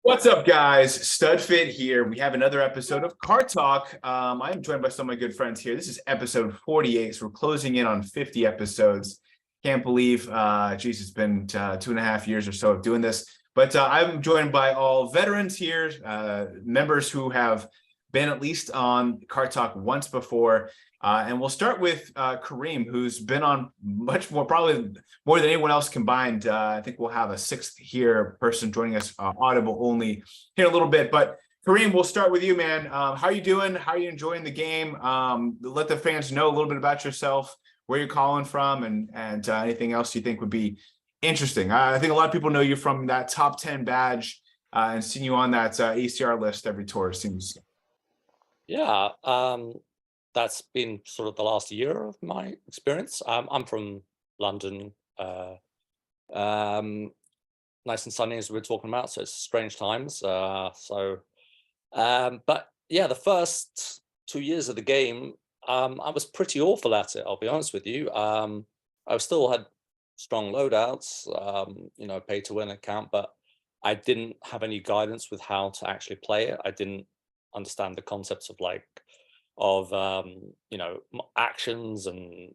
What's up, guys? Studfit here. We have another episode of Kart Talk. I am joined by some of my good friends here. This is episode 48, so we're closing in on 50 episodes. Can't believe, geez, it's been 2.5 years or so of doing this. But I'm joined by all veterans here, members who have been at least on Kart Talk once before. And we'll start with Kareem, who's been on much more, probably more than anyone else combined. I think we'll have a sixth here person joining us, audible only here in a little bit. But Kareem, we'll start with you, man. How are you doing? How are you enjoying the game? Let the fans know a little bit about yourself, where you're calling from, and anything else you think would be interesting. I think a lot of people know you from that top 10 badge and seeing you on that ACR list every tour seems. Yeah, that's been sort of the last year of my experience. I'm from London, nice and sunny as we were talking about, so it's strange times. But yeah, the first 2 years of the game, I was pretty awful at it, I'll be honest with you. I still had strong loadouts, pay to win account, but I didn't have any guidance with how to actually play it. I didn't understand the concepts of actions, and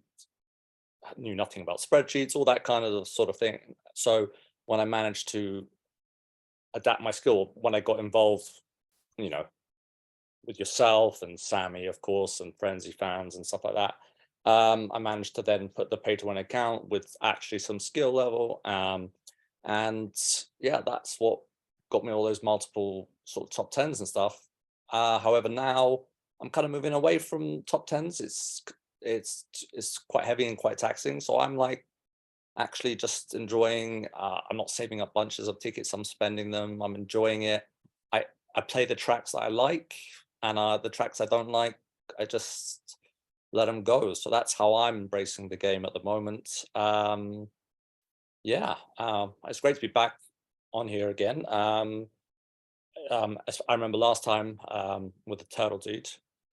knew nothing about spreadsheets, all that kind of sort of thing. So when I managed to adapt my skill, when I got involved, with yourself and Sammy, of course, and Frenzy fans and stuff like that, I managed to then put the pay to win account with actually some skill level. And yeah, that's what got me all those multiple sort of top 10s and stuff. However, now I'm kind of moving away from top 10s. It's quite heavy and quite taxing. So I'm like actually just enjoying. I'm not saving up bunches of tickets. I'm spending them. I'm enjoying it. I play the tracks that I like, and the tracks I don't like, I just let them go. So that's how I'm embracing the game at the moment. It's great to be back on here again. I remember last time with the Turtle Dude,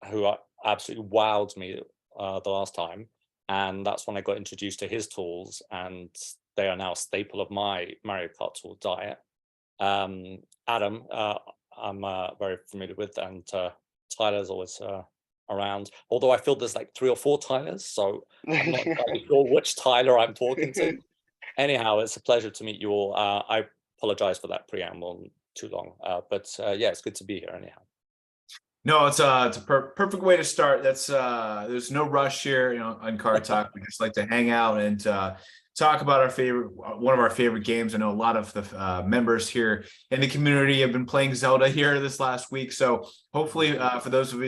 who absolutely wowed me the last time, and that's when I got introduced to his tools, and they are now a staple of my Mario Kart tool diet. Adam, I'm very familiar with, and Tyler's always around, although I feel there's like 3 or 4 Tylers, so I'm not entirely sure which Tyler I'm talking to. Anyhow, it's a pleasure to meet you all. I apologize for that preamble too long, but yeah, it's good to be here anyhow. No, it's a perfect way to start. That's there's no rush here, on Kart Talk. We just like to hang out and talk about one of our favorite games. I know a lot of the members here in the community have been playing Zelda here this last week. So hopefully, for those of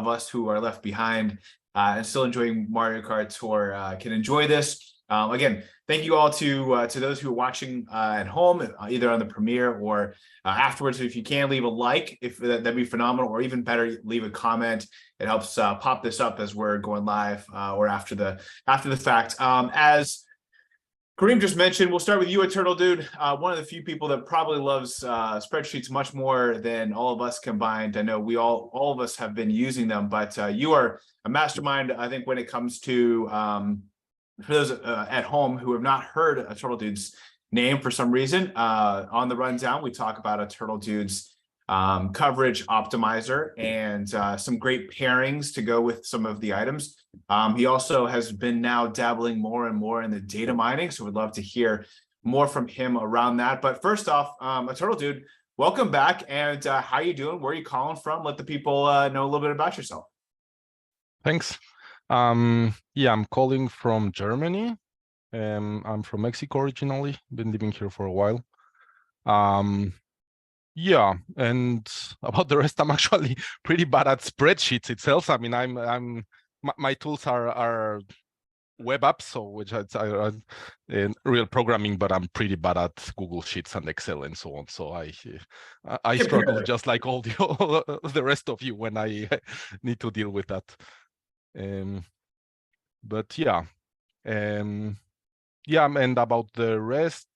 us who are left behind and still enjoying Mario Kart Tour, can enjoy this. Again, thank you all to those who are watching at home, either on the premiere or afterwards. If you can leave a like, that'd be phenomenal, or even better, leave a comment. It helps pop this up as we're going live or after the fact. As Kareem just mentioned, we'll start with you, Turtle Dude. One of the few people that probably loves spreadsheets much more than all of us combined. I know we all of us have been using them, but you are a mastermind, I think, when it comes to for those at home who have not heard a Turtle Dude's name for some reason. On the rundown, we talk about a Turtle Dude's coverage optimizer and some great pairings to go with some of the items. He also has been now dabbling more and more in the data mining, so we'd love to hear more from him around that. But first off, a Turtle Dude, welcome back, and how you doing? Where are you calling from? Let the people know a little bit about yourself. Thanks. Yeah, I'm calling from Germany. I'm from Mexico originally, been living here for a while. Yeah, and about the rest, I'm actually pretty bad at spreadsheets itself. I mean, my tools are web apps, so which I in real programming, but I'm pretty bad at Google Sheets and Excel and so on. So I struggle just like all the rest of you when I need to deal with that. But yeah, yeah, and about the rest,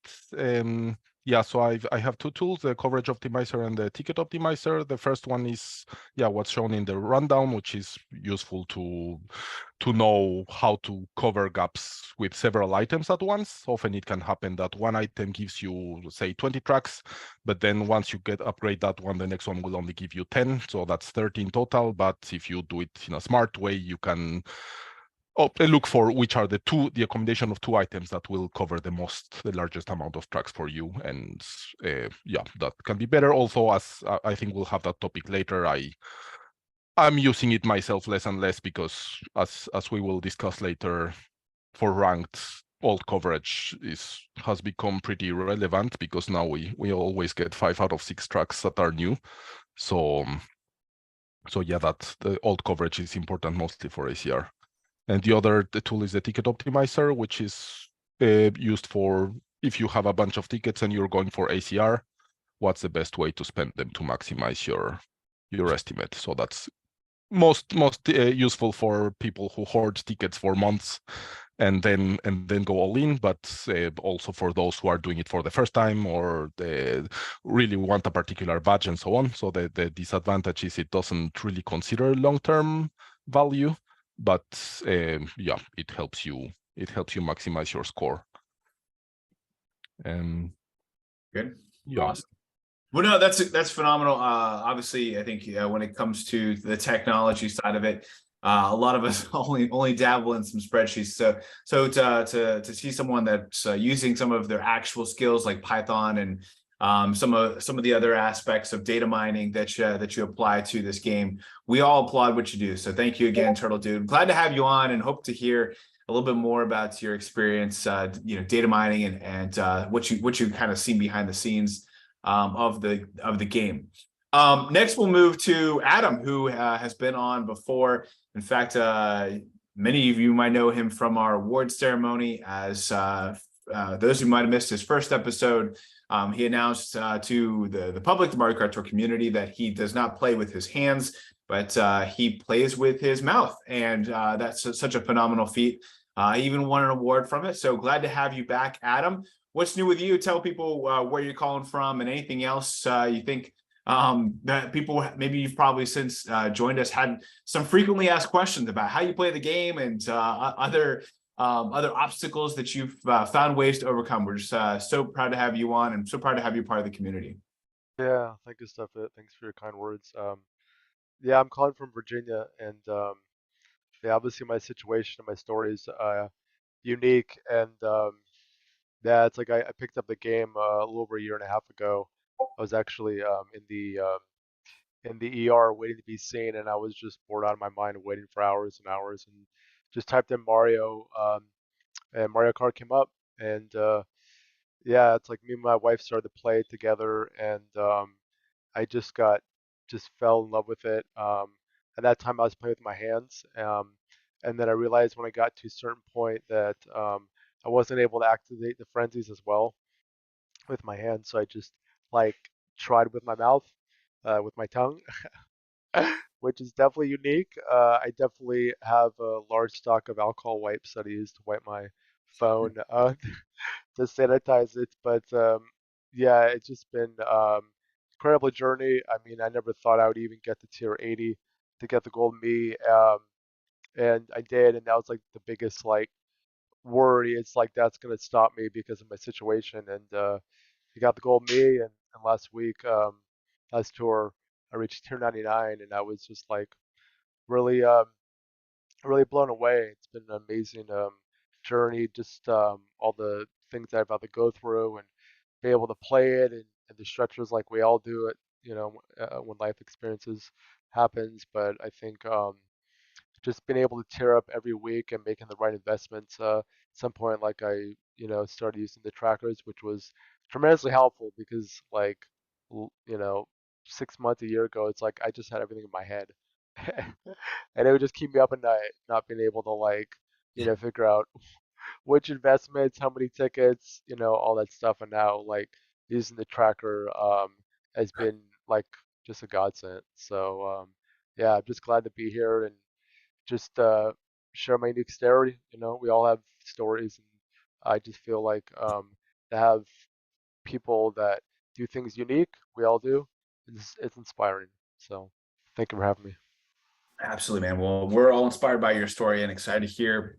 Yeah, so I have two tools, the coverage optimizer and the ticket optimizer. The first one is, yeah, what's shown in the rundown, which is useful to know how to cover gaps with several items at once. Often it can happen that one item gives you, say, 20 tracks, but then once you upgrade that one, the next one will only give you 10. So that's 13 total. But if you do it in a smart way, you can look for which are the accommodation of two items that will cover the largest amount of tracks for you. And yeah, that can be better. Also, as I think we'll have that topic later, I'm using it myself less and less because as we will discuss later, for ranked, alt coverage has become pretty relevant because now we always get 5 out of 6 tracks that are new. So yeah, that the alt coverage is important mostly for ACR. And the tool is the ticket optimizer, which is used for if you have a bunch of tickets and you're going for ACR, what's the best way to spend them to maximize your estimate. So that's most useful for people who hoard tickets for months and then go all in, but also for those who are doing it for the first time or they really want a particular badge and so on. So the disadvantage is it doesn't really consider long-term value, but yeah, it helps you maximize your score. Good. Yeah. Awesome. Well, no, that's phenomenal. Obviously, I think when it comes to the technology side of it, a lot of us only dabble in some spreadsheets. So to see someone that's using some of their actual skills like Python and some of the other aspects of data mining that you apply to this game, we all applaud what you do. So thank you again, Turtle Dude. Glad to have you on and hope to hear a little bit more about your experience, data mining and what you kind of seen behind the scenes of the game. Next, we'll move to Adam, who has been on before. In fact, many of you might know him from our award ceremony. As those who might have missed his first episode, he announced to the public, the Mario Kart Tour community, that he does not play with his hands, but he plays with his mouth, and that's such a phenomenal feat. He even won an award from it. So glad to have you back, Adam. What's new with you? Tell people where you're calling from and anything else you think that people, maybe you've probably since joined us, had some frequently asked questions about how you play the game and other obstacles that you've found ways to overcome. We're just so proud to have you on and so proud to have you part of the community. Yeah, thank you, Studfit. Thanks for your kind words. Yeah, I'm calling from Virginia, and yeah, obviously my situation and my story is unique, and yeah, it's like I picked up the game a little over a year and a half ago. I was actually in the ER waiting to be seen, and I was just bored out of my mind, waiting for hours and hours, and just typed in Mario, and Mario Kart came up, and yeah, it's like me and my wife started to play it together, and I just fell in love with it. At that time, I was playing with my hands, and then I realized when I got to a certain point that I wasn't able to activate the frenzies as well with my hands, so I just like tried with my mouth, with my tongue, which is definitely unique. I definitely have a large stock of alcohol wipes that I use to wipe my phone. To sanitize it. But yeah, it's just been incredible journey. I mean, I never thought I would even get to tier 80 to get the gold Mii, and I did, and that was like the biggest like worry. It's like that's gonna stop me because of my situation, and I got the gold Mii, and last week, last tour, I reached tier 99, and I was just like really really blown away. It's been an amazing journey, just all the things I've had to go through and be able to play it and the stretches like we all do it, when life experiences happens. But I think just being able to tear up every week and making the right investments. At some point, like started using the trackers, which was tremendously helpful because like, l- you know, 6 months, a year ago, it's like I just had everything in my head. And it would just keep me up at night, not being able to like, figure out which investments, how many tickets, all that stuff. And now like using the tracker has been like just a godsend. So yeah, I'm just glad to be here and just share my unique story. We all have stories, and I just feel like to have people that do things unique. We all do. It's inspiring. So thank you for having me. Absolutely, man. Well, we're all inspired by your story and excited to hear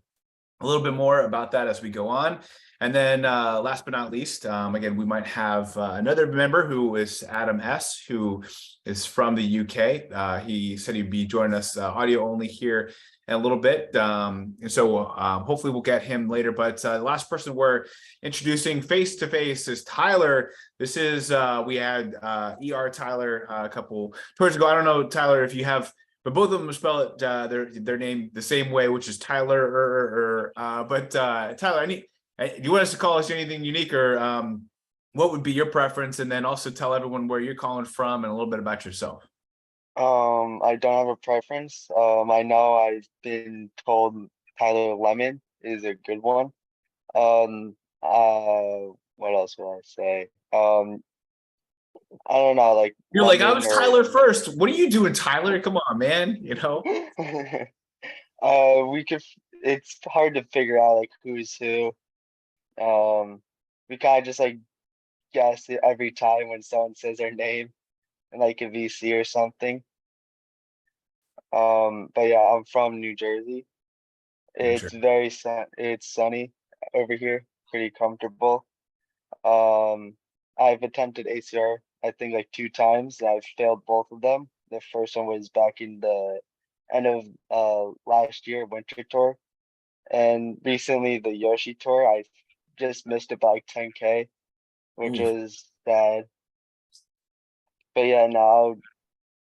a little bit more about that as we go on. And then last but not least, again, we might have another member who is Adam S., who is from the UK. He said he'd be joining us audio only here in a little bit. And so hopefully we'll get him later. But the last person we're introducing face to face is Tyler. This is, we had ER Tyler a couple tours ago. I don't know, Tyler, if you have, but both of them spell it their name the same way, which is Tyler. But Tyler, do you want us to call us anything unique, or what would be your preference? And then also tell everyone where you're calling from and a little bit about yourself. I don't have a preference. I know I've been told Tyler Lemon is a good one. What else would I say? I don't know, like You're like, I was Lemon or Tyler first. What are you doing, Tyler? Come on, man. You know? it's hard to figure out like who's who. We kind of just like guess it every time when someone says their name in like a VC or something. But yeah, I'm from New Jersey. It's it's sunny over here, pretty comfortable. I've attempted ACR, I think like 2 times. I've failed both of them. The first one was back in the end of last year, winter tour. And recently the Yoshi tour, I just missed it by like 10K, which was sad. But yeah, now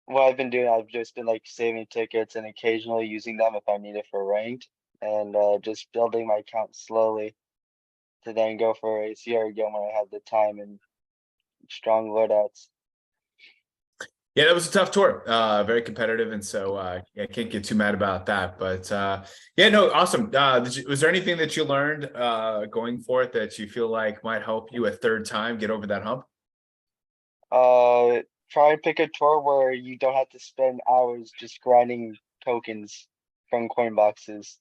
what I've been doing, I've just been like saving tickets and occasionally using them if I need it for ranked, and just building my account slowly to then go for ACR again when I have the time and strong loadouts. Yeah, that was a tough tour, very competitive, and so I can't get too mad about that. But yeah, no, awesome. Was there anything that you learned going for it that you feel like might help you a third time get over that hump? Try and pick a tour where you don't have to spend hours just grinding tokens from coin boxes.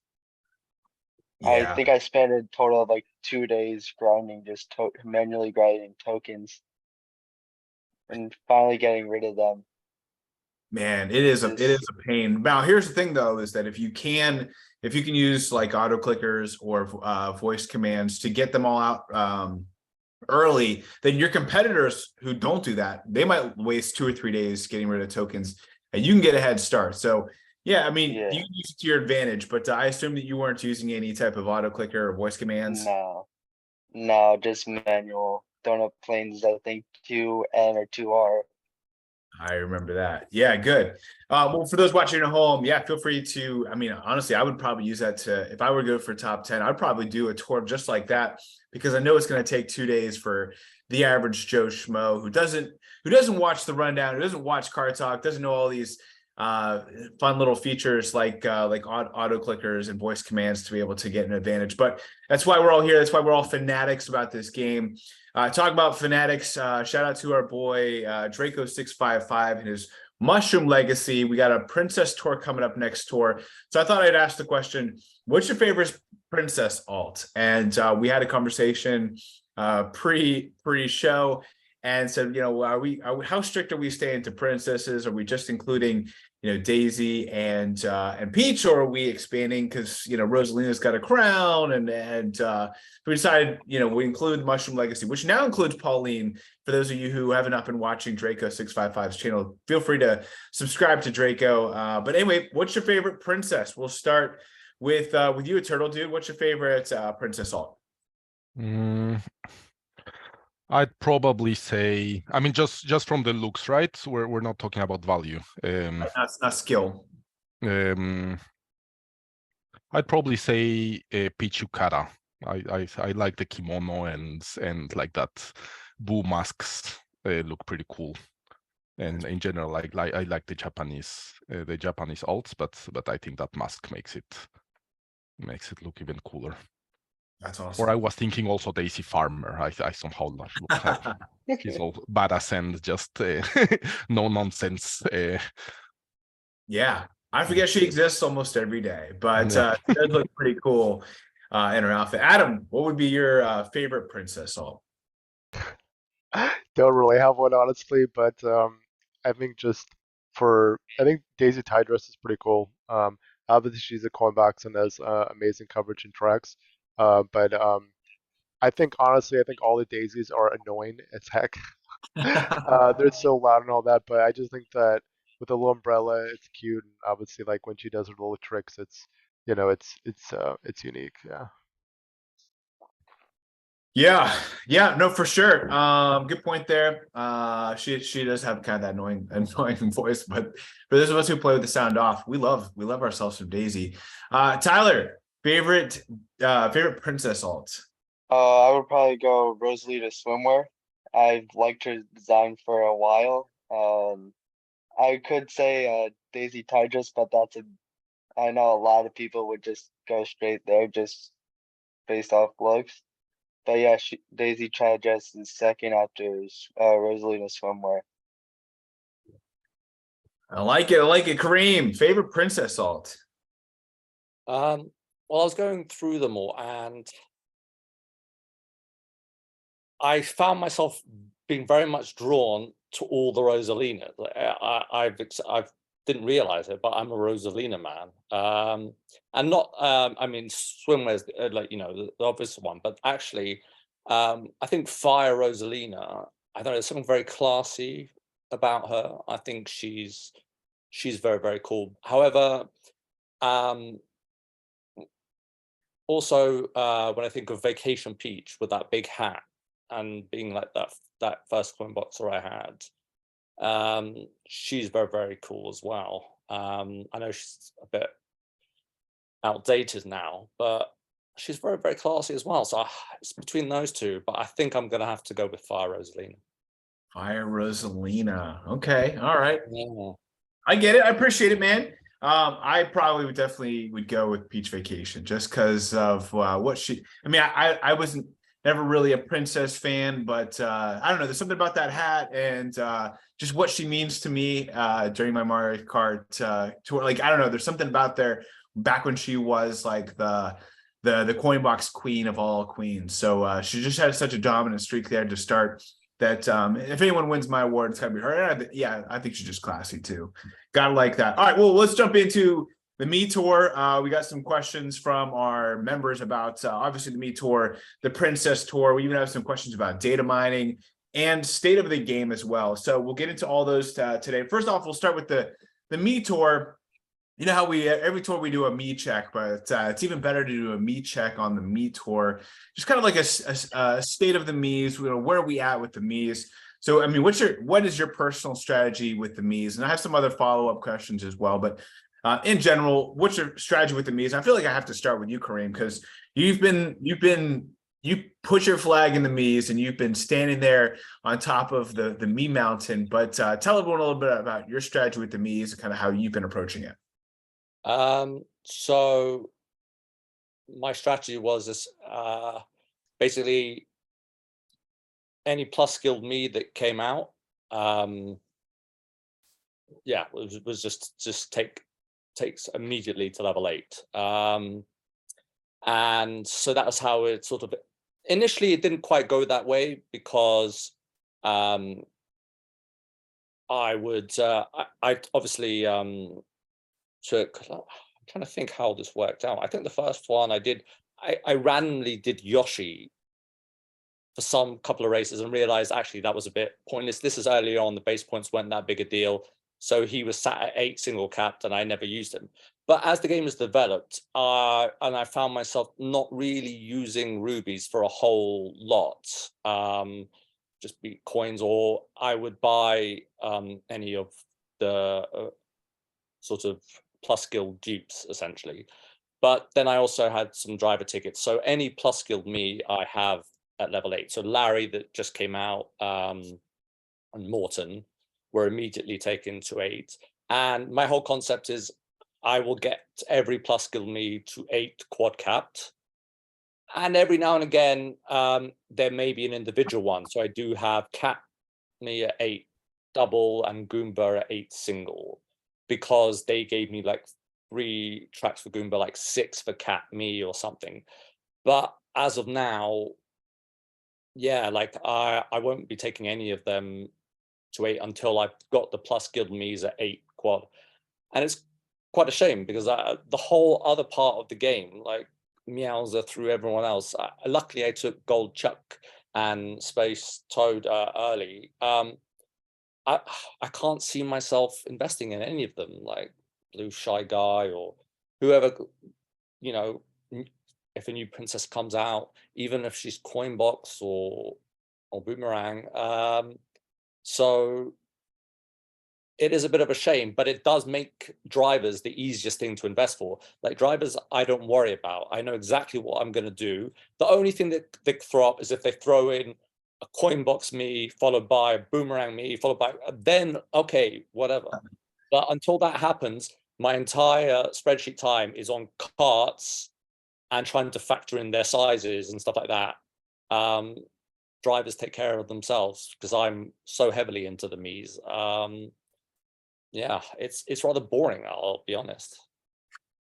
Yeah. I think I spent a total of like 2 days grinding, just manually grinding tokens, and finally getting rid of them. Man, it is a pain. Now, here's the thing though, is that if you can use like auto clickers or voice commands to get them all out early, then your competitors who don't do that, they might waste 2 or 3 days getting rid of tokens, and you can get a head start. So yeah, I mean, you can use it to your advantage, but I assume that you weren't using any type of auto clicker or voice commands. No, just manual. Donut planes, I think 2N or 2R. I remember that. Yeah, good. Well, for those watching at home, yeah, feel free to, I mean, honestly, I would probably use that to, if I were to go for top 10, I'd probably do a tour just like that, because I know it's going to take 2 days for the average Joe Schmo who doesn't watch the rundown, who doesn't watch Car Talk, doesn't know all these fun little features like auto clickers and voice commands to be able to get an advantage. But that's why we're all here. That's why we're all fanatics about this game. Talk about fanatics. Shout out to our boy Draco655 and his Mushroom Legacy. We got a Princess tour coming up next tour. So I thought I'd ask the question, what's your favorite Princess alt? And we had a conversation pre-show and said, you know, how strict are we staying to princesses? Are we just including, you know, Daisy and Peach, or are we expanding because, you know, Rosalina's got a crown, and we decided, you know, we include Mushroom Legacy, which now includes Pauline. For those of you who have not been watching Draco655's channel, feel free to subscribe to Draco. But anyway, what's your favorite princess? We'll start with you, Turtle Dude. What's your favorite princess alt? I'd probably say, I mean, just from the looks, right? We're not talking about value. Not skill. I'd probably say Pichukara. I like the kimono and like that Boo masks look pretty cool. And in general, I like the Japanese alts, but I think that mask makes it look even cooler. That's awesome. Or I was thinking also Daisy Farmer. I somehow have he's all badass and just no nonsense. Yeah, I forget she exists almost every day, but it does look pretty cool in her outfit. Adam, what would be your favorite princess alt? don't really have one honestly, but I think I think Daisy Dress is pretty cool. Obviously she's a coin box and has amazing coverage in tracks. But I think honestly, I think all the daisies are annoying as heck. They're so loud and all that, but I just think that with the little umbrella, it's cute, and obviously, like when she does her little tricks, it's it's unique. Yeah. Yeah, yeah, no, for sure. Good point there. She does have kind of that annoying voice, but for those of us who play with the sound off, we love ourselves some Daisy. Tyler, favorite princess alt. I would probably go Rosalita swimwear. I've liked her design for a while. I could say Daisy Tigress, but I know a lot of people would just go straight there just based off looks. But yeah, Daisy Tigress is second after Rosalita swimwear. I like it. I like it. Kareem, favorite princess alt. Well, I was going through them all, and I found myself being very much drawn to all the Rosalina. I didn't realize it, but I'm a Rosalina man. And not, I mean, swimwear's like, you know, the obvious one, but actually, I think Fire Rosalina, I don't know, there's something very classy about her. I think she's very, very cool. However, also, when I think of Vacation Peach with that big hat and being like that first coin boxer I had, she's very, very cool as well. I know she's a bit outdated now, but she's very, very classy as well. So it's between those two, but I think I'm gonna have to go with Fire Rosalina. Fire Rosalina. Okay, all right. Yeah. I get it. I appreciate it, man. I probably would go with Peach Vacation just because of what she. I mean, I wasn't never really a princess fan, but I don't know. There's something about that hat and just what she means to me during my Mario Kart tour. Like I don't know. There's something about there back when she was like the coin box queen of all queens. So she just had such a dominant streak there to start. That if anyone wins my award, it's gotta be her. And yeah, I think she's just classy too. Gotta like that. All right, well, let's jump into the Mii Tour. We got some questions from our members about obviously the Mii Tour, the Princess Tour. We even have some questions about data mining and state of the game as well. So we'll get into all those today. First off, we'll start with the Mii Tour. You know how every tour we do a Mii check, but it's even better to do a Mii check on the Mii Tour. Just kind of like a state of the Miis. You know, where are we at with the Miis? So, I mean, what is your personal strategy with the Miis? And I have some other follow-up questions as well. But in general, what's your strategy with the Miis? And I feel like I have to start with you, Kareem, because you put your flag in the Miis and you've been standing there on top of the Mii mountain. But tell everyone a little bit about your strategy with the Miis and kind of how you've been approaching it. So my strategy was this, basically any plus skilled Mii that came out, yeah, was just takes immediately to level 8. And so that was how it sort of initially it didn't quite go that way because I obviously took, I'm trying to think how this worked out. I think the first one I randomly did Yoshi for some couple of races and realized actually that was a bit pointless. This is early on, the base points weren't that big a deal. So he was sat at 8 single capped and I never used him. But as the game has developed, and I found myself not really using rubies for a whole lot, just be coins, or I would buy any of the sort of plus skilled dupes essentially. But then I also had some driver tickets. So any plus skilled Mii I have at level 8. So Larry that just came out and Morton were immediately taken to 8. And my whole concept is I will get every plus skill Mii to 8 quad capped. And every now and again, there may be an individual one. So I do have Cat Mii at 8 double and Goomba at 8 single, because they gave me like 3 tracks for Goomba, like 6 for Cat Mii or something. But as of now, yeah, like I won't be taking any of them to 8 until I've got the plus guild Miis at 8 quad. And it's quite a shame because the whole other part of the game, like Meowser through everyone else, luckily I took Gold Chuck and Space Toad early. I can't see myself investing in any of them, like Blue Shy Guy or whoever, you know, if a new princess comes out, even if she's Coinbox or Boomerang. So it is a bit of a shame, but it does make drivers the easiest thing to invest for. Like drivers, I don't worry about. I know exactly what I'm going to do. The only thing that they throw up is if they throw in a Coinbox Mii, followed by a Boomerang Mii, followed by, then okay, whatever. But until that happens, my entire spreadsheet time is on carts and trying to factor in their sizes and stuff like that. Drivers take care of themselves because I'm so heavily into the Miis. Yeah, it's rather boring, I'll be honest.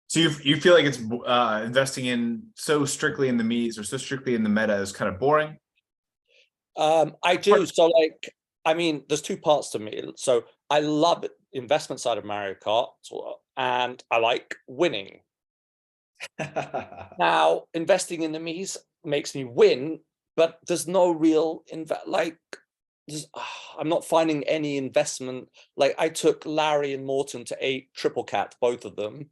So you feel like it's investing in so strictly in the Miis or so strictly in the meta is kind of boring? I do. So like, I mean, there's two parts to me. So I love the investment side of Mario Kart and I like winning. Now, investing in the Miis makes me win, but there's no real I'm not finding any investment. Like I took Larry and Morton to 8 triple cat, both of them.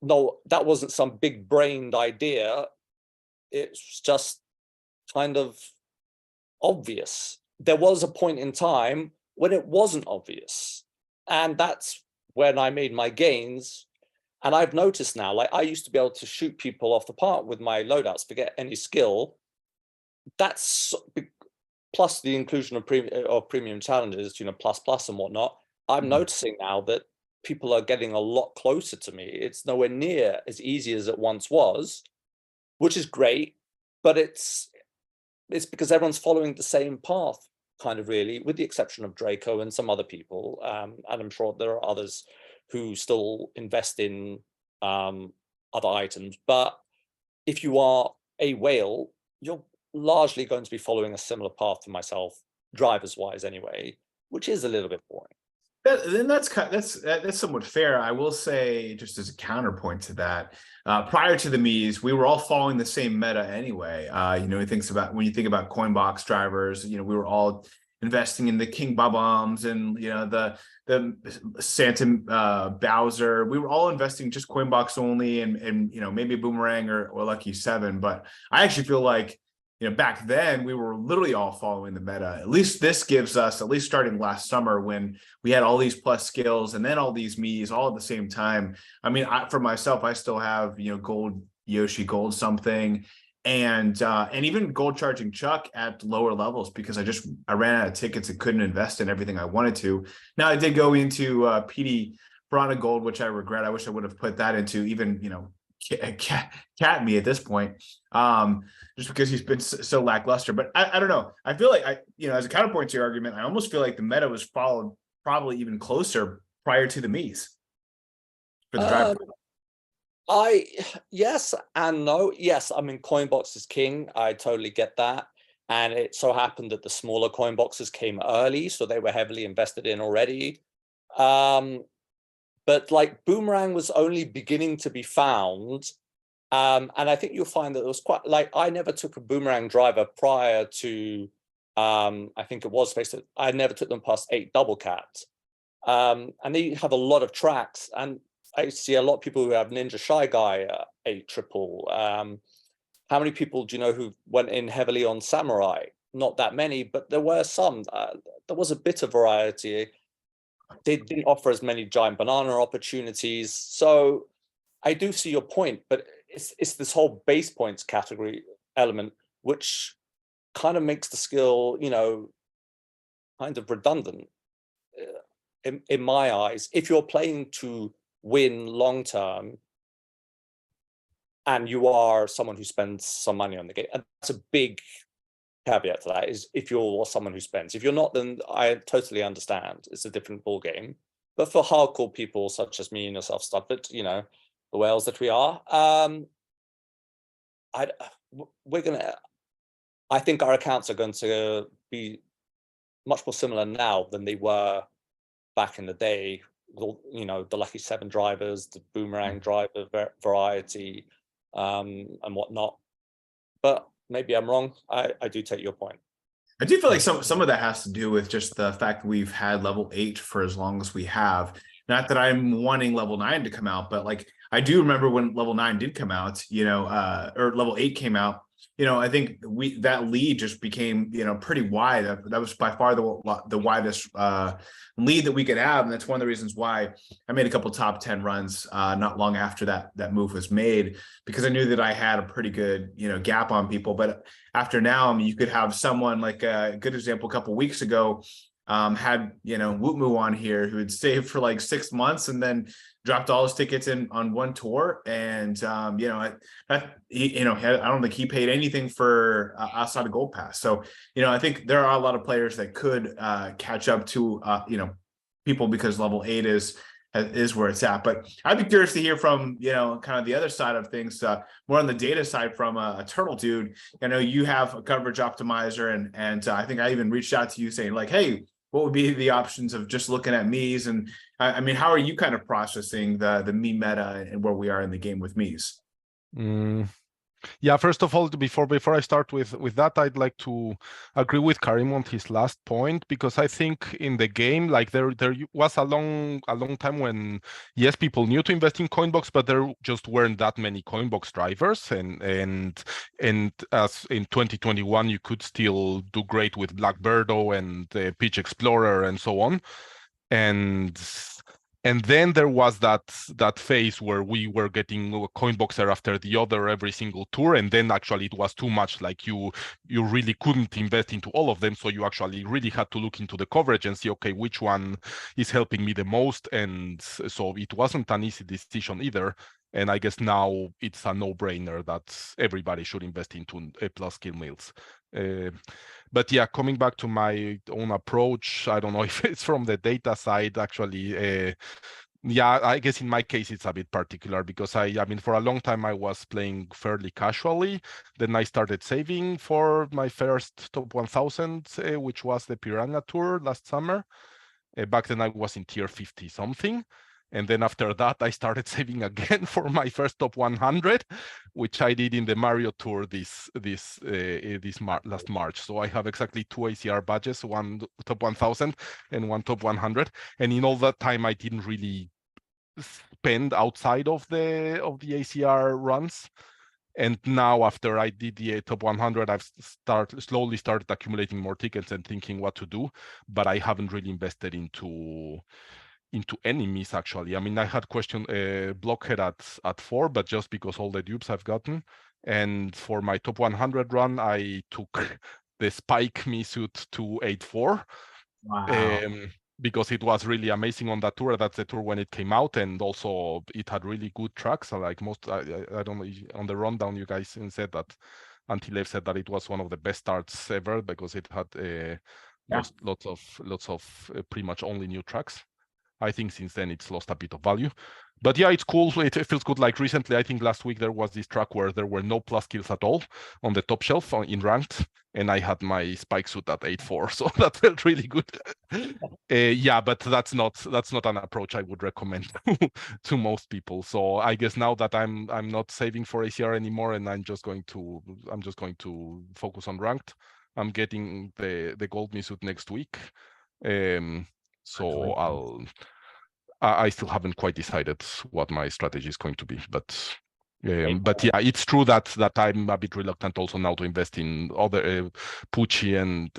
No, that wasn't some big brained idea. It's just kind of obvious. There was a point in time when it wasn't obvious. And that's when I made my gains. And I've noticed now, like I used to be able to shoot people off the park with my loadouts, forget any skill. That's plus the inclusion of premium challenges, plus and whatnot. I'm noticing now that people are getting a lot closer to me. It's nowhere near as easy as it once was, which is great, but it's because everyone's following the same path, kind of really, with the exception of Draco and some other people. And I'm sure there are others who still invest in other items. But if you are a whale, you're largely going to be following a similar path to myself, drivers wise anyway, which is a little bit boring. Then that's somewhat fair. I will say, just as a counterpoint to that, prior to the Miis, we were all following the same meta anyway. When you think about Coinbox drivers, we were all investing in the King Bob-ombs and the Santa Bowser. We were all investing just Coinbox only and maybe Boomerang or Lucky 7. But I actually feel like back then we were literally all following the meta. At least this gives us, at least starting last summer when we had all these plus skills and then all these Miis all at the same time. I mean, for myself, I still have, gold Yoshi, gold something, and even gold charging Chuck at lower levels because I ran out of tickets and couldn't invest in everything I wanted to. Now I did go into PD Piranha Gold, which I regret. I wish I would have put that into even, cat Mii at this point, just because he's been so lackluster. But I don't know. I feel like as a counterpoint to your argument, I almost feel like the meta was followed probably even closer prior to the Miis for the driver. Yes and no. Yes, I mean Coinbox is king. I totally get that. And it so happened that the smaller coin boxes came early, so they were heavily invested in already. But like Boomerang was only beginning to be found. And I think you'll find that it was quite like I never took a Boomerang driver prior to I think it was based. I never took them past 8 double cat. And they have a lot of tracks, and I see a lot of people who have Ninja Shy Guy 8 triple. How many people do you know who went in heavily on Samurai? Not that many, but there were some. There was a bit of variety. They didn't offer as many giant banana opportunities. So I do see your point, but it's this whole base points category element, which kind of makes the skill, kind of redundant in my eyes. If you're playing to win long term, and you are someone who spends some money on the game, and that's a big caveat to that, is if you're someone who spends. If you're not, then I totally understand. It's a different ball game. But for hardcore people such as me and yourself, Studfit, the whales that we are, I think our accounts are going to be much more similar now than they were back in the day. You know, the Lucky 7 drivers, the Boomerang driver variety, and whatnot. But maybe I'm wrong. I do take your point. I do feel like some of that has to do with just the fact that we've had level 8 for as long as we have. Not that I'm wanting level 9 to come out, but like I do remember when level 9 did come out, you know, or level 8 came out. You know, I think that lead just became, you know, pretty wide. That was by far the widest lead that we could have, and that's one of the reasons why I made a couple top 10 runs not long after that move was made, because I knew that I had a pretty good, you know, gap on people. But after now, I mean, you could have someone like a good example a couple weeks ago had, you know, Wootmoo on here who had saved for like 6 months and then dropped all his tickets in on one tour. And, you know, I don't think he paid anything for outside of Gold Pass. So, you know, I think there are a lot of players that could catch up to, you know, people, because level 8 is where it's at. But I'd be curious to hear from, you know, kind of the other side of things, more on the data side from a Turtle Dude. I know you have a coverage optimizer, and I think I even reached out to you saying like, hey, what would be the options of just looking at Miis? And I mean, how are you kind of processing the Mii meta and where we are in the game with Miis? Yeah, first of all, before I start with that, I'd like to agree with Karim on his last point, because I think in the game, like there was a long time when, yes, people knew to invest in Coinbox, but there just weren't that many Coinbox drivers, and as in 2021, you could still do great with Blackbirdo and Pitch Explorer and so on, and then there was that phase where we were getting a Coinboxer after the other every single tour, and then actually it was too much. Like you really couldn't invest into all of them, so you actually really had to look into the coverage and see, okay, which one is helping me the most. And so it wasn't an easy decision either. And I guess now it's a no-brainer that everybody should invest into A+ skill mills. But yeah, coming back to my own approach, I don't know if it's from the data side, actually. Yeah, I guess in my case, it's a bit particular, because I mean, for a long time, I was playing fairly casually. Then I started saving for my first top 1000, which was the Piranha Tour last summer. Back then, I was in tier 50 something. And then after that, I started saving again for my first top 100, which I did in the Mario Tour last March. So I have exactly 2 ACR badges, one top 1000 and one top 100. And in all that time, I didn't really spend outside of the ACR runs. And now, after I did the top 100, I've slowly started accumulating more tickets and thinking what to do. But I haven't really invested into any Miis, actually. I mean, I had question Blockhead at 4, but just because all the dupes I've gotten. And for my top 100 run, I took the Spike Mii suit to 8-4. Wow. Because it was really amazing on that tour. That's the tour when it came out, and also it had really good tracks. Like most, I don't know, on the rundown, you guys said that, Antilev said that it was one of the best starts ever, because it had lots of pretty much only new tracks. I think since then it's lost a bit of value. But yeah, it's cool. It feels good. Like recently, I think last week there was this track where there were no plus kills at all on the top shelf in ranked, and I had my Spike suit at 8-4, so that felt really good. Yeah, but that's not an approach I would recommend to most people. So I guess now that I'm not saving for ACR anymore, and I'm just going to focus on ranked. I'm getting the gold Mii suit next week. So I still haven't quite decided what my strategy is going to be, but yeah, it's true that I'm a bit reluctant also now to invest in other Poochy and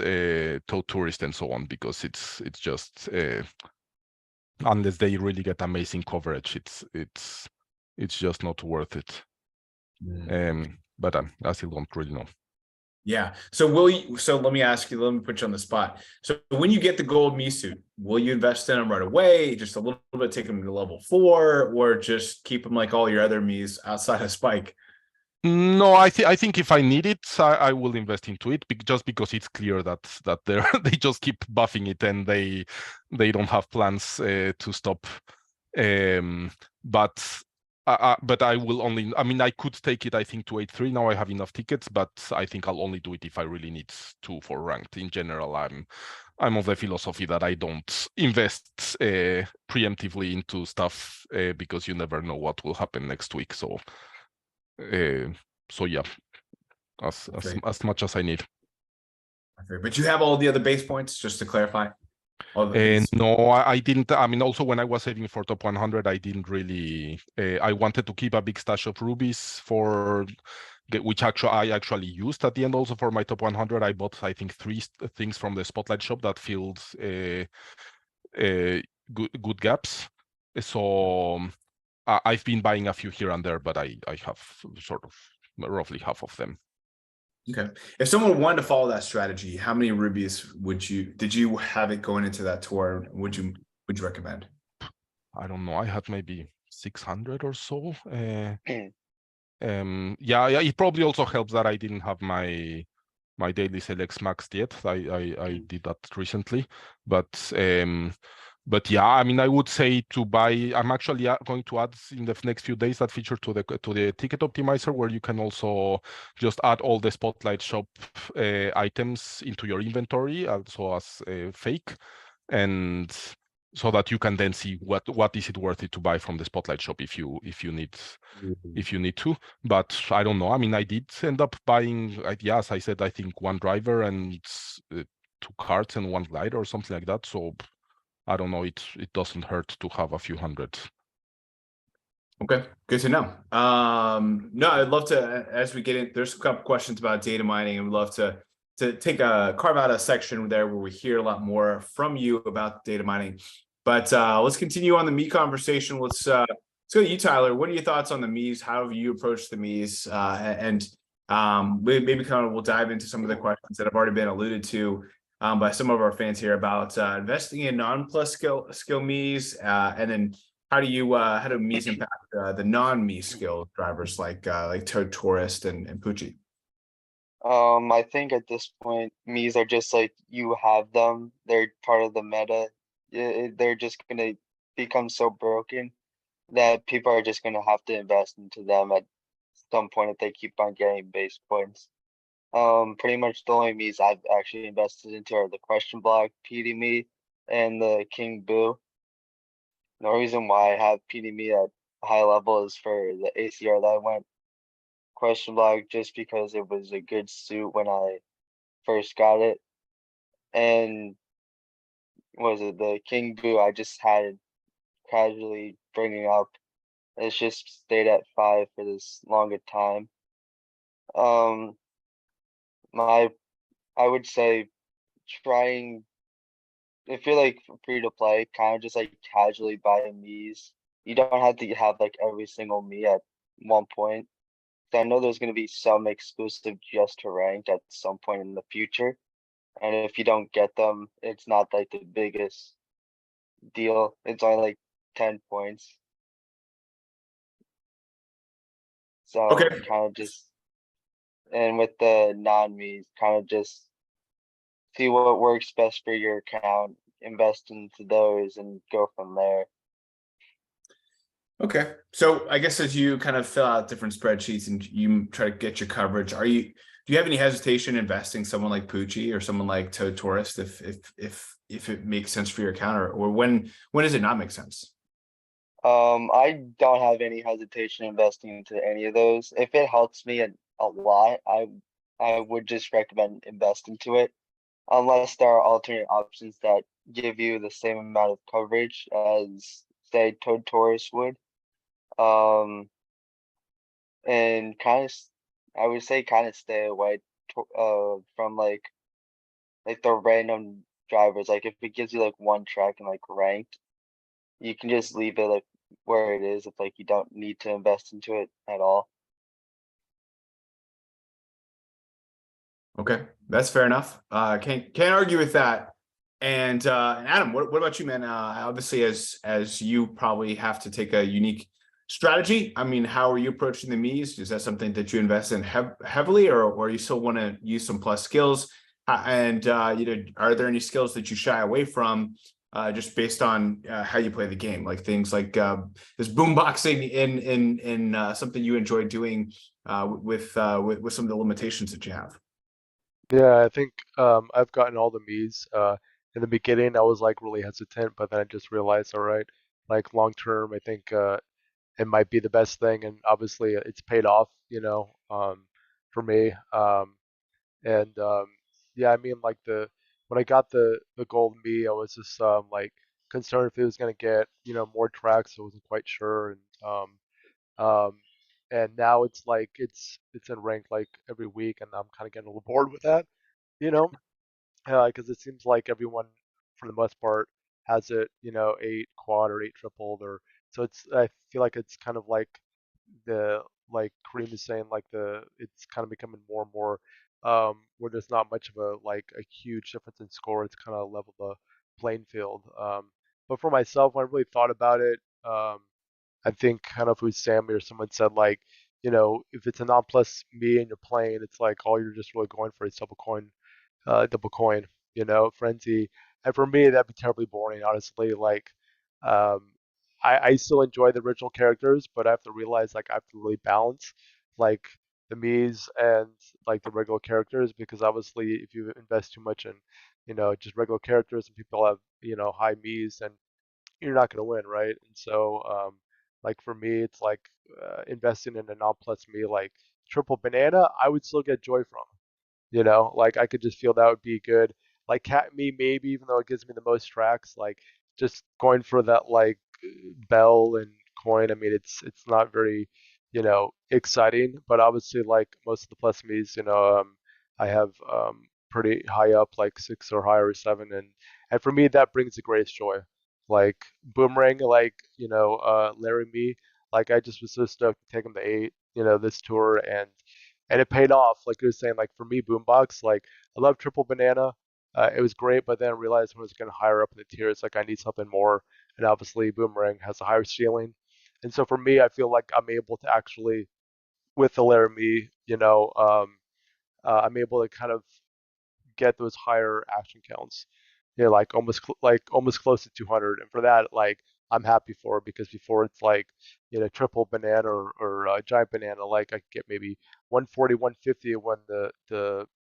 Toad Tourist and so on, because it's just unless they really get amazing coverage, it's just not worth it. But I still don't really know. Yeah. So let me ask you, let me put you on the spot. So when you get the gold Mii suit, will you invest in them right away? Just a little bit, take them to level 4, or just keep them like all your other Miis outside of Spike? No, I think if I need it, I will invest into it, just because it's clear that they just keep buffing it, and they don't have plans to stop. But but I will only, I mean, I could take it, I think, to 8-3. Now I have enough tickets, but I think I'll only do it if I really need to for ranked. In general, I'm of the philosophy that I don't invest preemptively into stuff because you never know what will happen next week. So yeah, as much as I need. But you have all the other base points, just to clarify. No, I didn't. I mean, also when I was saving for top 100, I didn't really. I wanted to keep a big stash of rubies for which I actually used at the end also for my top 100. I bought, I think, 3 things from the Spotlight shop that filled good gaps. So I've been buying a few here and there, but I have sort of roughly half of them. Okay. If someone wanted to follow that strategy, how many rubies did you have it going into that tour? Would you recommend? I don't know. I had maybe 600 or so. Yeah, it probably also helps that I didn't have my daily selects maxed yet. I did that recently, but yeah, I mean, I would say to buy. I'm actually going to add in the next few days that feature to the ticket optimizer, where you can also just add all the Spotlight shop items into your inventory, also as fake, and so that you can then see what is it worth it to buy from the Spotlight shop if you need to. But I don't know. I mean, I did end up buying, as I said, I think 1 driver and 2 carts and 1 glider or something like that. So I don't know. It doesn't hurt to have a few hundred. Okay, good to know. No, I'd love to, as we get in, there's a couple questions about data mining, and we'd love to carve out a section there where we hear a lot more from you about data mining. But let's continue on the Mii conversation. Let's go to you, Tyler. What are your thoughts on the Miis? How have you approached the Miis? And maybe kind of we'll dive into some of the questions that have already been alluded to by some of our fans here about investing in non-plus skill Miis, and then how do Miis impact the non-Mii skill drivers like Toad Tourist and Poochy? I think at this point, Miis are just like, you have them. They're part of the meta. They're just gonna become so broken that people are just gonna have to invest into them at some point if they keep on getting base points. Pretty much the only Miis I've actually invested into are the Question Block, PD Mii, and the King Boo. The reason why I have PD Mii at high level is for the ACR that I went Question Block, just because it was a good suit when I first got it. And was it the King Boo I just had casually bringing up. It's just stayed at 5 for this longer time. I would say trying, if you're like free to play, kind of just like casually buy Miis. You don't have to have like every single Mii at one point. I know there's going to be some exclusive just to ranked at some point in the future. And if you don't get them, it's not like the biggest deal. It's only like 10 points. So Okay. kind of just, and with the non-Miis, kind of just see what works best for your account, invest into those, and go from there. Okay, so I guess as you kind of fill out different spreadsheets and you try to get your coverage, do you have any hesitation investing someone like Poochy or someone like Toad Tourist if it makes sense for your account, or when does it not make sense? I don't have any hesitation investing into any of those. If it helps me a lot, I would just recommend invest into it, unless there are alternate options that give you the same amount of coverage as say Toad Tourist would. And kind of, I would say kind of stay away from like the random drivers. Like if it gives you like one track and like ranked, you can just leave it like where it is if like you don't need to invest into it at all. Okay, that's fair enough. Can't argue with that. And Adam, what about you, man? Obviously, as you probably have to take a unique strategy. I mean, how are you approaching the Miis? Is that something that you invest in heavily, or you still want to use some plus skills? And are there any skills that you shy away from just based on how you play the game, like things like this boomboxing in something you enjoy doing with some of the limitations that you have. Yeah, I think I've gotten all the Miis. In the beginning, I was like really hesitant, but then I just realized, all right, like long term, I think it might be the best thing, and obviously it's paid off, for me. And yeah, I mean, like when I got the gold Mii, I was just like concerned if it was gonna get more tracks. I wasn't quite sure, um, and now it's like it's in rank like every week, and I'm kind of getting a little bored with that, you know, because it seems like everyone, for the most part, has it, 8 quad or 8 tripled, or so it's. I feel like it's kind of the like Kareem is saying, like it's kind of becoming more and more where there's not much of a huge difference in score. It's kind of level the playing field. But for myself, when I really thought about it, I think kind of who Sammy or someone said like, if it's a non-plus me and you're playing, it's like all you're just really going for is double coin, frenzy. And for me, that'd be terribly boring, honestly. Like, um, I still enjoy the original characters, but I have to realize like I have to really balance like the Miis and like the regular characters, because obviously if you invest too much in, just regular characters and people have, high Miis, then you're not gonna win, right? And so, like for me, it's like investing in a non-plus me like triple banana, I would still get joy from. Like I could just feel that would be good. Like Cat Me, maybe, even though it gives me the most tracks, like just going for that like bell and coin. I mean, it's not very, exciting, but obviously like most of the plus me's, I have pretty high up, like 6 or higher or 7, and for me that brings the greatest joy. Like Boomerang, like Larry Me, like I just was so stoked to take him to 8, this tour, and it paid off. Like you were saying, like for me, Boombox, like I love Triple Banana. It was great, but then I realized when I was getting higher up in the tiers, like I need something more. And obviously, Boomerang has a higher ceiling. And so for me, I feel like I'm able to actually, with the Laramie, I'm able to kind of get those higher action counts. Like almost close to 200, and for that, like I'm happy for it, because before it's like triple banana or giant banana, like I could get maybe 140, 150 when the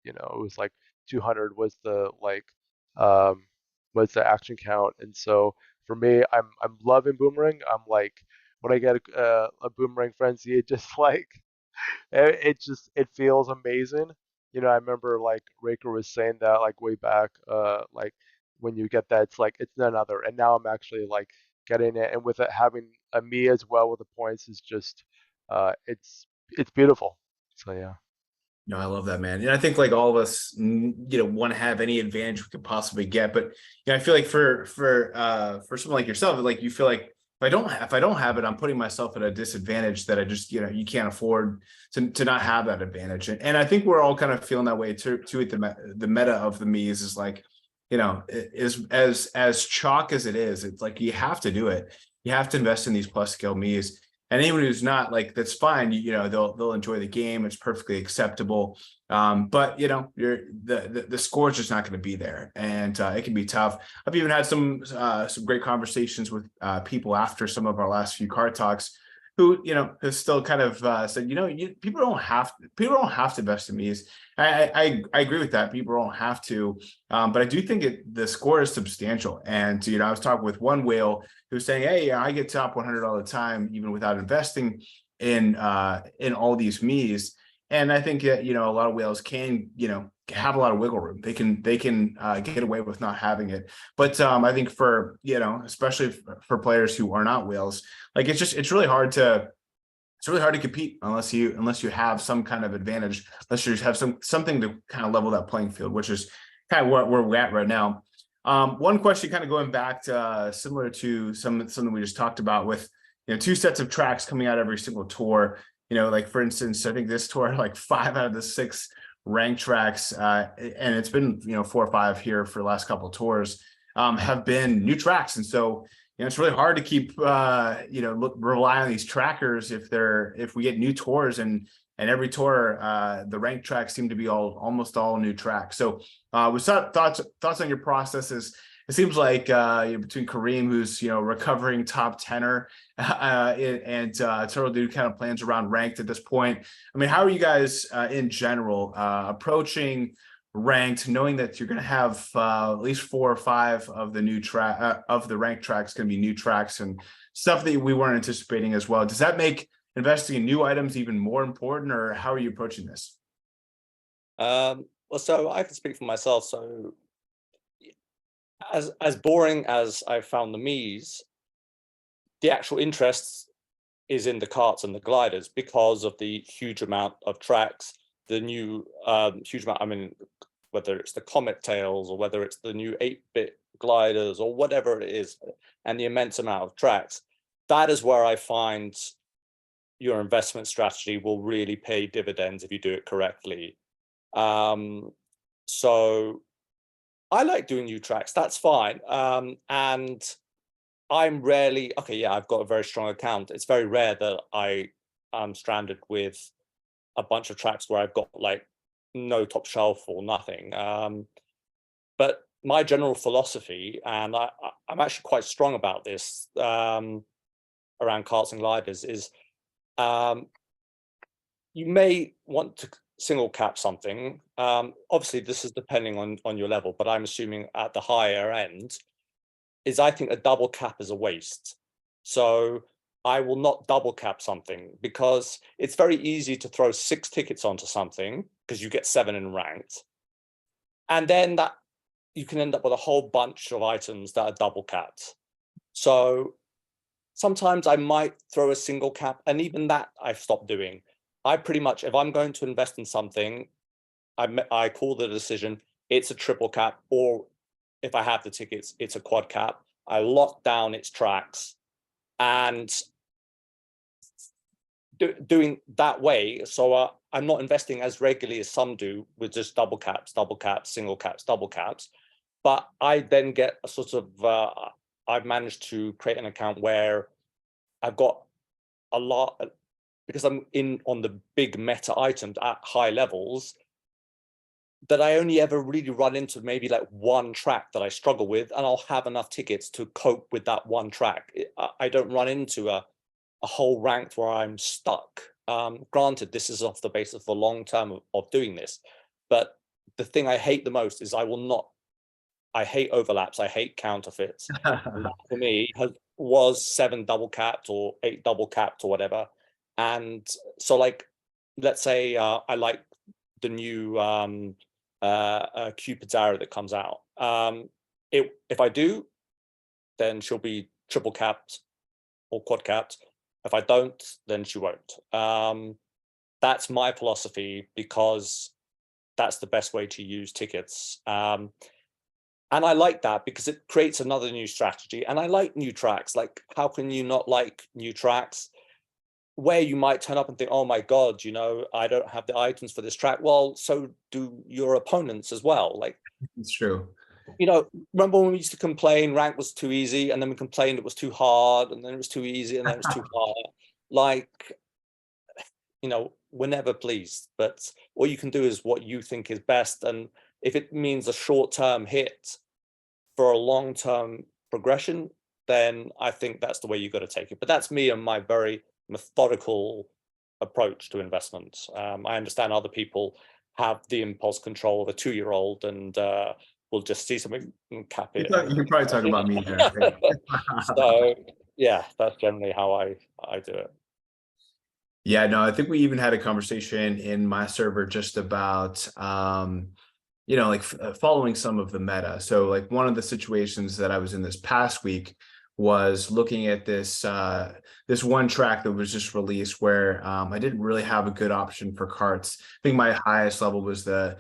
it was like 200 was the was the action count. And so for me, I'm loving Boomerang. I'm like when I get a Boomerang frenzy, it just like it feels amazing. I remember like Raker was saying that like way back, like when you get that, it's like it's none other. And now I'm actually like getting it, and with it having a me as well with the points is just, it's beautiful. So yeah. No, I love that, man. And I think like all of us, want to have any advantage we could possibly get. But I feel like for someone like yourself, like you feel like if I don't have it, I'm putting myself at a disadvantage that I just, you can't afford to not have that advantage. And I think we're all kind of feeling that way too at the meta of the Miis is like, is as chalk as it is, it's like you have to do it. You have to invest in these plus scale Miis. And anyone who's not, like, that's fine. They'll enjoy the game. It's perfectly acceptable. But the score is just not going to be there, and it can be tough. I've even had some great conversations with people after some of our last few card talks, who has still kind of said, people don't have to invest in these. I agree with that. People don't have to, but I do think the score is substantial. And I was talking with one whale who was saying, "Hey, I get top 100 all the time, even without investing in all these Miis." And I think that a lot of whales can have a lot of wiggle room. They can get away with not having it. But I think for especially for players who are not whales, like it's really hard to compete unless you have some kind of advantage, unless you have something to kind of level that playing field, which is kind of where we're at right now. One question, kind of going back to similar to something we just talked about, with 2 sets of tracks coming out every single tour. Like for instance, I think this tour, like 5 out of the 6 ranked tracks, and it's been 4 or 5 here for the last couple of tours, have been new tracks. And so it's really hard to keep rely on these trackers if we get new tours, and every tour the ranked tracks seem to be almost all new tracks. So with thoughts on your processes, it seems like between Kareem, who's recovering top tenor, and Turtle Dude kind of plans around ranked at this point. I mean, how are you guys in general approaching ranked, knowing that you're going to have at least 4 or 5 of the new of the ranked tracks going to be new tracks and stuff that we weren't anticipating as well? Does that make investing in new items even more important, or how are you approaching this? Well, so I can speak for myself. So as boring as I found the Miis, the actual interest is in the karts and the gliders because of the huge amount of tracks, the new huge amount, I mean, whether it's the Comet Tails or whether it's the new 8-bit gliders or whatever it is, and the immense amount of tracks, that is where I find your investment strategy will really pay dividends if you do it correctly. So I like doing new tracks, that's fine. And I'm rarely, okay, yeah, I've got a very strong account. It's very rare that I'm stranded with a bunch of tracks where I've got like no top shelf or nothing. But my general philosophy, and I'm actually quite strong about this around karts and gliders, is you may want to single cap something. Obviously, this is depending on your level, but I'm assuming at the higher end, is I think a double cap is a waste. So I will not double cap something because it's very easy to throw 6 tickets onto something because you get 7 in ranked. And then that you can end up with a whole bunch of items that are double capped. So sometimes I might throw a single cap, and even that I've stopped doing. I pretty much, if I'm going to invest in something, I call the decision, it's a triple cap, or if I have the tickets, it's a quad cap. I lock down its tracks, and doing that way. So I'm not investing as regularly as some do with just double caps, single caps, double caps. But I then get a sort of, I've managed to create an account where I've got a lot, because I'm in on the big meta items at high levels, that I only ever really run into maybe like one track that I struggle with, and I'll have enough tickets to cope with that one track. I don't run into a whole ranked where I'm stuck. Granted, this is off the basis of the long term of doing this, but the thing I hate the most is I hate overlaps, I hate counterfeits. And that for me was 7 double capped or 8 double capped or whatever. And so, like, let's say I like the new Cupid's arrow that comes out. If I do, then she'll be triple capped or quad capped. If I don't, then she won't. That's my philosophy, because that's the best way to use tickets. And I like that because it creates another new strategy. And I like new tracks. Like, how can you not like new tracks where you might turn up and think, oh my God, I don't have the items for this track. Well, so do your opponents as well. Like, It's true. Remember when we used to complain rank was too easy, and then we complained it was too hard, and then it was too easy, and then it was too hard. Like, we're never pleased, but all you can do is what you think is best. And if it means a short-term hit for a long-term progression, then I think that's the way you got to take it. But that's me and my very methodical approach to investments. I understand other people have the impulse control of a 2-year-old and will just see something and cap it. You can probably talk about me there. So yeah, that's generally how I do it. Yeah, no, I think we even had a conversation in my server just about following some of the meta. So like one of the situations that I was in this past week was looking at this this one track that was just released where I didn't really have a good option for carts. I think my highest level was the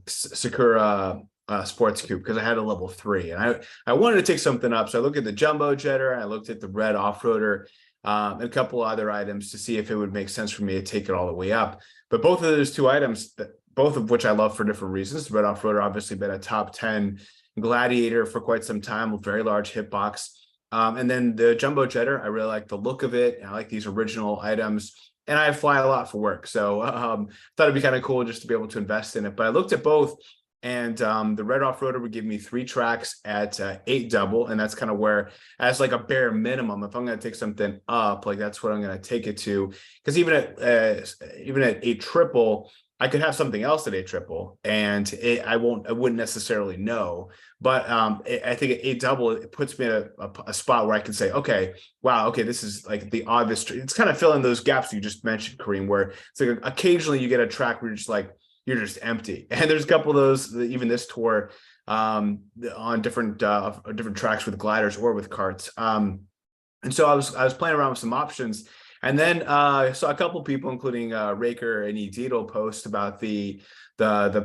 Sakura sports coupe, because I had a level 3, and I wanted to take something up. So I looked at the jumbo jetter, I looked at the red off-roader, and a couple other items to see if it would make sense for me to take it all the way up. But both of those 2 items, both of which I love for different reasons. The red off-roader obviously been a top 10 gladiator for quite some time with very large hitbox. And then the jumbo jetter, I really like the look of it. I like these original items, and I fly a lot for work. So thought it'd be kind of cool just to be able to invest in it. But I looked at both, And the red off-roader would give me 3 tracks at 8 double, and that's kind of where, as like a bare minimum, if I'm going to take something up, like that's what I'm going to take it to. Because even at 8 triple, I could have something else at 8 triple, and I wouldn't necessarily know. But I think at 8 double, it puts me in a spot where I can say, okay, wow, okay, this is like the obvious. It's kind of filling those gaps you just mentioned, Kareem, where it's like occasionally you get a track where you're just like, you're just empty. And there's a couple of those, even this tour, on different tracks with gliders or with carts. And so I was playing around with some options, and then I saw a couple people, including Raker and Edito, post about the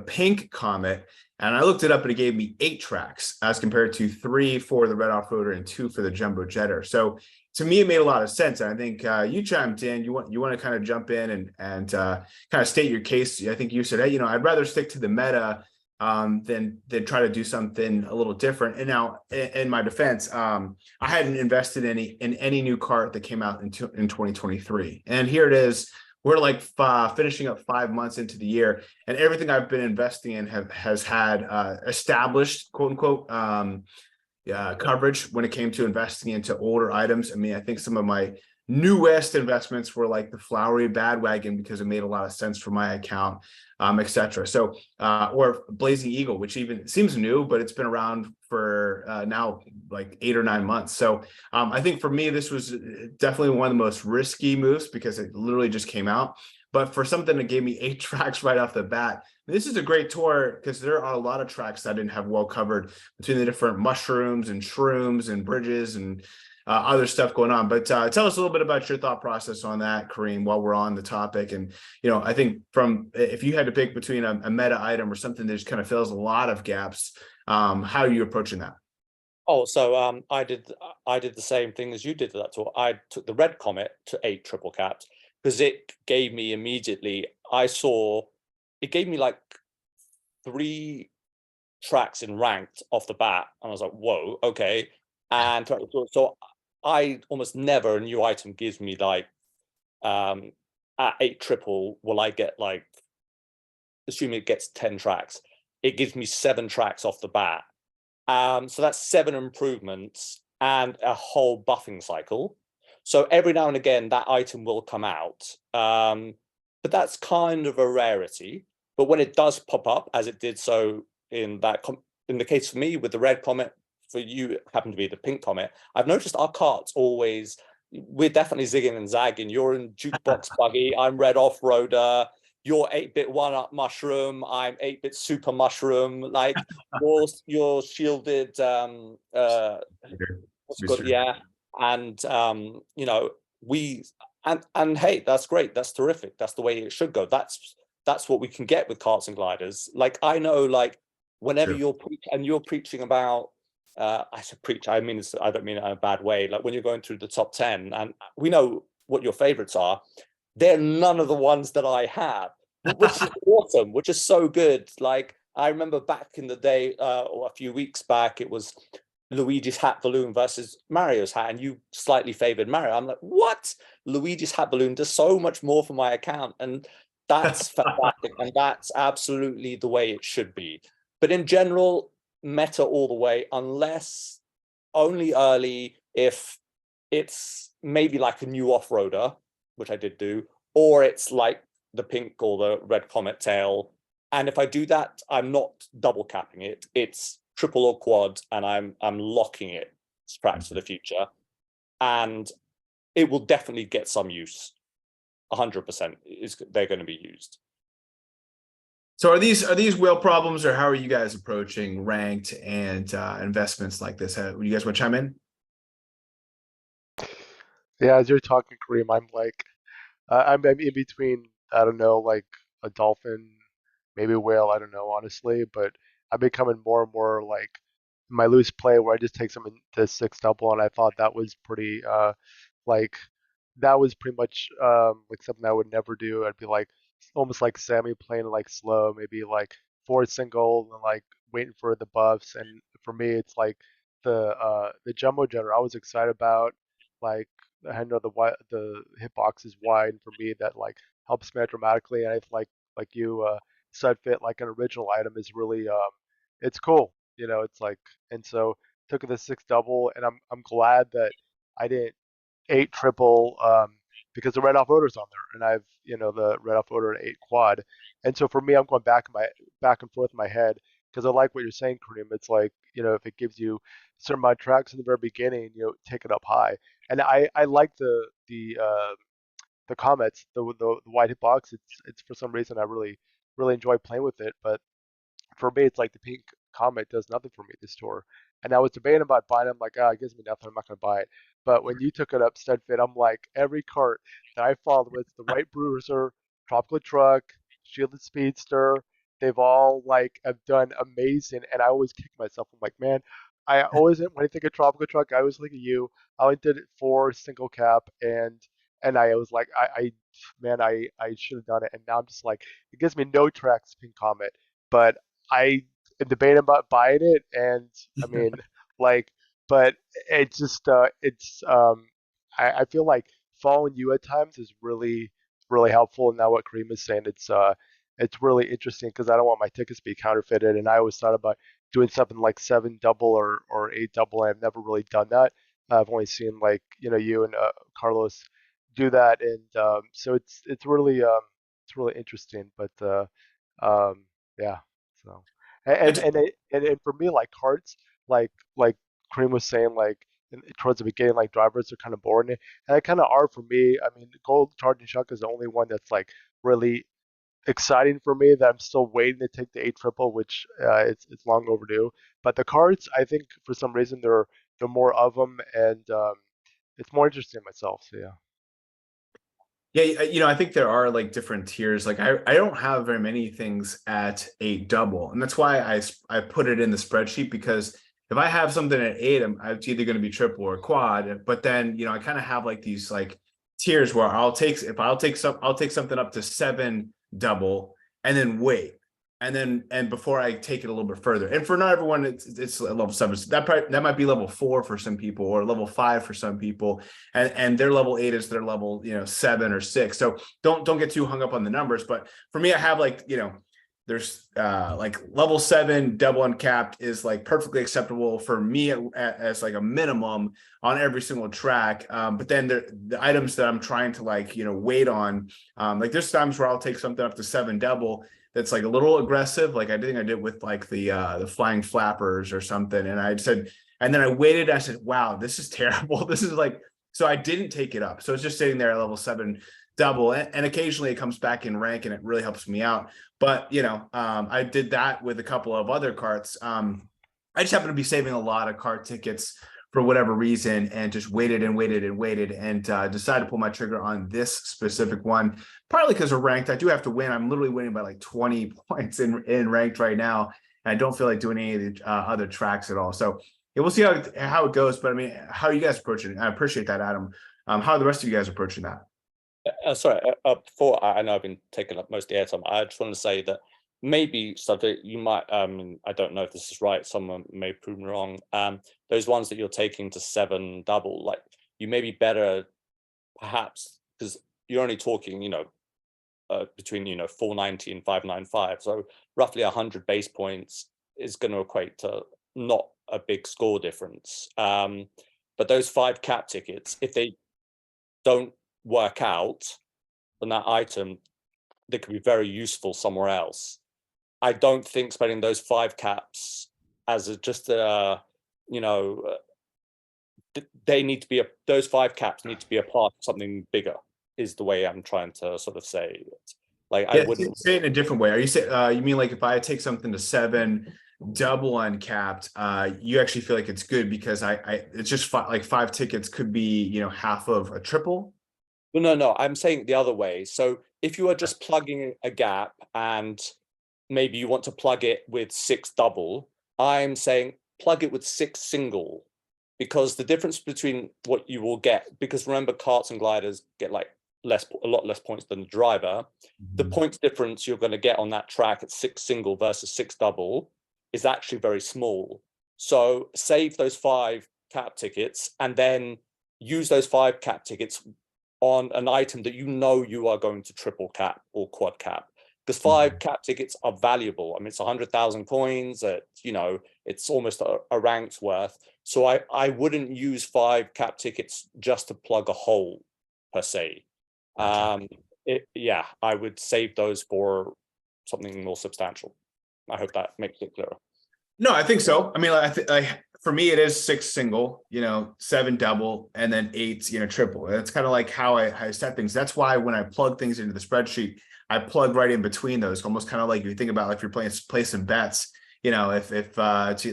pink Comet, and I looked it up, and it gave me 8 tracks as compared to 3 for the red off-roader and 2 for the jumbo jetter. So to me, it made a lot of sense. And I think you chimed in. You want to kind of jump in and kind of state your case. I think you said, hey, you know, I'd rather stick to the meta than try to do something a little different. And now, in my defense, I hadn't invested in any new cart that came out in 2023. And here it is. We're like finishing up 5 months into the year, and everything I've been investing in has had established, quote unquote, coverage when it came to investing into older items. I mean, I think some of my newest investments were like the Flowery Badwagon, because it made a lot of sense for my account, etc. So, or Blazing Eagle, which even seems new, but it's been around for now like 8 or 9 months. So I think for me, this was definitely one of the most risky moves because it literally just came out. But for something that gave me 8 tracks right off the bat, this is a great tour because there are a lot of tracks that I didn't have well covered between the different mushrooms and shrooms and bridges and other stuff going on. But tell us a little bit about your thought process on that, Kareem, while we're on the topic. And, you know, I think if you had to pick between a meta item or something that just kind of fills a lot of gaps, how are you approaching that? Oh, so I did the same thing as you did at that tour. I took the red Comet to 8 triple caps because it gave me immediately, it gave me like 3 tracks in ranked off the bat, and I was like, whoa, okay. And so I almost never, a new item gives me like at 8 triple will I get like, assuming it gets 10 tracks, it gives me 7 tracks off the bat. So that's 7 improvements and a whole buffing cycle. So every now and again, that item will come out. But that's kind of a rarity. But when it does pop up, as it did so in the case for me with the red Comet, for you it happened to be the pink Comet, I've noticed our carts always, we're definitely zigging and zagging. You're in jukebox buggy, I'm red off-roader, you're 8-bit 1-up mushroom, I'm 8-bit super mushroom, like you're shielded what's it called? Yeah. And you know, and hey, that's great, that's terrific, that's the way it should go. That's what we can get with carts and gliders. Like I know, like whenever you're preaching about I said preach, I mean I don't mean it in a bad way, like when you're going through the top 10 and we know what your favorites are, they're none of the ones that I have, which is awesome, which is so good. Like I remember back in the day, or a few weeks back, it was Luigi's Hat Balloon versus Mario's Hat, and you slightly favored Mario. I'm like, what? Luigi's Hat Balloon does so much more for my account, and that's fantastic, and that's absolutely the way it should be. But in general, meta all the way, unless only early if it's maybe like a new off-roader, which I did do, or it's like the pink or the red Comet tail. And if I do that, I'm not double capping it. It's triple or quad, and I'm locking it tracks for the future. And it will definitely get some use. 100% they're going to be used. So are these whale problems, or how are you guys approaching ranked and investments like this? Would you guys want to chime in? Yeah, as you're talking, Kareem, I'm like, I'm in between, I don't know, like a dolphin, maybe a whale, I don't know, honestly, but I'm becoming more and more like my loose play where I just take some into 6 double, and I thought that was pretty, like, that was pretty much like something I would never do. I'd be like almost like Sammy playing like slow, maybe like 4 single and like waiting for the buffs. And for me, it's like the jumbo jetter I was excited about. Like I know the hitbox is wide, and for me that like helps me out dramatically. And I like you Studfit like an original item is really it's cool. You know, it's like, and so took the 6 double, and I'm glad that I didn't 8 triple because the red off order's on there, and I've, you know, the red off order and 8 quad, and so for me, I'm going back and forth in my head because I like what you're saying, Kareem. It's like, you know, if it gives you certain amount of tracks in the very beginning, you know, take it up high, and I like the comments, the white hitbox. It's for some reason I really enjoy playing with it, but for me, it's like the pink comet does nothing for me this tour. And I was debating about buying it. I'm like, ah, it gives me nothing. I'm not going to buy it. But when you took it up, Studfit, I'm like, every cart that I followed with the White Bruiser, Tropical Truck, Shielded Speedster, they've all like have done amazing. And I always kick myself. I'm like, man, I always, when I think of Tropical Truck, I always think of you. I only did it for single cap, and I was like, man, I should have done it. And now I'm just like, it gives me no tracks, Pink Comet. But I am debating about buying it, and I mean, like, but it's just, I feel like following you at times is really helpful. And now what Kareem is saying, it's really interesting because I don't want my tickets to be counterfeited. And I always thought about doing something like 7 double or 8 double. And I've never really done that. I've only seen like, you know, you and Carlos do that, and so it's really interesting. But yeah. So, I just, and for me, like carts, like Kareem was saying, like towards the beginning, like drivers are kind of boring, and they kind of are for me. I mean, the gold charging shuck is the only one that's like really exciting for me that I'm still waiting to take the 8 triple, which it's long overdue. But the carts, I think for some reason they're more of them, and it's more interesting myself. So yeah. yeah, you know, I think there are like different tiers. Like I don't have very many things at 8 double, and that's why I put it in the spreadsheet, because if I have something at 8, it's either going to be triple or quad. But then, you know, I kind of have like these like tiers where I'll take something up to 7 double and then wait. And before I take it a little bit further, and for not everyone, it's level 7. So that might be level 4 for some people, or level 5 for some people, and their level 8 is their level, you know, 7 or 6. So don't get too hung up on the numbers. But for me, I have like, you know, there's like level 7 double uncapped is like perfectly acceptable for me as like a minimum on every single track. But then the items that I'm trying to like, you know, wait on, like there's times where I'll take something up to 7 double that's like a little aggressive, like I think I did with like the flying flappers or something, and I said, and then I waited, I said, wow, this is terrible. This is like, so I didn't take it up, so it's just sitting there at level 7 double, and occasionally it comes back in rank and it really helps me out. But you know, I did that with a couple of other carts. I just happen to be saving a lot of cart tickets for whatever reason, and just waited and waited and waited, and decided to pull my trigger on this specific one, partly because we're ranked. I do have to win. I'm literally winning by like 20 points in ranked right now, and I don't feel like doing any of the other tracks at all. So yeah, we'll see how it goes. But I mean, how are you guys approaching it? I appreciate that, Adam. How are the rest of you guys approaching that? Sorry, before I know I've been taking up most of the airtime, I just want to say that maybe something you might, I don't know if this is right, someone may prove me wrong. Those ones that you're taking to 7 double, like you may be better, perhaps, because you're only talking, you know, between, you know, 490 and 595. So roughly 100 base points is going to equate to not a big score difference. But those 5 cap tickets, if they don't work out on that item, they could be very useful somewhere else. I don't think spending those 5 caps as just a, you know, they need to be those 5 caps need to be a part of something bigger, is the way I'm trying to sort of say it. Like Yeah, I wouldn't say it in a different way. Are you you mean like if I take something to 7 double uncapped, you actually feel like it's good because it's just like 5 tickets could be, you know, half of a triple? Well, no, I'm saying the other way. So if you are just plugging a gap and maybe you want to plug it with 6 double, I'm saying plug it with 6 single, because the difference between what you will get, because remember, karts and gliders get like a lot less points than the driver. The points difference you're going to get on that track at 6 single versus 6 double is actually very small. So save those 5 cap tickets and then use those 5 cap tickets on an item that you know you are going to triple cap or quad cap. because 5 cap tickets are valuable. I mean, it's 100,000 coins. It's almost a rank's worth. So I wouldn't use 5 cap tickets just to plug a hole per se. Gotcha. Yeah, I would save those for something more substantial. I hope that makes it clearer. No, I think so. I mean, for me, it is 6 single, 7 double, and then 8, triple. That's kind of like how I set things. That's why when I plug things into the spreadsheet, I plug right in between those, almost kind of like you think about if you're placing bets, if it's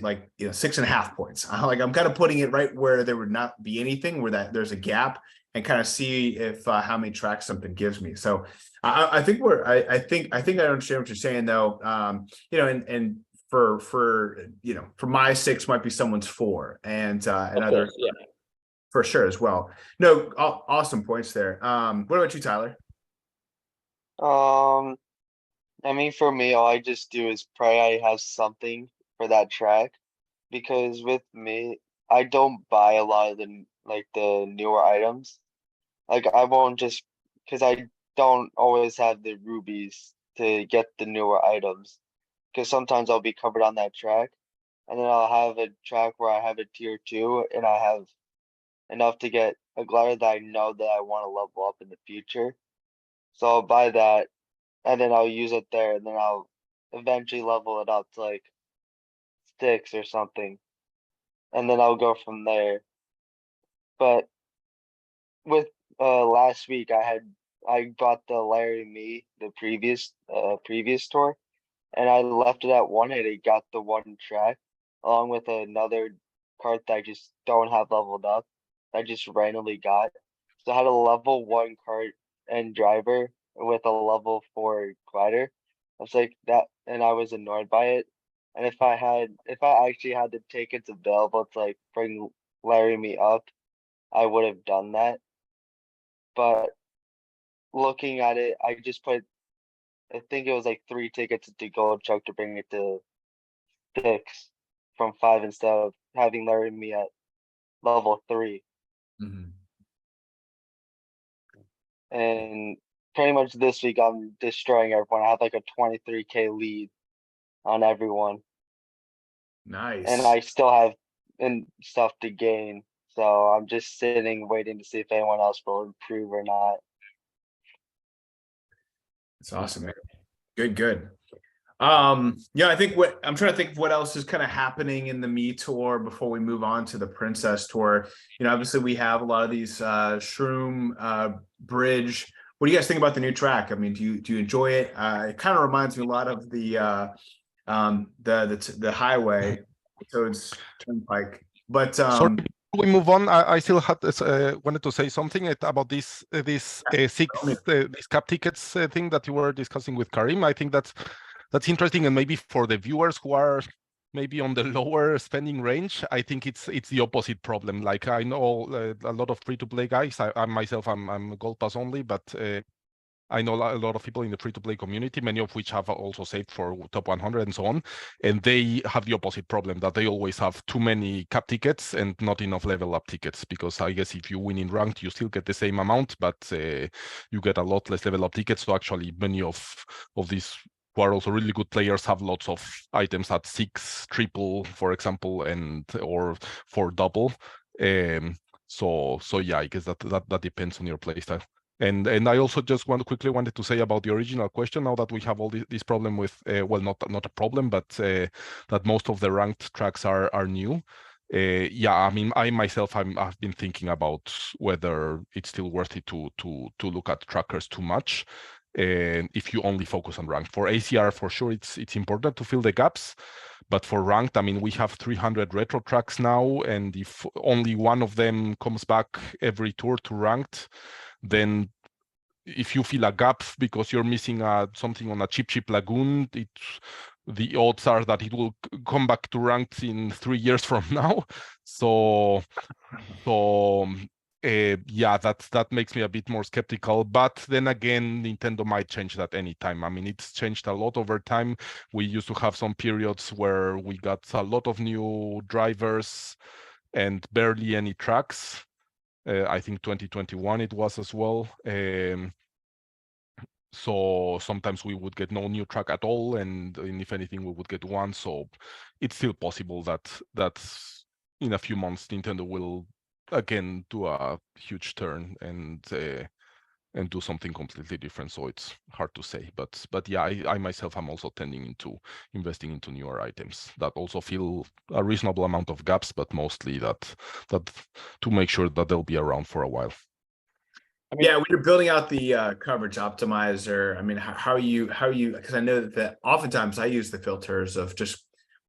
like 6.5 points. I'm kind of putting it right where there would not be anything, where there's a gap, and kind of see if how many tracks something gives me. So I think I think I understand what you're saying though. And for my 6 might be someone's 4, and other, yeah, for sure as well. No, awesome points there. What about you, Tyler? I mean, for me, all I just do is pray I have something for that track, because with me, I don't buy a lot of the newer items. Like I won't just, because I don't always have the rubies to get the newer items. Because sometimes I'll be covered on that track, and then I'll have a track where I have a tier 2, and I have enough to get a glider that I know that I want to level up in the future. So I'll buy that, and then I'll use it there, and then I'll eventually level it up to like 6 or something, and then I'll go from there. But with last week, I bought the Larry Mii, the previous tour, and I left it at 1 hit. It got the 1 track, along with another cart that I just don't have leveled up. I just randomly got. So I had a level 1 cart and driver with a level 4 glider. I was like that, and I was annoyed by it. And if I actually had the tickets available to like bring Larry me up, I would have done that. But looking at it, I just put, I think it was like 3 tickets to Gold Chuck to bring it to 6 from 5 instead of having Larry me at level 3. Mhm. And pretty much this week I'm destroying everyone. I have like a 23k lead on everyone, Nice. and I still have stuff to gain. So I'm just sitting waiting to see if anyone else will improve or not. That's awesome, man. Good. I think I'm trying to think of what else is kind of happening in the Mii tour before we move on to the Princess tour. Obviously we have a lot of these Shroom Bridge. What do you guys think about the new track? I mean, do you enjoy it? It kind of reminds me a lot of the highway, Toad's Turnpike. But Sorry, before we move on, I still had wanted to say something about this 6 these cap tickets thing that you were discussing with Karim. I think that's interesting, and maybe for the viewers who are maybe on the lower spending range, I think it's the opposite problem. Like I know a lot of free-to-play guys. I myself, I'm Gold Pass only, but I know a lot of people in the free-to-play community, many of which have also saved for top 100 and so on, and they have the opposite problem, that they always have too many cap tickets and not enough level up tickets, because I guess if you win in ranked, you still get the same amount, but you get a lot less level up tickets. So actually many of these who are also really good players have lots of items at 6 triple, for example, or 4 double. So yeah, I guess that depends on your playstyle. And I also just quickly wanted to say about the original question, now that we have all this problem with, well, not a problem, but that most of the ranked tracks are new. Yeah, I mean, I myself, I've been thinking about whether it's still worth it to look at trackers too much. And if you only focus on ranked, for ACR, for sure, it's important to fill the gaps. But for ranked, I mean, we have 300 retro tracks now, and if only one of them comes back every tour to ranked, then if you feel a gap because you're missing something on a cheap lagoon, the odds are that it will come back to ranked in 3 years from now. So yeah, that makes me a bit more skeptical. But then again, Nintendo might change that anytime. I mean, it's changed a lot over time. We used to have some periods where we got a lot of new drivers and barely any tracks. I think 2021 it was as well. So sometimes we would get no new track at all, and if anything, we would get one. So it's still possible that in a few months Nintendo will again do a huge turn and do something completely different. So it's hard to say, but yeah, I myself am also tending into investing into newer items that also fill a reasonable amount of gaps, but mostly that to make sure that they'll be around for a while. I mean, Yeah, when you're building out the coverage optimizer, I mean, how are you, because I know that oftentimes I use the filters of just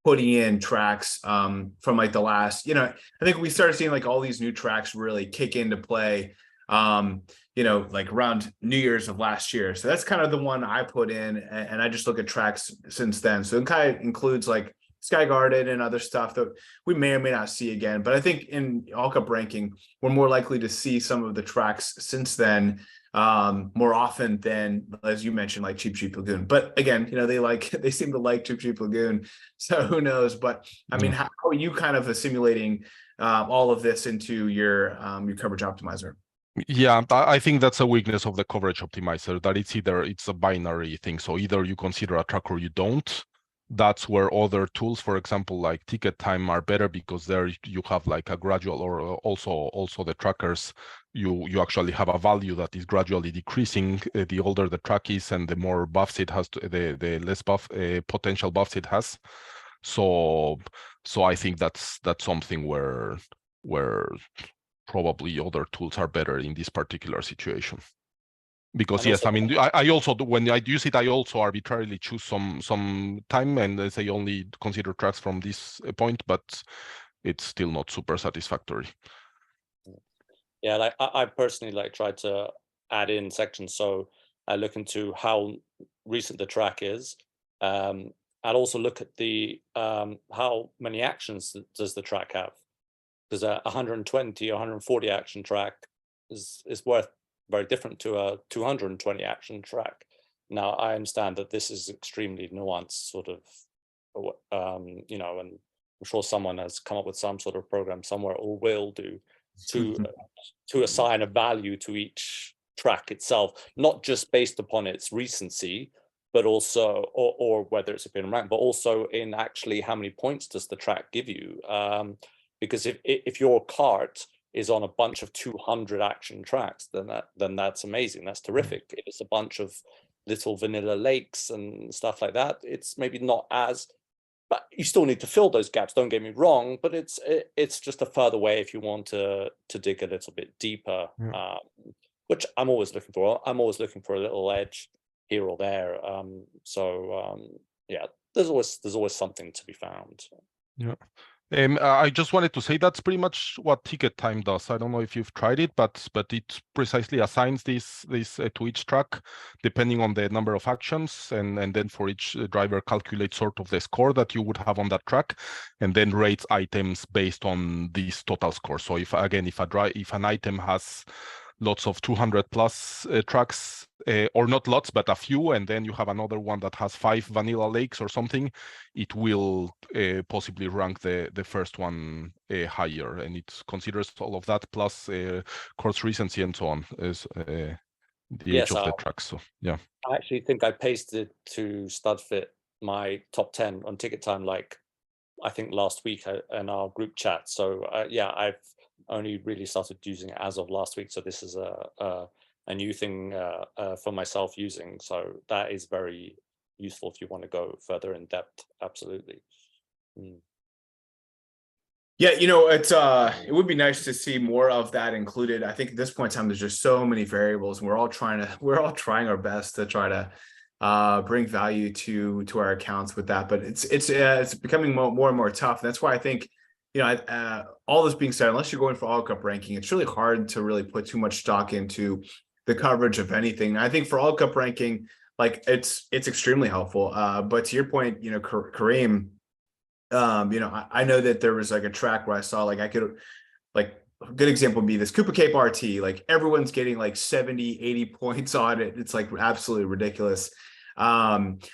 putting in tracks from like the last, I think we started seeing like all these new tracks really kick into play, like around New Year's of last year. So that's kind of the one I put in, and I just look at tracks since then. So it kind of includes like Sky Garden and other stuff that we may or may not see again. But I think in All Cup ranking, we're more likely to see some of the tracks since then more often than, as you mentioned, like Cheap Cheap Lagoon. But again, they seem to like Cheap Cheap Lagoon, so who knows? But I mean, how are you kind of assimilating all of this into your coverage optimizer? Yeah, I think that's a weakness of the coverage optimizer, that it's a binary thing. So either you consider a track or you don't. That's where other tools, for example, like ticket time, are better, because there you have like a gradual, or also the trackers, you actually have a value that is gradually decreasing the older the track is, and the more buffs it has, the less potential buffs it has. So I think that's something where probably other tools are better in this particular situation. Because yes, I mean, I also, when I use it, I also arbitrarily choose some time and say only consider tracks from this point, but it's still not super satisfactory. Yeah, like I personally like try to add in sections, so I look into how recent the track is. I'd also look at the how many actions does the track have, because a 120 or 140 action track is worth very different to a 220 action track. Now, I understand that this is extremely nuanced sort of, and I'm sure someone has come up with some sort of program somewhere, or will do, to assign a value to each track itself, not just based upon its recency, but also, or whether it's been ranked, but also in actually how many points does the track give you? Because if your cart is on a bunch of 200 action tracks, then that's amazing. That's terrific. If it's a bunch of little vanilla lakes and stuff like that, it's maybe not as, but you still need to fill those gaps. Don't get me wrong, but it's just a further way if you want to dig a little bit deeper, which I'm always looking for. I'm always looking for a little edge here or there. Yeah, there's always something to be found. Yeah. I just wanted to say that's pretty much what ticket time does. I don't know if you've tried it, but it precisely assigns this to each track depending on the number of actions, and then for each driver calculates sort of the score that you would have on that track, and then rates items based on this total score. So if an item has lots of 200 plus tracks, or not lots, but a few, and then you have another one that has 5 vanilla lakes or something, it will possibly rank the first one higher, and it considers all of that plus course recency and so on as the age of the track. So yeah, I actually think I pasted to Studfit my top 10 on ticket time, like I think last week in our group chat. So yeah, I've only really started using it as of last week, so this is a new thing for myself using. So that is very useful if you want to go further in depth. Absolutely. Yeah, it would be nice to see more of that included. I think at this point in time, there's just so many variables, and we're all trying our best to try to bring value to our accounts with that. But it's becoming more and more tough. That's why I think, all this being said, unless you're going for All Cup ranking, it's really hard to really put too much stock into the coverage of anything. I think for All Cup ranking, like it's extremely helpful. But to your point, Kareem, I know that there was like a track where I saw like I could, like, a good example would be this Koopa Cape RT. Like everyone's getting like 70, 80 points on it. It's like absolutely ridiculous.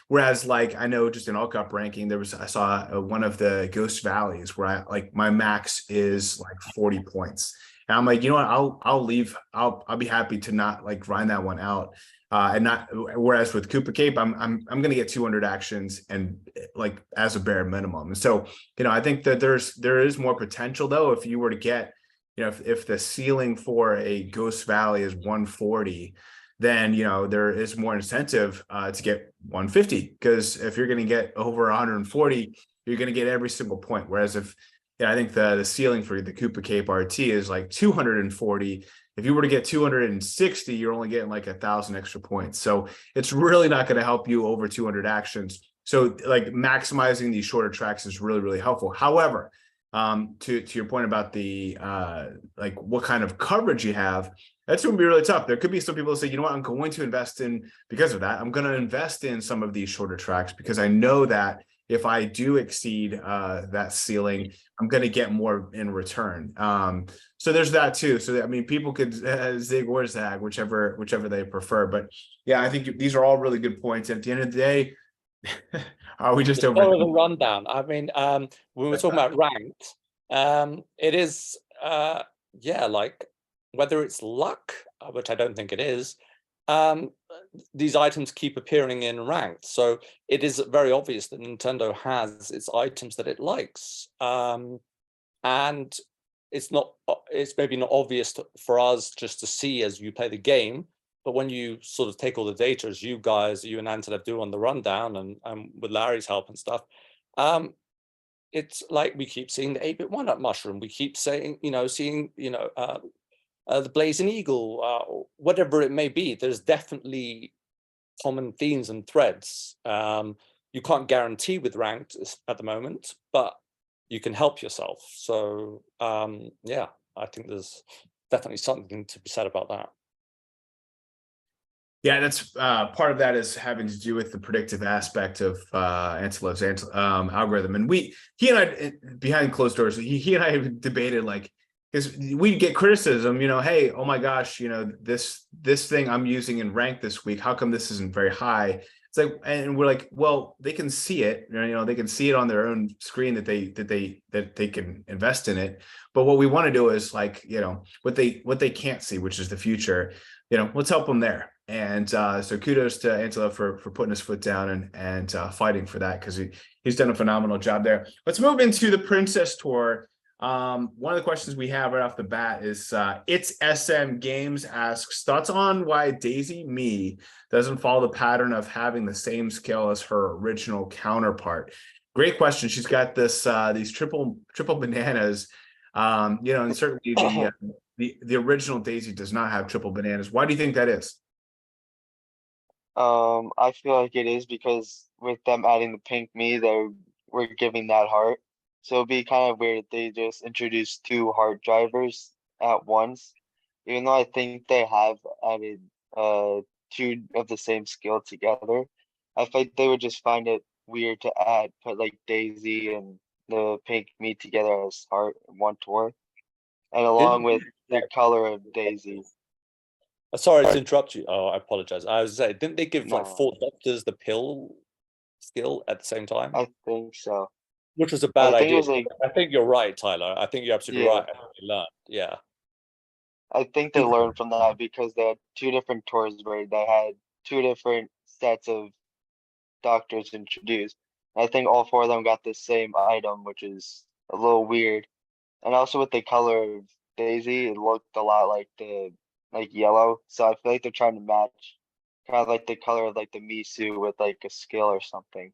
Whereas like I know just in All Cup ranking, I saw one of the Ghost Valleys where my max is like 40 points. And I'm like, you know what, I'll leave. I'll be happy to not like grind that one out. And not, whereas with Koopa Cape, I'm gonna get 200 actions and like as a bare minimum. And so, I think that there is more potential though if you were to get, if the ceiling for a Ghost Valley is 140, then there is more incentive to get 150, because if you're going to get over 140, you're going to get every single point. Whereas if I think the ceiling for the Koopa Cape RT is like 240. If you were to get 260, you're only getting like 1,000 extra points. So it's really not going to help you over 200 actions. So like maximizing these shorter tracks is really, really helpful. However, to your point about the like what kind of coverage you have, that's going to be really tough. There could be some people who say, you know what, I'm going to invest in, because of that, I'm going to invest in some of these shorter tracks because I know that if I do exceed that ceiling, I'm going to get more in return. So there's that too. So I mean, people could zig or zag, whichever they prefer. But yeah, I think these are all really good points. At the end of the day, are we just over the rundown? I mean, when we're talking about ranked, it is yeah, like whether it's luck, which I don't think it is, these items keep appearing in ranked. So it is very obvious that Nintendo has its items that it likes. And it's maybe not obvious for us just to see as you play the game, but when you sort of take all the data, as you and Antonev do on the rundown and with Larry's help and stuff, it's like we keep seeing the 8-bit one-up mushroom. We keep saying, seeing, the Blazing Eagle, whatever it may be. There's definitely common themes and threads. You can't guarantee with ranked at the moment, but you can help yourself. So yeah, I think there's definitely something to be said about that. Yeah, that's part of that is having to do with the predictive aspect of Antelop's algorithm. And he and I, behind closed doors, he and I have debated, like, because we get criticism, hey, oh my gosh, this thing I'm using in rank this week, how come this isn't very high? It's like, and we're like, well, they can see it, they can see it on their own screen that they can invest in it. But what we want to do is, like, what they can't see, which is the future. Let's help them there. And so kudos to Angelo for putting his foot down and fighting for that, because he's done a phenomenal job there. Let's move into the Princess Tour. One of the questions we have right off the bat is It's SM Games asks thoughts on why Daisy Mii doesn't follow the pattern of having the same skill as her original counterpart. Great question. She's got these triple bananas, and certainly the original Daisy does not have triple bananas. Why do you think that is? I feel like it is because with them adding the pink Mii, we're giving that heart. So it'd be kind of weird if they just introduced 2 heart drivers at once. Even though I think they have added 2 of the same skill together, I think they would just find it weird to put like Daisy and the pink Mii together as heart in one tour. And along with the color of Daisy. Sorry to interrupt you. Oh, I apologize. I was saying, didn't they give like No. 4 doctors the pill skill at the same time? I think so. Which was a bad I think it idea. was like, I think you're right, Tyler. I think you're absolutely Yeah. right. I think they learned. Yeah. I think they learned from that because they had 2 different tours where they had 2 different sets of doctors introduced. I think all 4 of them got the same item, which is a little weird. And also with the color of Daisy, it looked a lot like yellow. So I feel like they're trying to match kind of like the color of like the Misu with like a skill or something.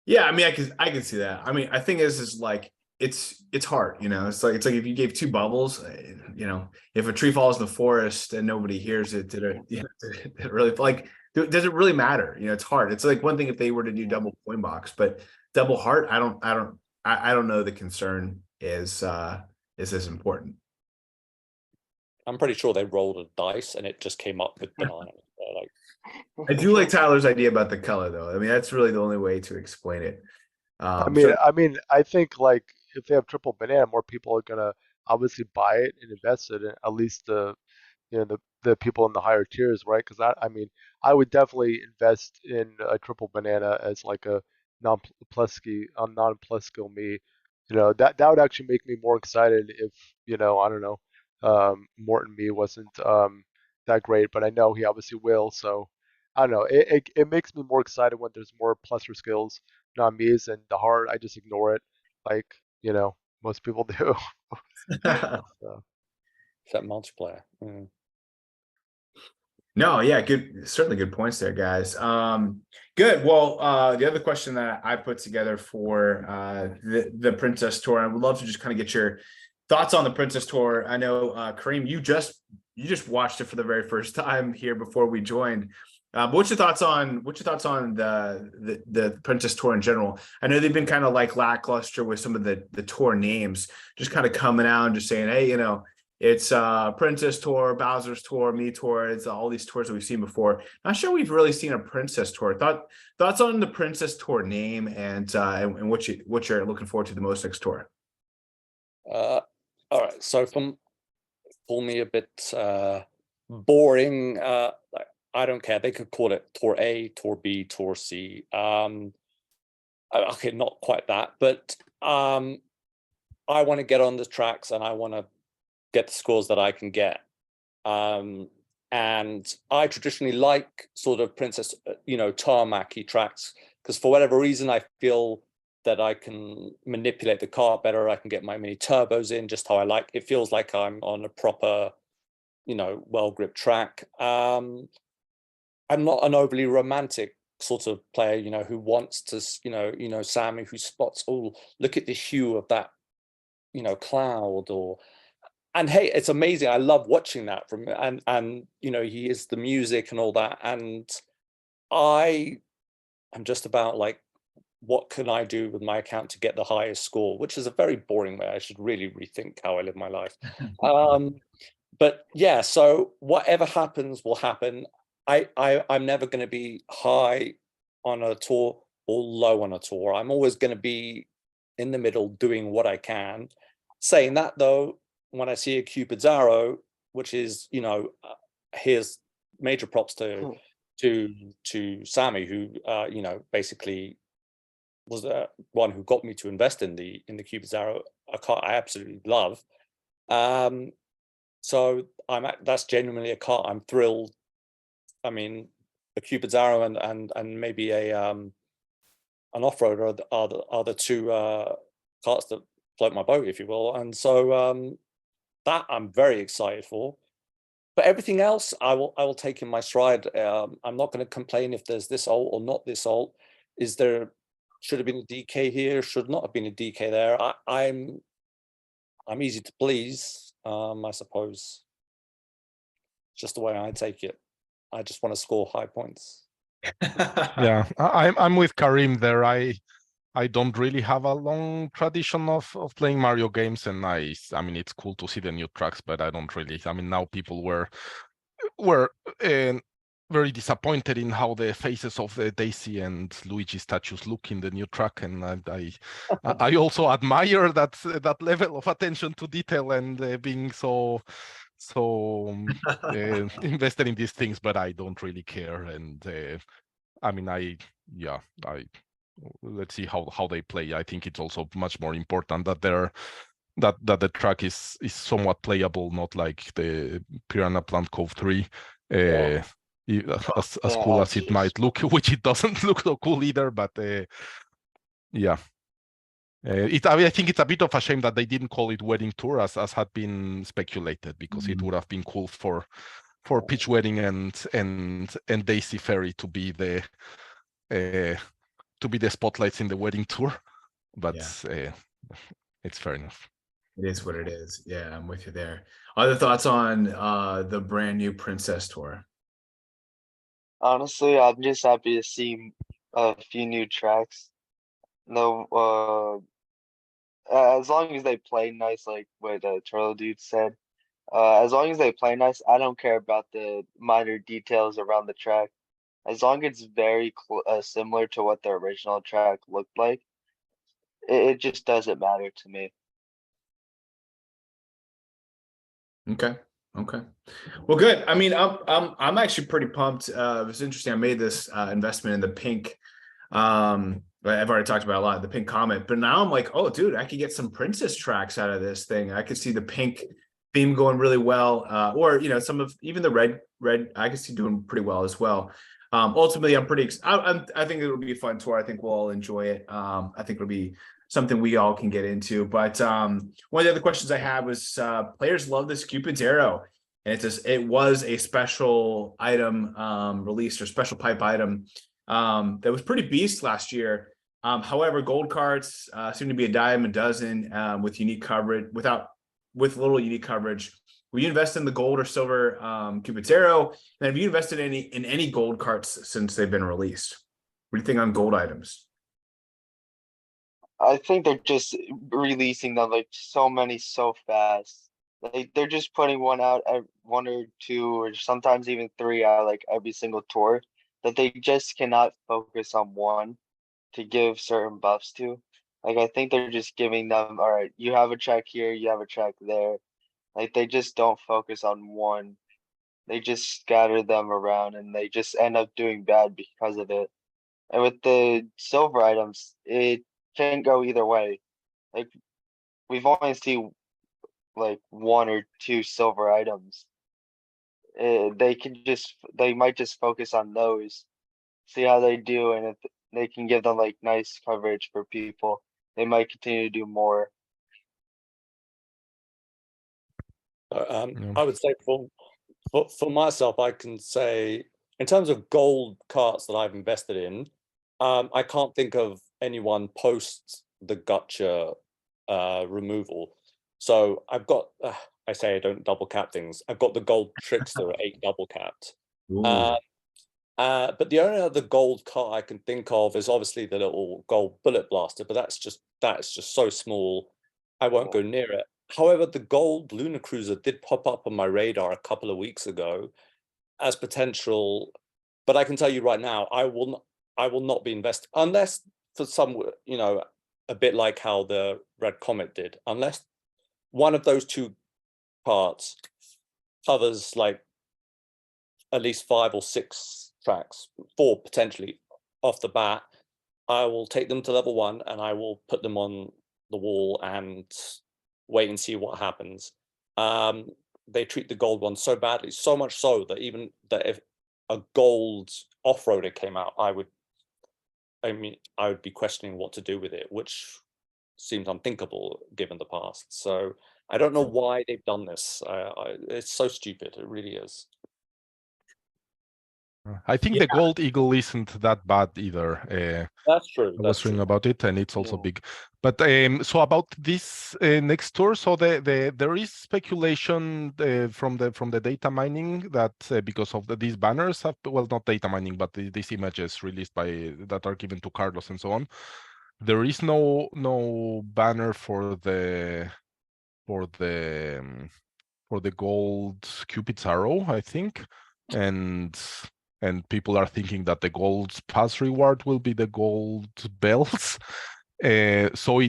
Yeah, I mean, I can see that. I mean, I think is like it's hard, It's like if you gave 2 bubbles, if a tree falls in the forest and nobody hears it, did it really, like, does it really matter? It's hard. It's like one thing if they were to do double coin box, but double heart, I don't know the concern is as important. I'm pretty sure they rolled a dice and it just came up with banana. Like, I do like Tyler's idea about the color, though. I mean, that's really the only way to explain it. I mean, I think like if they have triple banana, more people are gonna obviously buy it and invest it in, at least the people in the higher tiers, right? Because I mean, I would definitely invest in a triple banana as like a non-plus skill me you know, that would actually make me more excited if, you know, I don't know, Morton Mii wasn't that great, but I know he obviously will. So I don't know. It makes me more excited when there's more pluser skills, non-Miis, and the hard I just ignore it, like, you know, most people do. So. Except multiplayer. Mm. No, yeah, good, certainly good points there, guys. Good. Well, the other question that I put together for the Princess Tour, I would love to just kind of get your thoughts on the Princess Tour. I know Kareem, you just watched it for the very first time here before we joined. But what's your thoughts on the Princess Tour in general? I know they've been kind of like lackluster with some of the tour names, just kind of coming out and just saying, hey, you know, it's Princess Tour, Bowser's Tour, Mii Tour. It's all these tours that we've seen before. Not sure we've really seen a Princess Tour. Thoughts on the Princess Tour name and what you're looking forward to the most next tour. All right. So for me, a bit boring. Like, I don't care. They could call it Tour A, Tour B, Tour C. Okay, not quite that, but I want to get on the tracks and I want to get the scores that I can get. And I traditionally like sort of Princess, you know, tarmacy tracks, because for whatever reason, I feel that I can manipulate the kart better. I can get my mini turbos in just how I like. It feels like I'm on a proper, you know, well-gripped track. I'm not an overly romantic sort of player, you know, who wants to, you know, Sammy, who spots, oh, look at the hue of that, you know, cloud, or, and hey, it's amazing. I love watching that from, and you know, he is the music and all that. And I'm just about like, what can I do with my account to get the highest score, which is a very boring way. I should really rethink how I live my life. But yeah, so whatever happens will happen. I'm never going to be high on a tour or low on a tour. I'm always going to be in the middle doing what I can. Saying that though, when I see a Cupid's arrow, which is, you know, here's major props to Sammy, who you know, basically was the one who got me to invest in the Cupid's arrow, a cart I absolutely love. So that's genuinely a cart I'm thrilled. I mean, a Cupid's arrow and maybe a an off-roader are the two carts that float my boat, if you will. And so that I'm very excited for. But everything else, I will take in my stride. I'm not going to complain if there's this ult or not this ult. Is there, should have been a DK here? Should not have been a DK there. I'm easy to please, I suppose. Just the way I take it. I just want to score high points. Yeah, I'm with Kareem there. I don't really have a long tradition of playing Mario games, and I mean, it's cool to see the new tracks, but I don't really. I mean, now people were very disappointed in how the faces of the Daisy and Luigi statues look in the new track, and I also admire that level of attention to detail and being so invested in these things, but I don't really care. And I mean, let's see how they play. I think it's also much more important that that the track is somewhat playable, not like the Piranha Plant Cove 3. Yeah. As cool as it might look, which it doesn't look so cool either, but yeah. I think it's a bit of a shame that they didn't call it Wedding Tour as had been speculated, because it would have been cool for Peach Wedding and Daisy Ferry to be the spotlights in the Wedding Tour, but it's fair enough. It is what it is. Yeah, I'm with you there. Other thoughts on the brand new Princess Tour? Honestly, I'm just happy to see a few new tracks. No, as long as they play nice, like what Turtle Dude said. As long as they play nice, I don't care about the minor details around the track. As long as it's very similar to what the original track looked like, it just doesn't matter to me. Okay. Well, good. I mean, I'm actually pretty pumped. It was interesting. I made this investment in the pink I've already talked about a lot, the pink comet, but now I'm like, oh, dude, I could get some princess tracks out of this thing. I could see the pink theme going really well, or some of even the red I could see doing pretty well as well. Ultimately, I'm pretty. I think it'll be a fun tour. I think we'll all enjoy it. I think it'll be something we all can get into. But one of the other questions I had was players love this Cupid's arrow, and it was a special item released, or special pipe item that was pretty beast last year. However, gold carts seem to be a dime a dozen with unique coverage, with little unique coverage. Will you invest in the gold or silver Cupid's arrow? And have you invested in any gold carts since they've been released? What do you think on gold items? I think they're just releasing them like so many so fast. Like they're just putting one out at 1 or 2 or sometimes even 3 out like every single tour, that they just cannot focus on one to give certain buffs to. Like I think they're just giving them, all right, you have a track here, you have a track there. Like they just don't focus on one. They just scatter them around and they just end up doing bad because of it. And with the silver items, it can go either way. Like we've only seen like 1 or 2 silver items. They might just focus on those, see how they do, and if they can give them like nice coverage for people, they might continue to do more. I would say for myself, I can say in terms of gold carts that I've invested in, I can't think of anyone post the gotcha removal. So I've got, I say I don't double cap things. I've got the gold trickster at 8 double capped. But the only other gold cart I can think of is obviously the little gold bullet blaster, but that's just so small, I won't go near it. However, the gold Lunar Cruiser did pop up on my radar a couple of weeks ago as potential, but I can tell you right now, I will not be investing unless for some, a bit like how the Red Comet did, unless one of those 2 parts covers like at least 5 or 6 tracks, 4 potentially off the bat, I will take them to level 1 and I will put them on the wall and wait and see what happens. They treat the gold one so badly, so much so that even that if a gold off-roader came out, I would be questioning what to do with it, which seems unthinkable given the past. So I don't know why they've done this. It's so stupid. It really is. I think the gold eagle isn't that bad either. That's true. I was reading about it, and it's also big. But so about this next tour, so there is speculation from the data mining that because of these banners have, well, not data mining, but these images released that are given to Carlos and so on, there is no banner for the gold Cupid's arrow, I think, and people are thinking that the gold pass reward will be the gold bells. So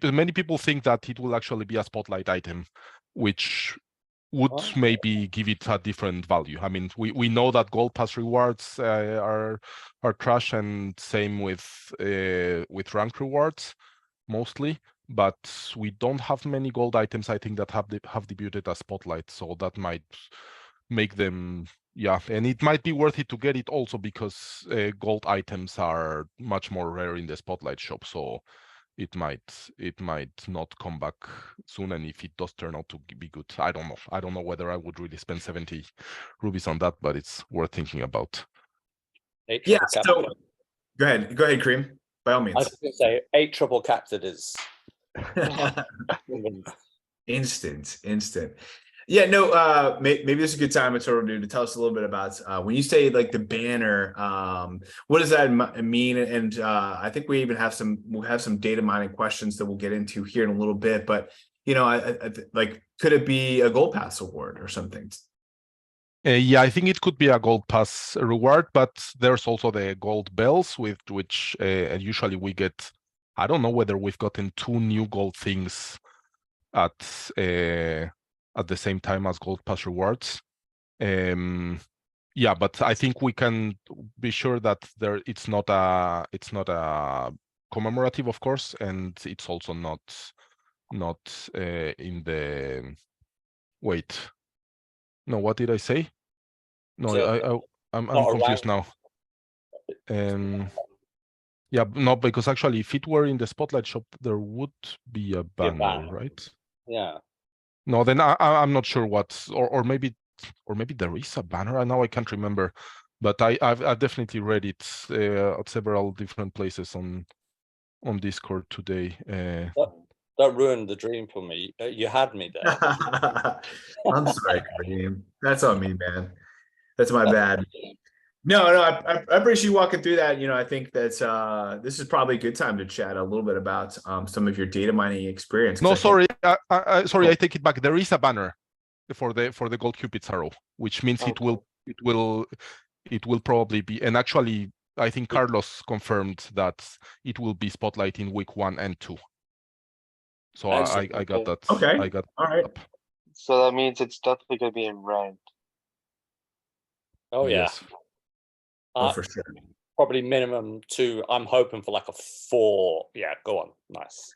many people think that it will actually be a spotlight item, which would maybe give it a different value. I mean, we know that gold pass rewards are trash, and same with rank rewards mostly. But we don't have many gold items, I think, that have debuted as spotlight, so that might make them. Yeah, and it might be worth it to get it also because gold items are much more rare in the spotlight shop, so it might not come back soon. And if it does turn out to be good, I don't know whether I would really spend 70 rubies on that, but it's worth thinking about. Yeah, so go ahead, Kareem, by all means. I was going to say 8 triple caps it is. Instant. Yeah, no, maybe this is a good time to tell us a little bit about when you say like the banner, what does that mean? And I think we'll have some data mining questions that we'll get into here in a little bit, but like, could it be a gold pass award or something? Yeah, I think it could be a gold pass reward, but there's also the gold bells, with which usually we get. I don't know whether we've gotten 2 new gold things at the same time as gold pass rewards. Yeah, but I think we can be sure that it's not a commemorative, of course, and it's also not in the wait. No, what did I say? No, So I'm not a confused rank. now. Yeah, no, because actually, if it were in the Spotlight shop, there would be a banner, right? Yeah. No, then I'm not sure what, or maybe there is a banner. I know I can't remember, but I've definitely read it at several different places on Discord today. That ruined the dream for me. You had me there. I'm sorry, Kareem. That's on me, man. That's my bad. No, I appreciate you walking through that. I think that's this is probably a good time to chat a little bit about some of your data mining experience. No, sorry, Oh. I take it back. There is a banner for the Gold Cupid Arrow, which means it will probably be. And actually, I think Carlos confirmed that it will be Spotlight in week 1 and 2. So I got that. Okay. I got all right. up. So that means it's definitely gonna be in ranked. Oh yeah. Yes. Oh, for sure. Probably minimum 2. I'm hoping for like a 4. Yeah, go on. Nice.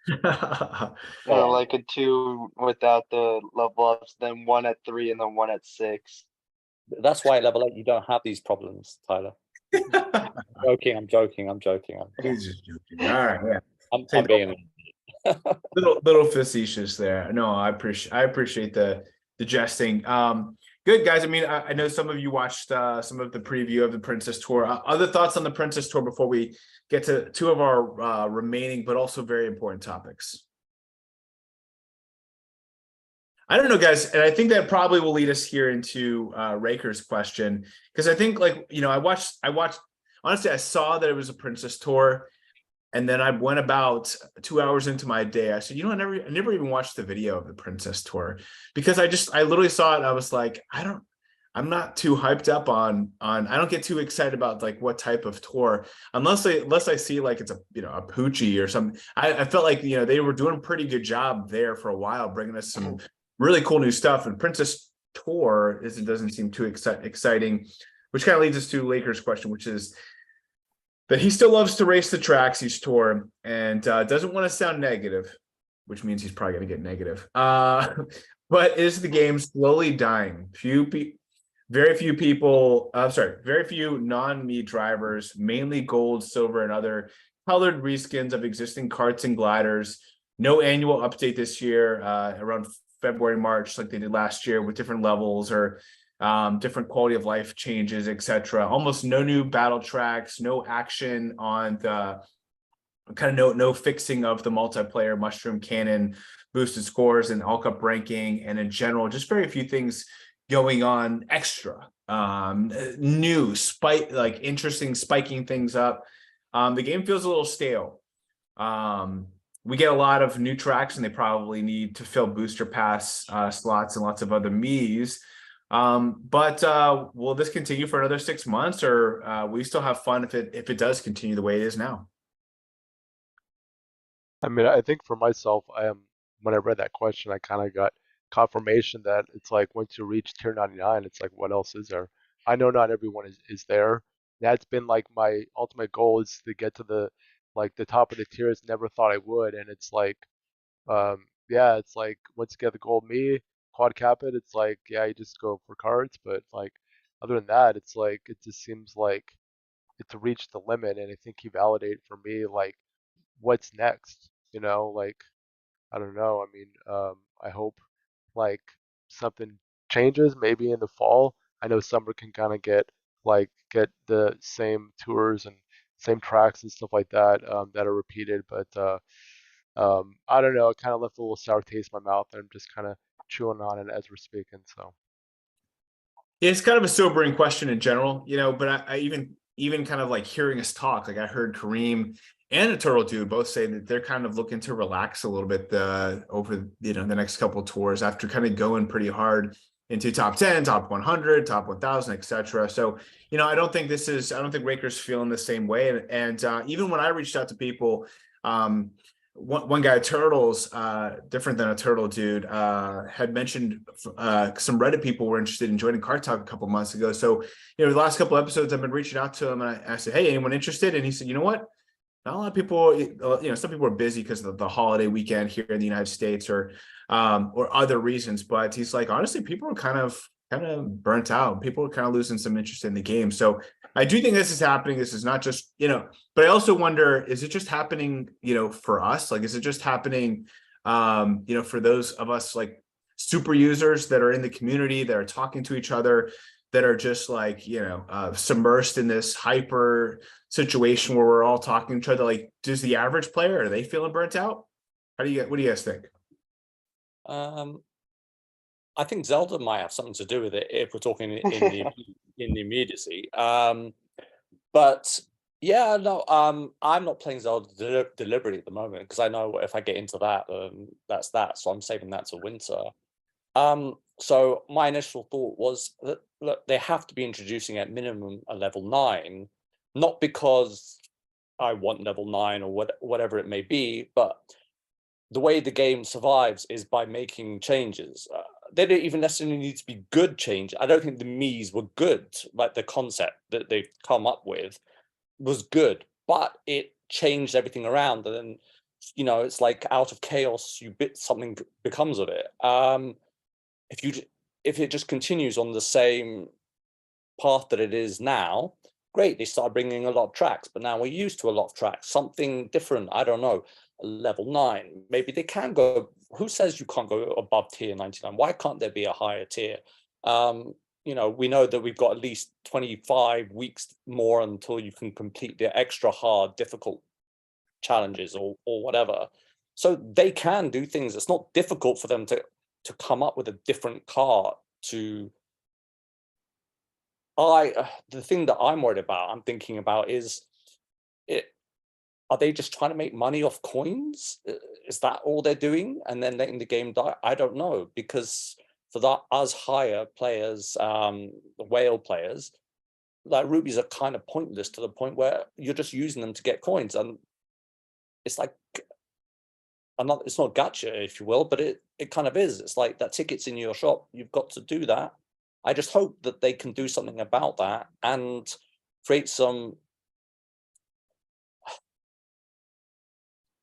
Like a 2 without the level ups, then 1 at 3, and then 1 at 6. That's why at level 8 you don't have these problems, Tyler. I'm joking. He's just joking. All right, yeah. I'm being little facetious there. No, I appreciate the jesting. Good guys. I mean, I know some of you watched some of the preview of the Princess Tour. Other thoughts on the Princess Tour before we get to 2 of our remaining but also very important topics? I don't know, guys, and I think that probably will lead us here into Raker's question, because I think, like, I watched. Honestly, I saw that it was a Princess Tour, and then I went about 2 hours into my day. I said, I never even watched the video of the Princess Tour, because I literally saw it and I was like, I'm not too hyped up on I don't get too excited about like what type of tour unless I see like it's a a Poochy or something. I felt like they were doing a pretty good job there for a while, bringing us some really cool new stuff. And Princess Tour doesn't seem too exciting, which kind of leads us to Lakers' question, which is that he still loves to race the tracks he's toured and doesn't want to sound negative, which means he's probably going to get negative. But is the game slowly dying? Very few non-Mii drivers, mainly gold, silver, and other colored reskins of existing karts and gliders. No annual update this year, around February, March, like they did last year, with different levels or different quality of life changes, etc. Almost no new battle tracks, no action on the no fixing of the multiplayer mushroom cannon, boosted scores and all cup ranking, and in general, just very few things going on extra. New interesting, spiking things up. The game feels a little stale. We get a lot of new tracks, and they probably need to fill booster pass slots and lots of other Miis. But will this continue for another 6 months, or will you still have fun if it does continue the way it is now? I mean, I think for myself, when I read that question, I kind of got confirmation that it's like once you reach tier 99, it's like, what else is there? I know not everyone is there. That's been like my ultimate goal, is to get to the top of the tiers. Never thought I would, and it's like, yeah, it's like once you get the gold Mii, quad Cupid, it's like, yeah, you just go for cards. But like other than that, it's like it just seems like it's reached the limit, and I think he validated for me like what's next. Like I don't know. I mean, I hope like something changes maybe in the fall. I know summer can kind of get the same tours and same tracks and stuff like that that are repeated, but I don't know. It kind of left a little sour taste in my mouth, and I'm just kind of chewing on it as we're speaking. So It's kind of a sobering question in general, but I even kind of like hearing us talk, like I heard Kareem and a Turtle Dude both say that they're kind of looking to relax a little bit over the next couple of tours after kind of going pretty hard into top 10, top 100, top 1000, etc. So, I don't think Raker's feeling the same way. And even when I reached out to people, one guy, Turtles, different than a Turtle Dude, had mentioned some Reddit people were interested in joining Kart Talk a couple months ago. So, the last couple episodes I've been reaching out to him, and I said, hey, anyone interested? And he said, you know what? not a lot of people, some people are busy because of the holiday weekend here in the United States or other reasons. But he's like, honestly, people are kind of burnt out. People are kind of losing some interest in the game. So I do think this is happening. This is not just, but I also wonder, is it just happening, for us? Like, is it just happening, for those of us like super users that are in the community, that are talking to each other, that are just like, submersed in this hyper situation where we're all talking to each other? Like, does the average player, are they feeling burnt out? What do you guys think? I think Zelda might have something to do with it if we're talking in the immediacy. But yeah, no, I'm not playing Zelda deliberately at the moment because I know if I get into that, that's that. So I'm saving that to winter. So my initial thought was that, look, they have to be introducing at minimum a level 9, not because I want level 9 or whatever it may be, but the way the game survives is by making changes. They don't even necessarily need to be good changes. I don't think the Miis were good, like the concept that they've come up with was good, but it changed everything around. And then, it's like out of chaos, something becomes of it. If it just continues on the same path that it is now, great. They start bringing a lot of tracks, but now we're used to a lot of tracks. Something different. I don't know. Level 9. Maybe they can go. Who says you can't go above tier 99? Why can't there be a higher tier? We know that we've got at least 25 weeks more until you can complete the extra hard, difficult challenges or whatever. So they can do things. It's not difficult for them to come up with a different cart to. The thing that I'm thinking about is are they just trying to make money off coins? Is that all they're doing? And then letting the game die? I don't know, because for us higher players, the whale players, like rubies are kind of pointless to the point where you're just using them to get coins. And it's like, it's not gacha, if you will, but it kind of is. It's like that ticket's in your shop. You've got to do that. I just hope that they can do something about that and create some.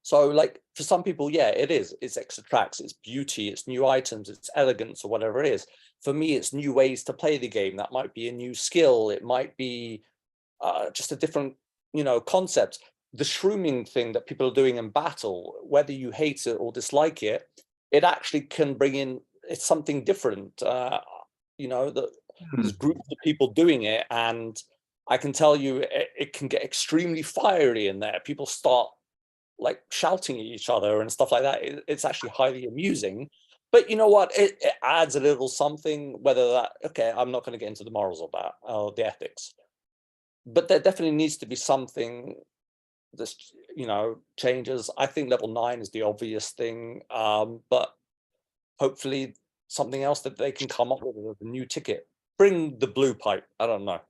So like for some people, yeah, it's extra tracks, it's beauty, it's new items, it's elegance or whatever it is. For me, it's new ways to play the game. That might be a new skill. It might be just a different, concept. The shrooming thing that people are doing in battle, whether you hate it or dislike it, it actually can bring in, it's something different. There's groups of people doing it, and I can tell you it can get extremely fiery in there. People start like shouting at each other and stuff like that. It's actually highly amusing. But you know what? It adds a little something, whether that, okay, I'm not going to get into the morals of that, or the ethics. But there definitely needs to be something that, changes. I think level 9 is the obvious thing. But hopefully something else that they can come up with a new ticket. Bring the blue pipe. I don't know.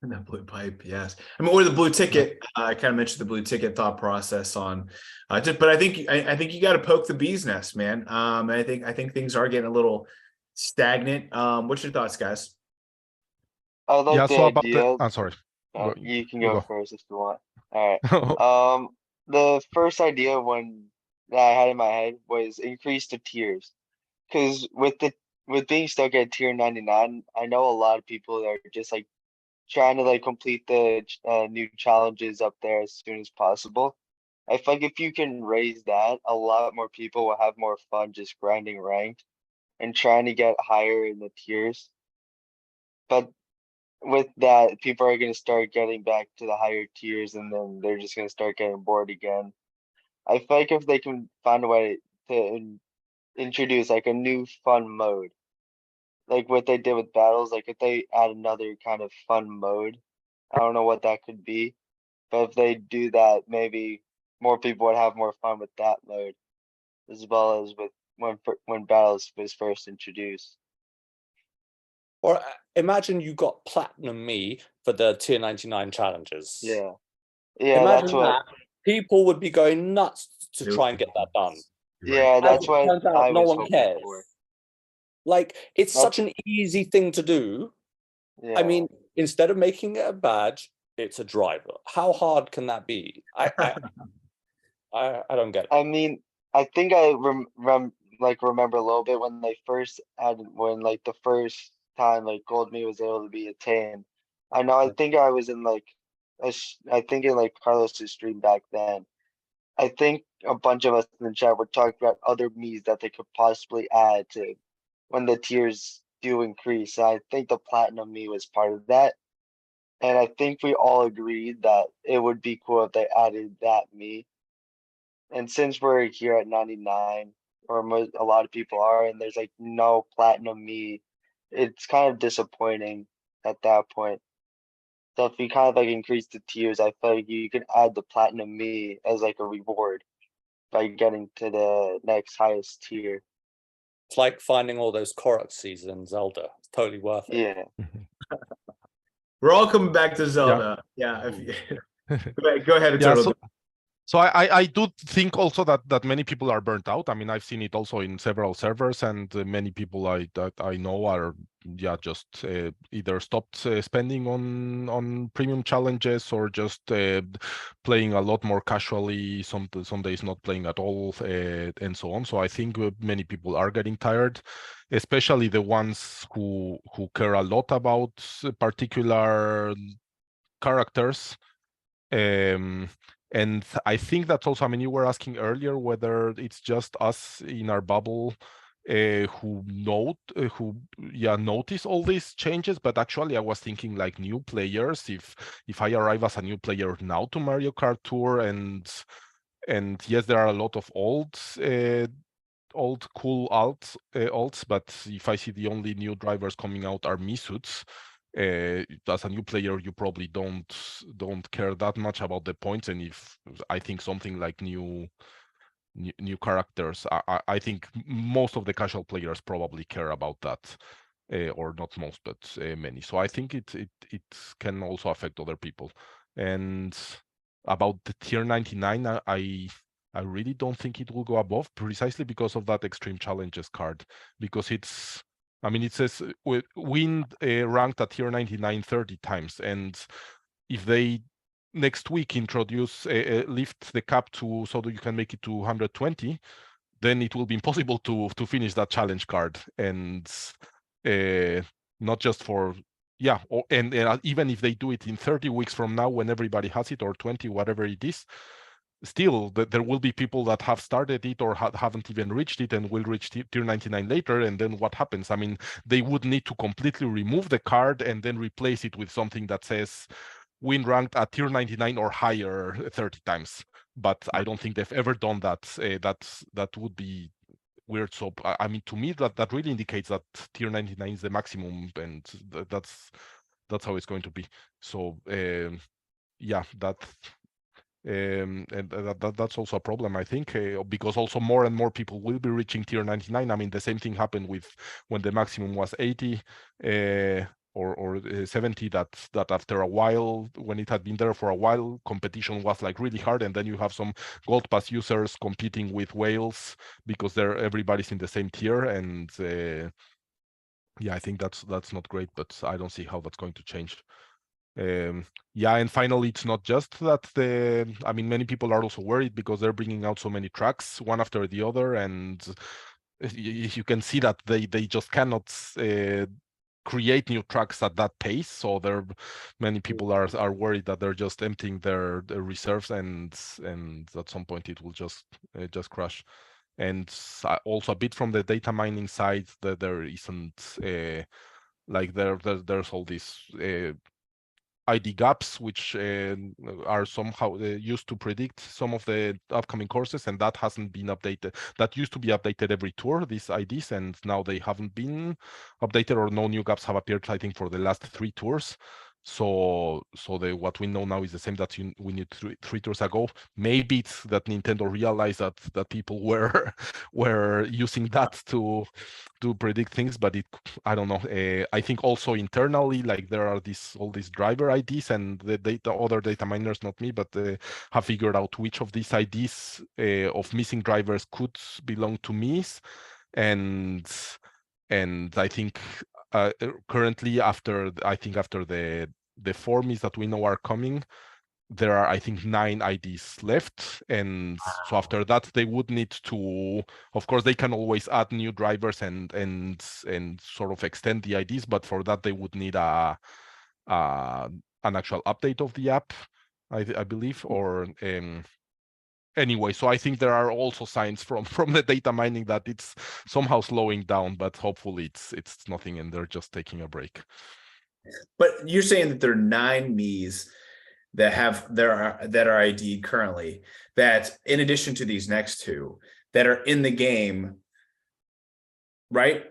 The blue pipe, yes. I mean, or the blue ticket. I kind of mentioned the blue ticket thought process on, but I think you got to poke the bee's nest, man. I think things are getting a little stagnant. What's your thoughts, guys? I like Yeah, the so about idea. I'm sorry. You can You go go. first if you want. All right. The first idea that I had in my head was increase the tiers, because with being stuck at tier 99, I know a lot of people that are just like trying to like complete the new challenges up there as soon as possible. I feel like if you can raise that, a lot more people will have more fun just grinding ranked and trying to get higher in the tiers. But with that, people are going to start getting back to the higher tiers, and then they're just going to start getting bored again. I feel like if they can find a way to introduce like a new fun mode, like what they did with battles, like if they add another kind of fun mode, I don't know what that could be, but if they do that, maybe more people would have more fun with that mode, as well as with when battles was first introduced. Or imagine you got platinum Mii for the tier 99 challenges. Yeah, Imagine that's what. that. People would be going nuts to try and get that done. Yeah, that's As it what turns out, I no was one hoping cares. for. Like, it's That's such an easy thing to do. yeah. I mean, instead of making it a badge, it's a driver. How hard can that be? I don't get it. I mean, I think I remember a little bit when they first added, when like the first time like Gold Mii was able to be attained. I know, I think I was in like I think in like Carlos's stream back then. I think a bunch of us in the chat were talking about other Miis that they could possibly add to when the tiers do increase. I think the Platinum Mii was part of that. And I think we all agreed that it would be cool if they added that Mii. And since we're here at 99, or a lot of people are, and there's like no Platinum Mii, it's kind of disappointing at that point. So if you kind of like increase the tiers, I feel like you could add the Platinum Mii as like a reward by getting to the next highest tier. It's like finding all those Korok in Zelda. It's totally worth it. Yeah. We're all coming back to Zelda. Yeah. Go ahead, Yeah, Turtle. so I do think also that many people are burnt out. I mean, I've seen it also in several servers, and many people that I know are just either stopped spending on premium challenges, or just playing a lot more casually. Some days not playing at all, and so on. So I think many people are getting tired, especially the ones who care a lot about particular characters. And I think that's also, I mean, you were asking earlier whether it's just us in our bubble who notice all these changes, but actually I was thinking like new players. If I arrive as a new player now to Mario Kart Tour, and yes, there are a lot of old cool alts, but if I see the only new drivers coming out are Mii suits, as a new player, you probably don't care that much about the points. And if I think something like new characters, I think most of the casual players probably care about that, or not most, but many. So I think it can also affect other people. And about the tier 99, I really don't think it will go above, precisely because of that extreme challenges card, because it's, I mean, it says win ranked at tier 99 30 times, and if they next week introduce lift the cap to so that you can make it to 120, then it will be impossible to finish that challenge card. And not just for and even if they do it in 30 weeks from now when everybody has it, or 20, whatever it is, still there will be people that have started it or haven't even reached it and will reach tier 99 later. And then what happens? I mean, they would need to completely remove the card and then replace it with something that says win ranked at tier 99 or higher 30 times. But I don't think they've ever done that. That would be weird. So I mean, to me, that really indicates that tier 99 is the maximum, and that's how it's going to be. So yeah, and that's also a problem, I think, because also more and more people will be reaching tier 99. I mean, the same thing happened with when the maximum was 80 or 70, that after a while, when it had been there for a while, competition was like really hard, and then you have some gold pass users competing with whales because everybody's in the same tier. And yeah, I think that's not great, but I don't see how that's going to change. Yeah, and finally, it's not just that I mean, many people are also worried because they're bringing out so many tracks one after the other, and you can see that they just cannot create new tracks at that pace. So many people are worried that they're just emptying their reserves, and at some point it will just crash. And also a bit from the data mining side, that there isn't like there's all these ID gaps, which are somehow used to predict some of the upcoming courses, and that hasn't been updated. That used to be updated every tour, these IDs, and now they haven't been updated, or no new gaps have appeared, I think, for the last 3 tours. So what we know now is the same that we knew three tours ago. Maybe it's that Nintendo realized that people were using that to predict things, but I don't know. I think also internally, like, there are all these driver IDs, and the other data miners, not me, but have figured out which of these IDs of missing drivers could belong to Miis. And I think currently, after the the 4 Miis that we know are coming, there are, I think, 9 IDs left, and so after that they would need to, of course, they can always add new drivers and sort of extend the IDs, but for that they would need an actual update of the app, I believe, or anyway. So I think there are also signs from the data mining that it's somehow slowing down, but hopefully it's nothing and they're just taking a break. But you're saying that there are 9 Miis that are ID'd currently, that in addition to these next 2 that are in the game, right?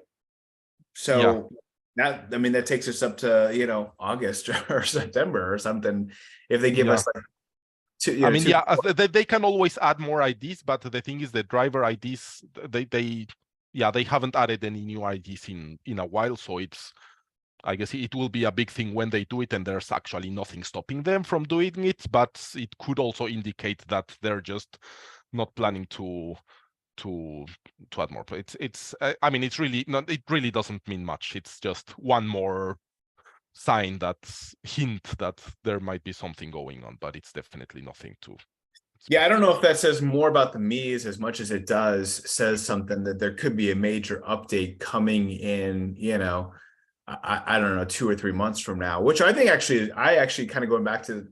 So that, I mean, that takes us up to, you know, August or September or something. If they give us like 2, you know, I mean, 2 they can always add more IDs, but the thing is the driver IDs, they haven't added any new IDs in a while, so it's, I guess it will be a big thing when they do it, and there's actually nothing stopping them from doing it, but it could also indicate that they're just not planning to add more. It's I mean, it's really not, it really doesn't mean much. It's just one more sign, that's hint that there might be something going on, but it's definitely nothing to. Yeah, I don't know if that says more about the Miis as much as it says something that there could be a major update coming in, you know, I don't know, 2 or 3 months from now, which I think I actually kind of going back to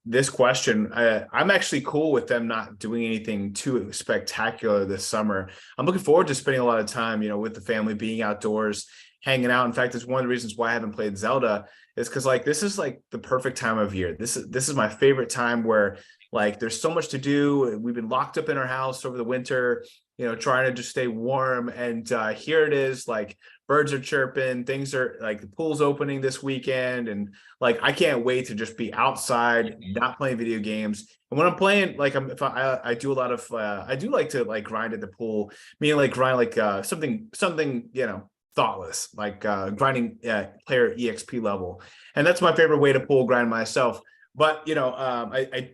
this question, I'm actually cool with them not doing anything too spectacular this summer. I'm looking forward to spending a lot of time, you know, with the family, being outdoors, hanging out. In fact, it's one of the reasons why I haven't played Zelda, is because like this is like the perfect time of year. This is my favorite time, where like there's so much to do. We've been locked up in our house over the winter, you know, trying to just stay warm. And here it is, like birds are chirping, things are like, the pool's opening this weekend, and like I can't wait to just be outside, not playing video games. And when I'm playing, like I do a lot of I do like to like grind at the pool, meaning like grind like something you know, thoughtless, like grinding player EXP level. And that's my favorite way to pool grind myself. But you know, I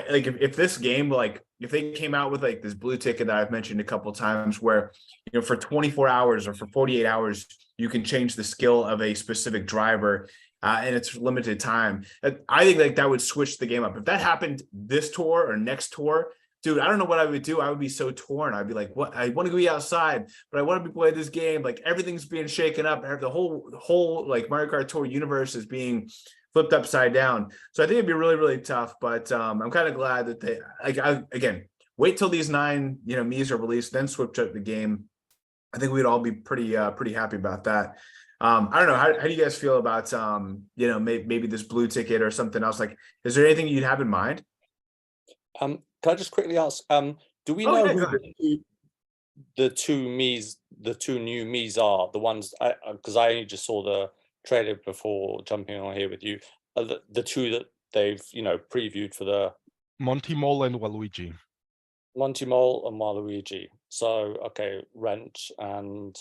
like if this game, like if they came out with like this blue ticket that I've mentioned a couple of times, where, you know, for 24 hours or for 48 hours, you can change the skill of a specific driver, and it's limited time. I think like that would switch the game up. If that happened this tour or next tour, dude, I don't know what I would do. I would be so torn. I'd be like, what? I want to be outside, but I want to be playing this game. Like everything's being shaken up. The whole like Mario Kart Tour universe is being flipped upside down. So I think it'd be really, really tough. But I'm kind of glad that they, like, again, wait till these 9, you know, Miis are released, then switch up the game. I think we'd all be pretty happy about that. I don't know. How do you guys feel about you know, maybe this blue ticket or something else? Like, is there anything you'd have in mind? Can I just quickly ask, do we Oh, know yeah, who go ahead. the 2 Miis, the 2 new Miis are? The ones, because I only just saw the trailer before jumping on here with you. The 2 that they've, you know, previewed for the Monty Mole and Waluigi. Monty Mole and Waluigi. So okay, Wrench and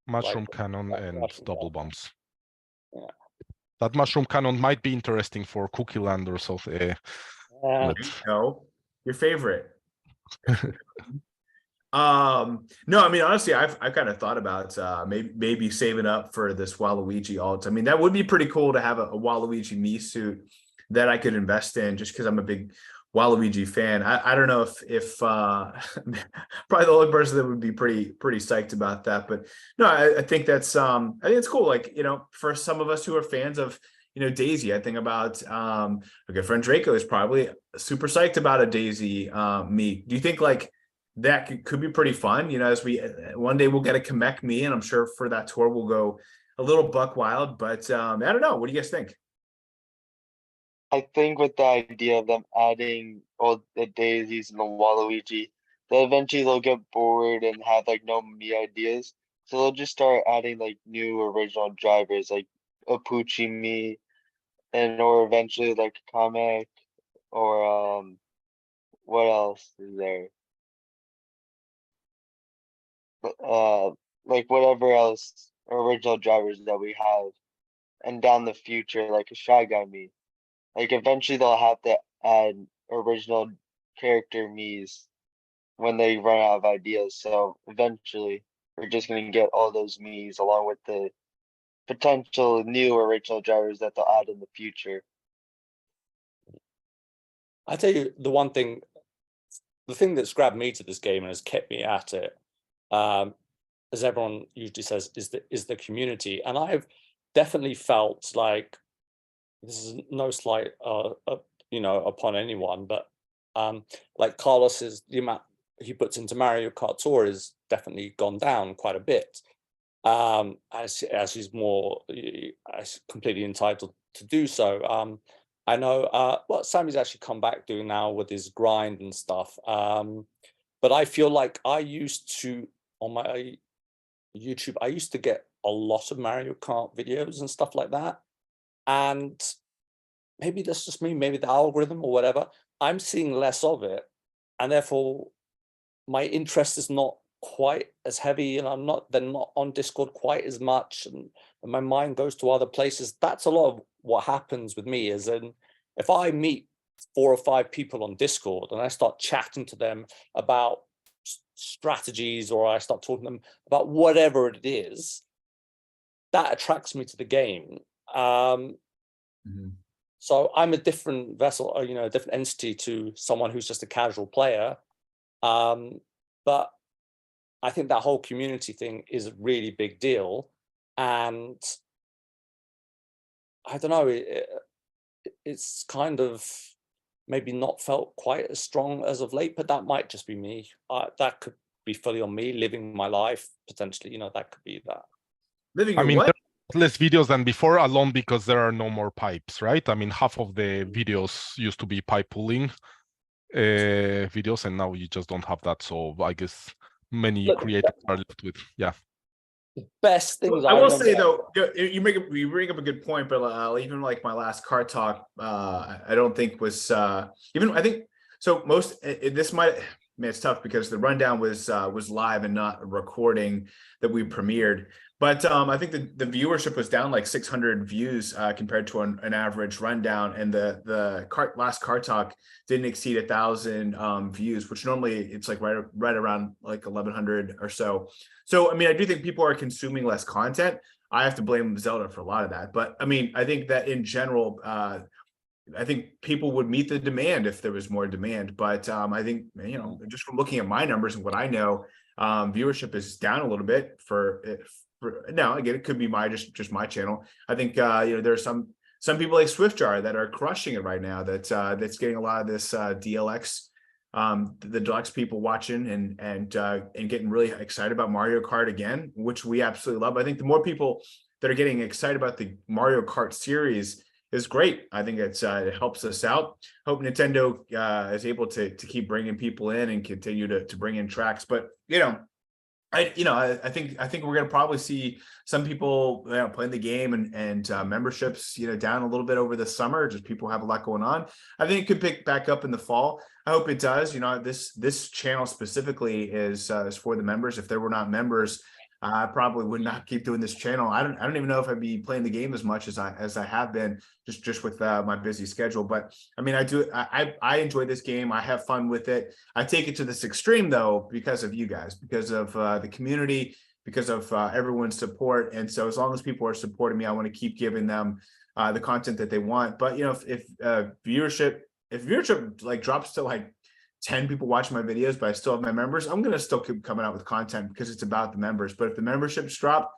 Mushroom like, Cannon and Mushroom Double Cannon. Bumps. Yeah. That Mushroom Cannon might be interesting for Cookie Land or so. But No, your favorite. No, I mean, honestly, I've kind of thought about maybe saving up for this Waluigi alt. I mean, that would be pretty cool to have a Waluigi Mii suit that I could invest in, just because I'm a big Waluigi fan. I don't know if probably the only person that would be pretty psyched about that. But no, I think that's I think it's cool. Like, you know, for some of us who are fans of, you know, Daisy, I think about our good friend Draco is probably super psyched about a Daisy Mii. Do you think like that could be pretty fun, you know, as we one day we'll get a Kamek Mii, and I'm sure for that tour we'll go a little buck wild. But I don't know, what do you guys think? I think with the idea of them adding all the daisies and the Waluigi, that eventually they'll get bored and have like no Mii ideas. So they'll just start adding like new original drivers like a Poochy Mii, and or eventually like a Kamek, or what else is there? Like whatever else original drivers that we have, and down the future like a Shy Guy Mii. Like eventually they'll have to add original character Miis when they run out of ideas. So eventually we're just gonna get all those Miis along with the potential new original drivers that they'll add in the future. I tell you, the thing that's grabbed me to this game and has kept me at it, as everyone usually says, is the community. And I've definitely felt like, this is no slight, upon anyone, but like Carlos's, the amount he puts into Mario Kart Tour is definitely gone down quite a bit. As he's more, as completely entitled to do so. I know what Sammy's actually come back doing now with his grind and stuff. But I feel like I used to, on my YouTube, I used to get a lot of Mario Kart videos and stuff like that. And maybe that's just me, maybe the algorithm or whatever. I'm seeing less of it. And therefore, my interest is not quite as heavy, and I'm not on Discord quite as much, and my mind goes to other places. That's a lot of what happens with me, is in, if I meet 4 or 5 people on Discord and I start chatting to them about strategies, or I start talking to them about whatever it is, that attracts me to the game. So I'm a different vessel, or, a different entity to someone who's just a casual player. But I think that whole community thing is a really big deal. And I don't know, it's kind of maybe not felt quite as strong as of late, but that might just be me. That could be fully on me living my life, potentially, that could be that. Living I your mean, what? there are less videos than before, alone because there are no more pipes, right? I mean, half of the videos used to be pipe pulling videos, and now you just don't have that. So I guess many Look, creators are left with, best things I I will remember. say though, you bring up a good point, but even like my last car talk, I don't think was even. I think so. This might. I mean, it's tough because the rundown was live and not a recording that we premiered. But I think the viewership was down like 600 views compared to an average rundown, and the last car talk didn't exceed 1,000 views, which normally it's like right around like 1,100 or so. So, I mean, I do think people are consuming less content. I have to blame Zelda for a lot of that. But I mean, I think that in general, I think people would meet the demand if there was more demand. But I think, just from looking at my numbers and what I know, viewership is down a little bit now. Again, it could be just my channel. I think, there are some people like SwiftJar that are crushing it right now. That's getting a lot of this DLX. The deluxe people watching and getting really excited about Mario Kart again, which we absolutely love. I think the more people that are getting excited about the Mario Kart series is great. I think it helps us out. Hope Nintendo is able to keep bringing people in and continue to bring in tracks. But I think we're going to probably see some people playing the game and memberships down a little bit over the summer. Just people have a lot going on. I think it could pick back up in the fall. I hope it does. This channel specifically is for the members. If there were not members, I probably would not keep doing this channel. I don't even know if I'd be playing the game as much as I have been just with my busy schedule. But I mean, I enjoy this game. I have fun with it. I take it to this extreme though because of you guys, because of the community, because of everyone's support. And so as long as people are supporting me, I want to keep giving them the content that they want. But if viewership like drops to like 10 people watching my videos, but I still have my members, I'm gonna still keep coming out with content because it's about the members. But if the memberships drop,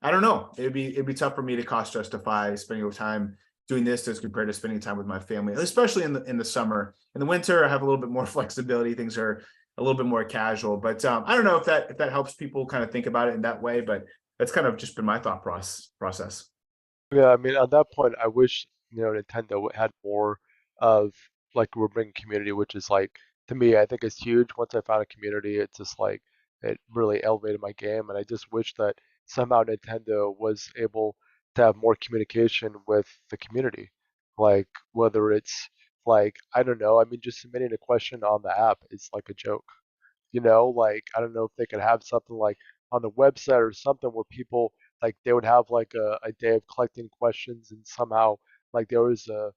I don't know. It'd be tough for me to cost justify spending time doing this as compared to spending time with my family, especially in the summer. In the winter, I have a little bit more flexibility. Things are a little bit more casual. But I don't know if that helps people kind of think about it in that way. But that's kind of just been my thought process. Yeah, I mean, on that point, I wish, Nintendo had more of like we're bringing community, which is like, to me, I think it's huge. Once I found a community, it's just like it really elevated my game, and I just wish that somehow Nintendo was able to have more communication with the community. Like whether it's like, I don't know, I mean, just submitting a question on the app is like a joke. Like I don't know if they could have something like on the website or something where people like they would have like a day of collecting questions, and somehow like there was a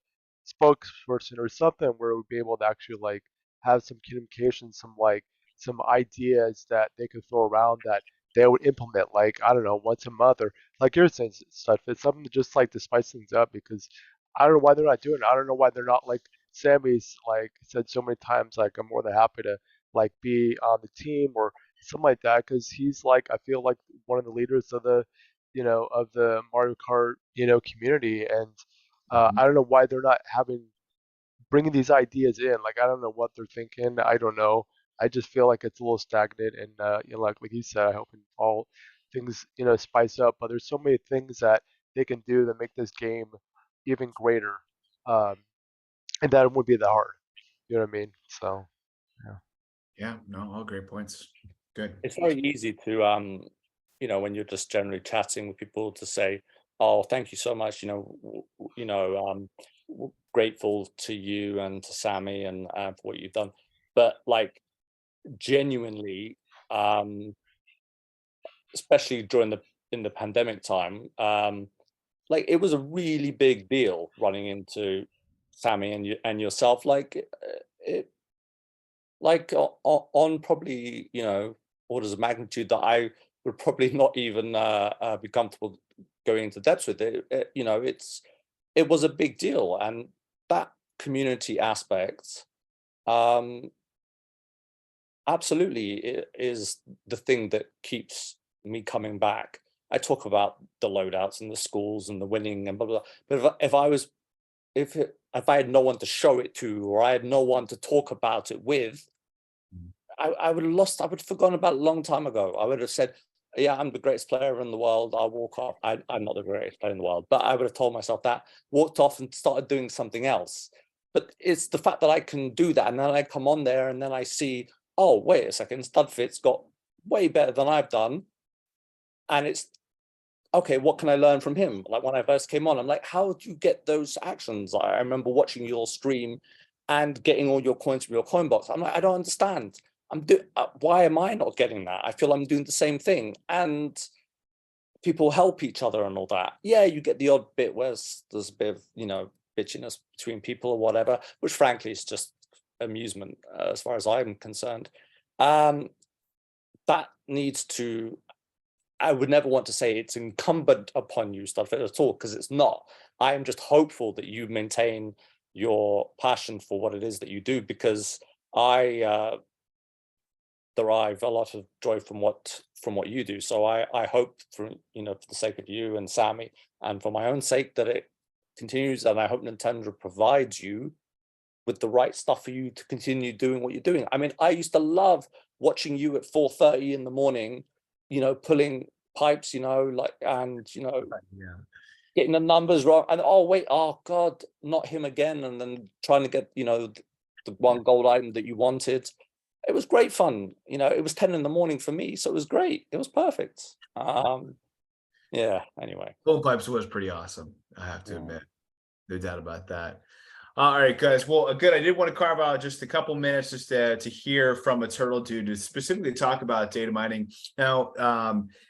spokesperson or something where it would be able to actually like have some communication, some ideas that they could throw around that they would implement, like, I don't know, once a month, or like you're saying, stuff. It's something just like to spice things up, because I don't know why they're not doing it. I don't know why they're not, like Sammy's like said so many times, like, I'm more than happy to like be on the team or something like that, because he's like, I feel like one of the leaders of the, of the Mario Kart, community. And I don't know why they're not bringing these ideas in. Like, I don't know what they're thinking. I don't know. I just feel like it's a little stagnant. And like you said, I hope in all things spice up. But there's so many things that they can do that make this game even greater, um, and that it wouldn't be that hard. You know what I mean? So yeah. Yeah, no, all great points. Good. It's very easy to when you're just generally chatting with people, to say, oh, thank you so much, grateful to you and to Sammy and for what you've done. But like, genuinely, especially in the pandemic time, like, it was a really big deal running into Sammy and yourself, like, it like, on probably, orders of magnitude that I would probably not even be comfortable going into depths with it. It was a big deal, and that community aspect, um, absolutely is the thing that keeps me coming back. I talk about the loadouts and the schools and the winning and blah blah, blah. But if I had no one to show it to, or I had no one to talk about it with, I would have lost. I would have forgotten about it a long time ago. I would have said, yeah, I'm the greatest player in the world. I'll walk off. I'm not the greatest player in the world, but I would have told myself that, walked off and started doing something else. But it's the fact that I can do that. And then I come on there and then I see, oh, wait a second, Studfit's got way better than I've done. And it's, okay, what can I learn from him? Like, when I first came on, I'm like, how do you get those actions? I remember watching your stream and getting all your coins from your coin box. I'm like, I don't understand. Why am I not getting that? I feel I'm doing the same thing. And people help each other and all that. Yeah, you get the odd bit where there's a bit of, bitchiness between people or whatever, which frankly is just amusement as far as I'm concerned. That needs to, I would never want to say it's incumbent upon you, Studfit, at all, because it's not. I am just hopeful that you maintain your passion for what it is that you do, because I derive a lot of joy from what you do. So I hope, for the sake of you and Sammy, and for my own sake, that it continues, and I hope Nintendo provides you with the right stuff for you to continue doing what you're doing. I mean, I used to love watching you at 4:30 in the morning, pulling pipes, and Yeah. getting the numbers wrong, and oh wait, oh god, not him again, and then trying to get the one gold item that you wanted. It was great fun. It was 10 in the morning for me, so it was great. It was perfect. Yeah, anyway. Gold Pipes was pretty awesome, I have to admit. No doubt about that. All right, guys. Well, good. I did want to carve out just a couple minutes just to hear from a turtle dude to specifically talk about data mining. Now,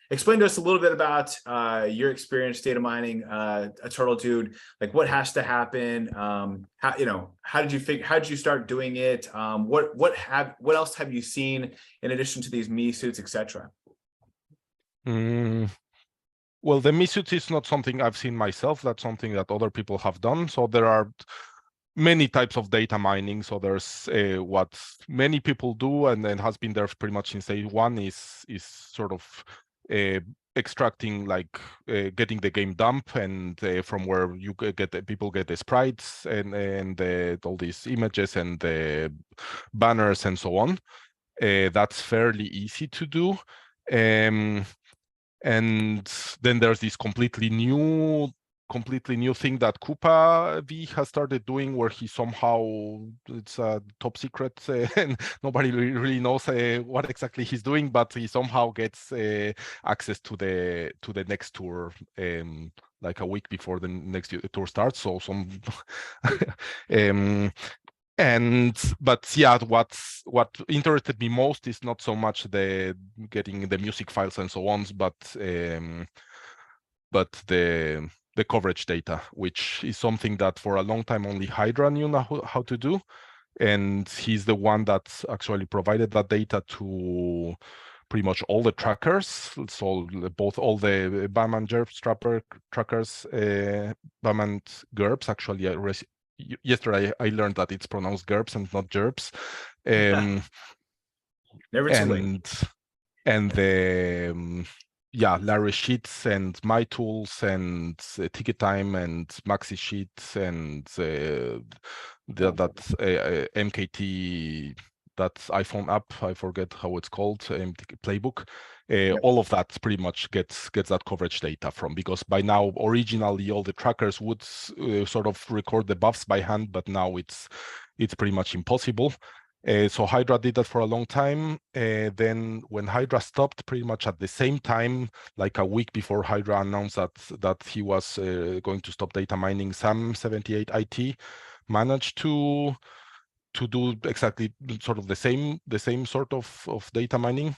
explain to us a little bit about your experience data mining, a turtle dude. Like, what has to happen? How did you start doing it? What else have you seen in addition to these Mii suits, etc.? Well, the Mii suit is not something I've seen myself. That's something that other people have done. So there are many types of data mining. So there's what many people do, and then has been there pretty much since day one, is sort of extracting, like getting the game dump, and from where you people get the sprites and all these images and the banners and so on. That's fairly easy to do. And then there's this completely new thing that Koopa V has started doing, where he somehow, it's a top secret and nobody really knows what exactly he's doing, but he somehow gets access to the next tour like a week before the next tour starts. So some but yeah, what interested me most is not so much the getting the music files and so on, but the coverage data, which is something that for a long time only Hydra knew how to do, and he's the one that actually provided that data to pretty much all the trackers. So both all the BAM and GERBs trackers, BAM and GERBs. Actually, yesterday I learned that it's pronounced GERBs and not GERBs. Never too late. And the yeah, Larry Sheets and My Tools and Ticket Time and Maxi Sheets and that MKT, that iPhone app, I forget how it's called, Playbook. All of that pretty much gets that coverage data from, because by now originally all the trackers would sort of record the buffs by hand, but now it's pretty much impossible. So Hydra did that for a long time. Then when Hydra stopped, pretty much at the same time, like a week before Hydra announced that he was going to stop data mining, Sam78 IT managed to do exactly sort of the same sort of data mining.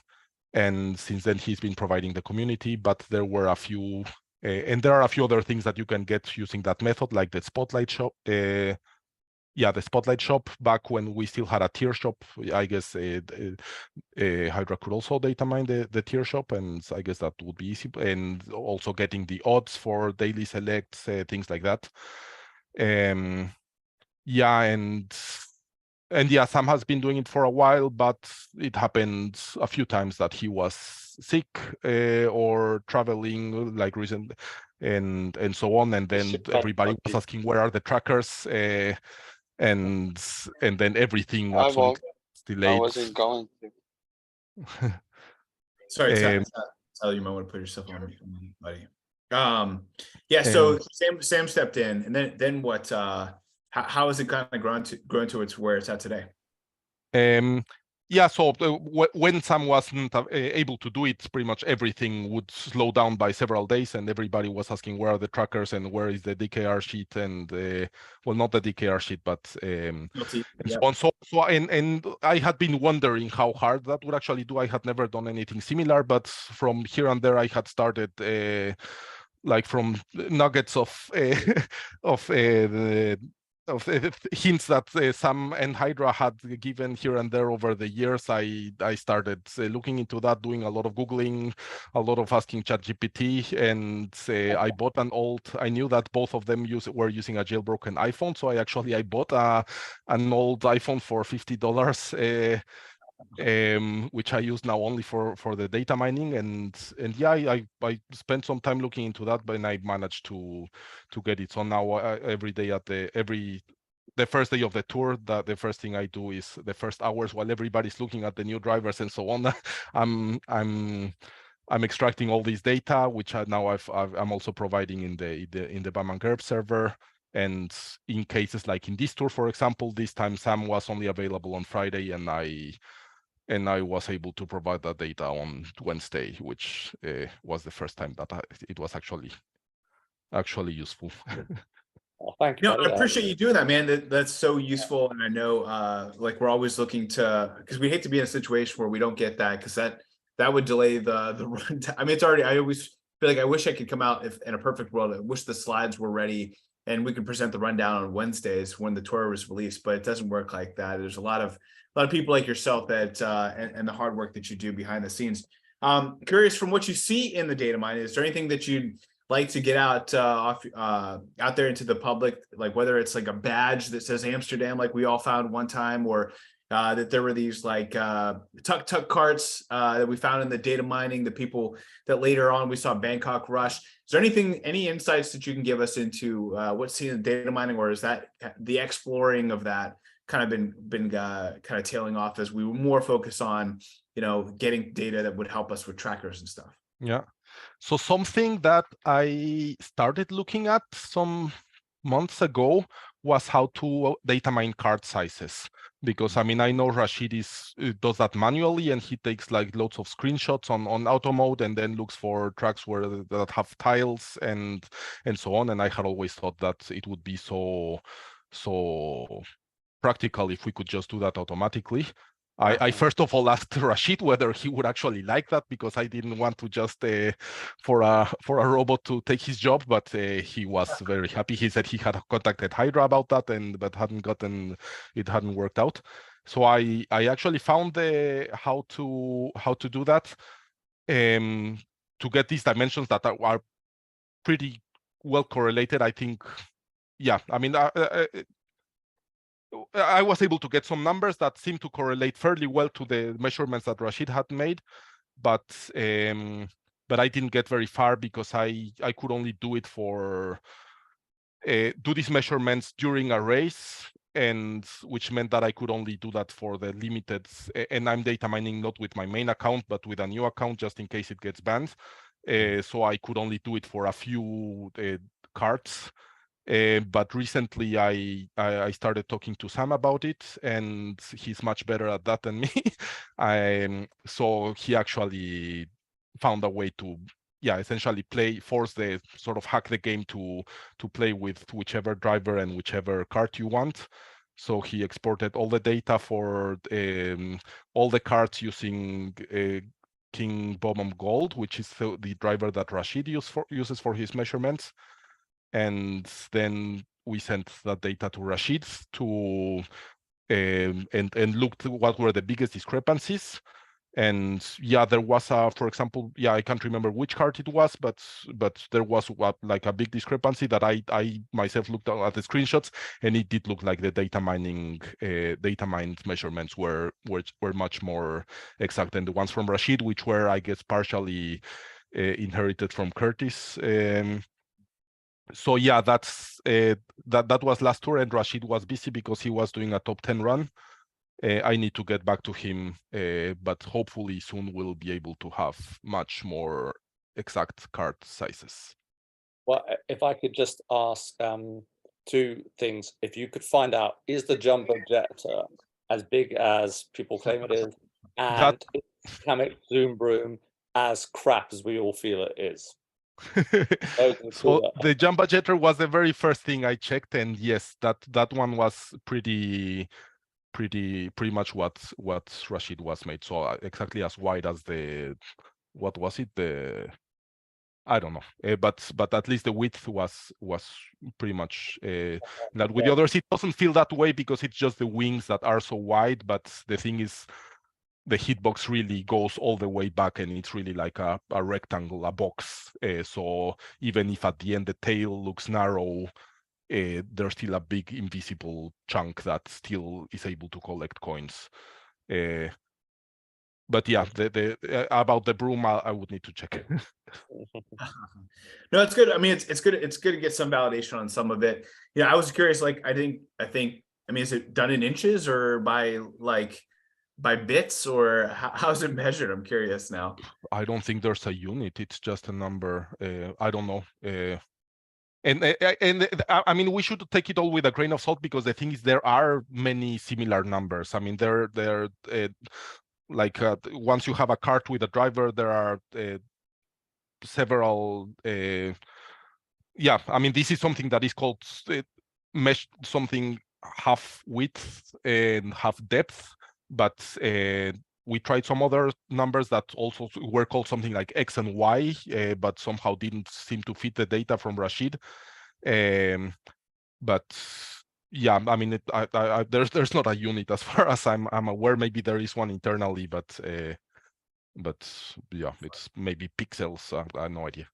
And since then he's been providing the community, but there were a few, and there are a few other things that you can get using that method, like the Spotlight shop. Yeah, the Spotlight shop, back when we still had a tier shop, I guess Hydra could also data mine the tier shop, and I guess that would be easy. And also getting the odds for daily selects, things like that. Yeah, and yeah, Sam has been doing it for a while, but it happened a few times that he was sick or traveling, like recent, and so on. And then everybody was asking, where are the trackers? And then everything absolutely delayed. I wasn't going to. Sorry, tell you might want to put yourself on mute, buddy. Yeah, so Sam stepped in, and then what? How has it kind of grown to its where it's at today? Yeah, so when Sam wasn't able to do it, pretty much everything would slow down by several days, and everybody was asking where are the trackers and where is the DKR sheet, and well, not the DKR sheet, but and so on. So and I had been wondering how hard that would actually do. I had never done anything similar, but from here and there, I had started like from nuggets of hints that Sam and Hydra had given here and there over the years. I started looking into that, doing a lot of Googling, a lot of asking ChatGPT, and I bought I knew that both of them were using a jailbroken iPhone, so I bought an old iPhone for $50, which I use now only for the data mining, and yeah, I spent some time looking into that, but I managed to get it. So now every day the first day of the tour, the first thing I do is the first hours while everybody's looking at the new drivers and so on. I'm extracting all this data, which now I'm also providing in the BAM and GERB server. And in cases like in this tour, for example, this time Sam was only available on Friday, and I was able to provide that data on Wednesday, which was the first time that it was actually useful. Oh, thank you. No, I appreciate you doing that, man. That's so useful, and I know, like, we're always looking to, because we hate to be in a situation where we don't get that, because that would delay the run. I mean, it's already. I always feel like I wish I could come out in a perfect world. I wish the slides were ready and we could present the rundown on Wednesdays when the tour was released, but it doesn't work like that. There's a lot of people like yourself that and the hard work that you do behind the scenes. Curious, from what you see in the data mine, is there anything that you'd like to get out there into the public, like whether it's like a badge that says Amsterdam, like we all found one time, or that there were these like tuk carts that we found in the data mining, the people that later on we saw Bangkok Rush. Is there any insights that you can give us into what's seen in data mining, or is that the exploring of that kind of been kind of tailing off as we were more focused on, getting data that would help us with trackers and stuff? Yeah. So something that I started looking at some months ago was how to data mine card sizes, because I mean, I know Rashid does that manually, and he takes like loads of screenshots on auto mode and then looks for tracks that have tiles and so on. And I had always thought that it would be so practical if we could just do that automatically. I first of all asked Rashid whether he would actually like that, because I didn't want to just for a robot to take his job, but he was very happy. He said he had contacted Hydra about that, but it hadn't worked out. So I actually found how to do that, to get these dimensions that are pretty well correlated. I think, yeah, I mean, I was able to get some numbers that seem to correlate fairly well to the measurements that Rashid had made, but I didn't get very far, because I could only do it for do these measurements during a race, and which meant that I could only do that for the limited, and I'm data mining not with my main account but with a new account just in case it gets banned. So I could only do it for a few carts. But recently I started talking to Sam about it, and he's much better at that than me. So he actually found a way to, yeah, essentially force the sort of hack the game to play with whichever driver and whichever cart you want. So he exported all the data for all the carts using King Bobom Gold, which is the driver that Rashid uses for his measurements. And then we sent that data to Rashid to and looked what were the biggest discrepancies. And yeah, there was for example, yeah, I can't remember which cart it was, but there was like a big discrepancy that I myself looked at the screenshots, and it did look like the data mined measurements were much more exact than the ones from Rashid, which were, I guess, partially inherited from Curtis. So yeah, that's that was last tour, and Rashid was busy because he was doing a top 10 run. I need to get back to him, but hopefully soon we'll be able to have much more exact card sizes. Well, if I could just ask two things. If you could find out, is the jumbo jet as big as people claim it is? And is Kamek Zoom Broom as crap as we all feel it is? So the jumbo jetter was the very first thing I checked, and yes, that one was pretty much what Rashid was made. So exactly as wide as the, what was it, I don't know, but at least the width was pretty much that. With the others, it doesn't feel that way because it's just the wings that are so wide. But the thing is, the hitbox really goes all the way back, and it's really like a rectangle, a box. So even if at the end the tail looks narrow, there's still a big invisible chunk that still is able to collect coins. But yeah, about the broom, I would need to check. No, it's good. I mean, it's good. It's good to get some validation on some of it. Yeah, I was curious. Like, I think. I mean, is it done in inches or by bits, or how's it measured? I'm curious now. I don't think there's a unit. It's just a number. I don't know. And I mean, we should take it all with a grain of salt, because the thing is, there are many similar numbers. I mean, they're like once you have a cart with a driver, there are several. Yeah, I mean, this is something that is called mesh, something half width and half depth, but we tried some other numbers that also were called something like X and Y, but somehow didn't seem to fit the data from Rashid. But yeah, I mean, there's not a unit as far as I'm aware. Maybe there is one internally, but yeah, it's maybe pixels. I have no idea.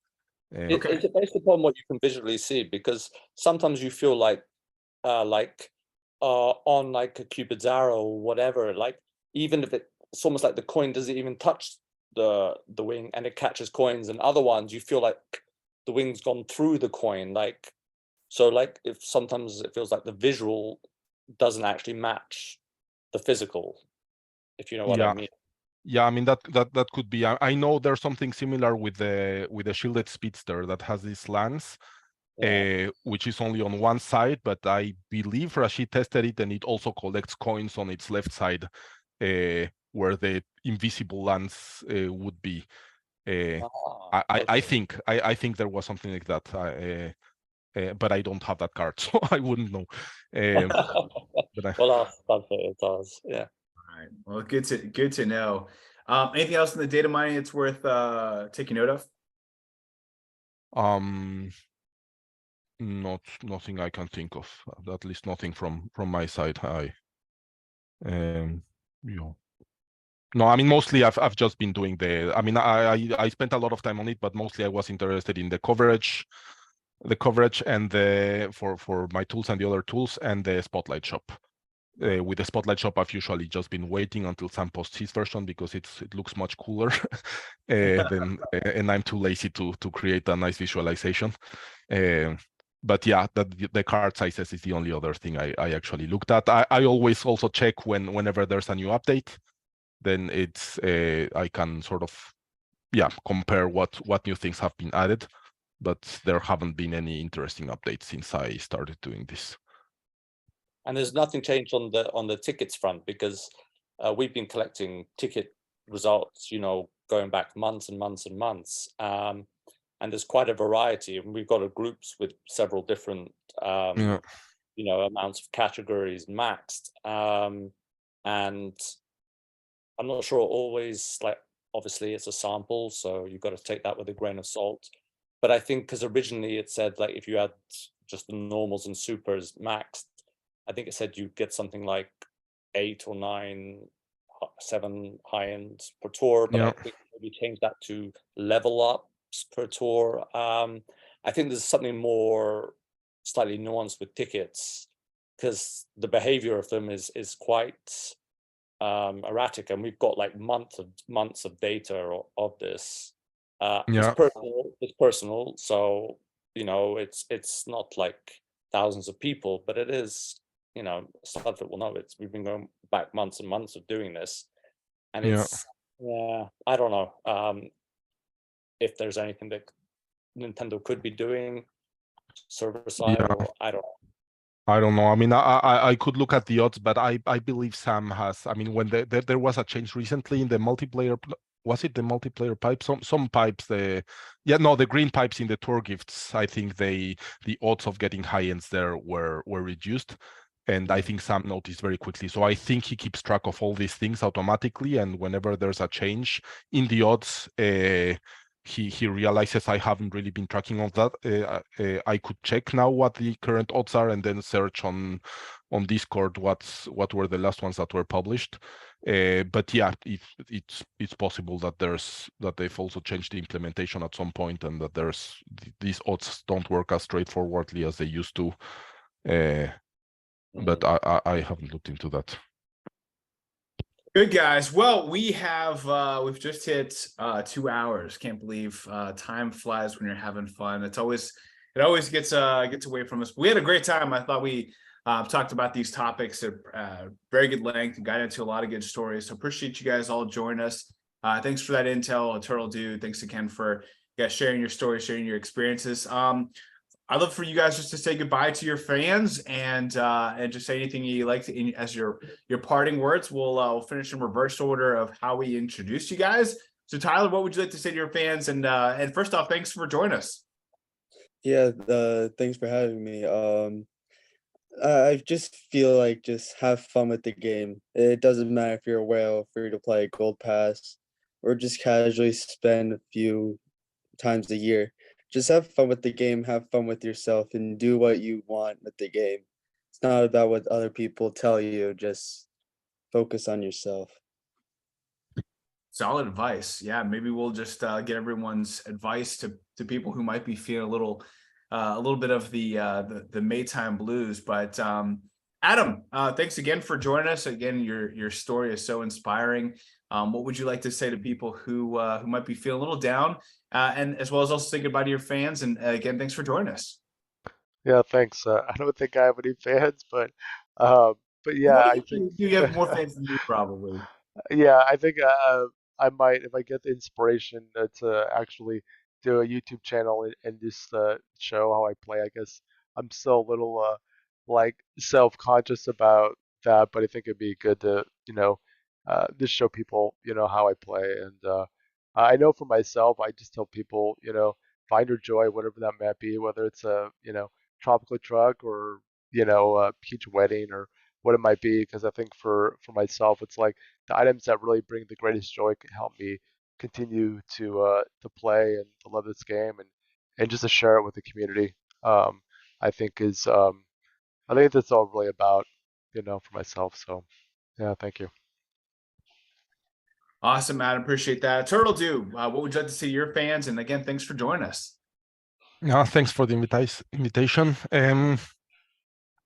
Okay. It's based upon what you can visually see, because sometimes you feel like on like a Cupid's arrow or whatever, like even if it's almost like the coin doesn't even touch the wing and it catches coins, and other ones you feel like the wing's gone through the coin, like, so like if sometimes it feels like the visual doesn't actually match the physical, if you know what I mean. Yeah, I mean, that could be. I know there's something similar with the shielded speedster that has this lance, which is only on one side, but I believe Rashid tested it, and it also collects coins on its left side, where the invisible lance would be. I think there was something like that. But I don't have that card, so I wouldn't know. But well, ask Studfit, it does, yeah. All right. Well, good to know. Anything else in the data mining that's worth taking note of? Nothing I can think of. At least nothing from my side. You know. No, I mean mostly I've just been doing I mean I spent a lot of time on it, but mostly I was interested in the coverage and for my tools and the other tools and the Spotlight shop. With the Spotlight shop, I've usually just been waiting until Sam posts his version because it looks much cooler and I'm too lazy to create a nice visualization. But yeah, the card sizes is the only other thing I actually looked at. I always also check whenever there's a new update. Then it's I can sort of compare what new things have been added, but there haven't been any interesting updates since I started doing this. And there's nothing changed on the tickets front, because we've been collecting ticket results, going back months and months and months. And there's quite a variety, and we've got groups with several different amounts of categories maxed. And I'm not sure always, like, obviously it's a sample, so you've got to take that with a grain of salt. But I think because originally it said, like, if you had just the normals and supers maxed, I think it said you get something like 8 or 9, 7 high-ends per tour, but I think we changed that to level ups per tour. I think there's something more slightly nuanced with tickets, because the behavior of them is quite erratic, and we've got like months of data of this. It's personal, so it's not like thousands of people, but it is, Studfit will know we've been going back months and months of doing this, and it's I don't know if there's anything that Nintendo could be doing server side, or I don't know. I don't know. I mean, I could look at the odds, but I believe Sam has. I mean, when there was a change recently in the multiplayer, was it the multiplayer pipe? Some pipes, the green pipes in the tour gifts. I think the odds of getting high ends there were reduced, and I think Sam noticed very quickly. So I think he keeps track of all these things automatically, and whenever there's a change in the odds, he realizes I haven't really been tracking on that. I could check now what the current odds are and then search on Discord what were the last ones that were published. But yeah, it's possible that they've also changed the implementation at some point, and that these odds don't work as straightforwardly as they used to. But I haven't looked into that. Good, guys. Well, we've just hit 2 hours. Can't believe time flies when you're having fun. It always gets away from us. We had a great time. I thought we talked about these topics at very good length and got into a lot of good stories. So appreciate you guys all joining us. Thanks for that intel, Turtle Dude. Thanks again for sharing your story, sharing your experiences. I'd love for you guys just to say goodbye to your fans and just say anything you like to as your parting words. We'll finish in reverse order of how we introduced you guys. So Tyler, what would you like to say to your fans? And first off, thanks for joining us. Yeah, thanks for having me. I just feel like just have fun with the game. It doesn't matter if you're a whale, free to play, gold pass, or just casually spend a few times a year. Just have fun with the game, have fun with yourself, and do what you want with the game. It's not about what other people tell you, just focus on yourself. Solid advice. Yeah, maybe we'll just get everyone's advice to people who might be feeling a little bit of the Maytime blues. But Adam, thanks again for joining us. Again, your story is so inspiring. What would you like to say to people who might be feeling a little down, and as well as also say goodbye to your fans? And again, thanks for joining us. Yeah, thanks. I don't think I have any fans, but yeah, I think You have more fans than me, probably. yeah, I think I might, if I get the inspiration to actually do a YouTube channel and just show how I play. I guess I'm still a little like self-conscious about that, but I think it'd be good to, just show people, how I play. And I know for myself, I just tell people, find your joy, whatever that might be, whether it's a, tropical truck or, a peach wedding or what it might be, because I think for myself, it's like the items that really bring the greatest joy can help me continue to play and to love this game and just to share it with the community. I think is I think that's all really about, for myself. So yeah, thank you. Awesome, Matt. Appreciate that. Turtle Dew, what would you like to see your fans? And again, thanks for joining us. Yeah, thanks for the invitation.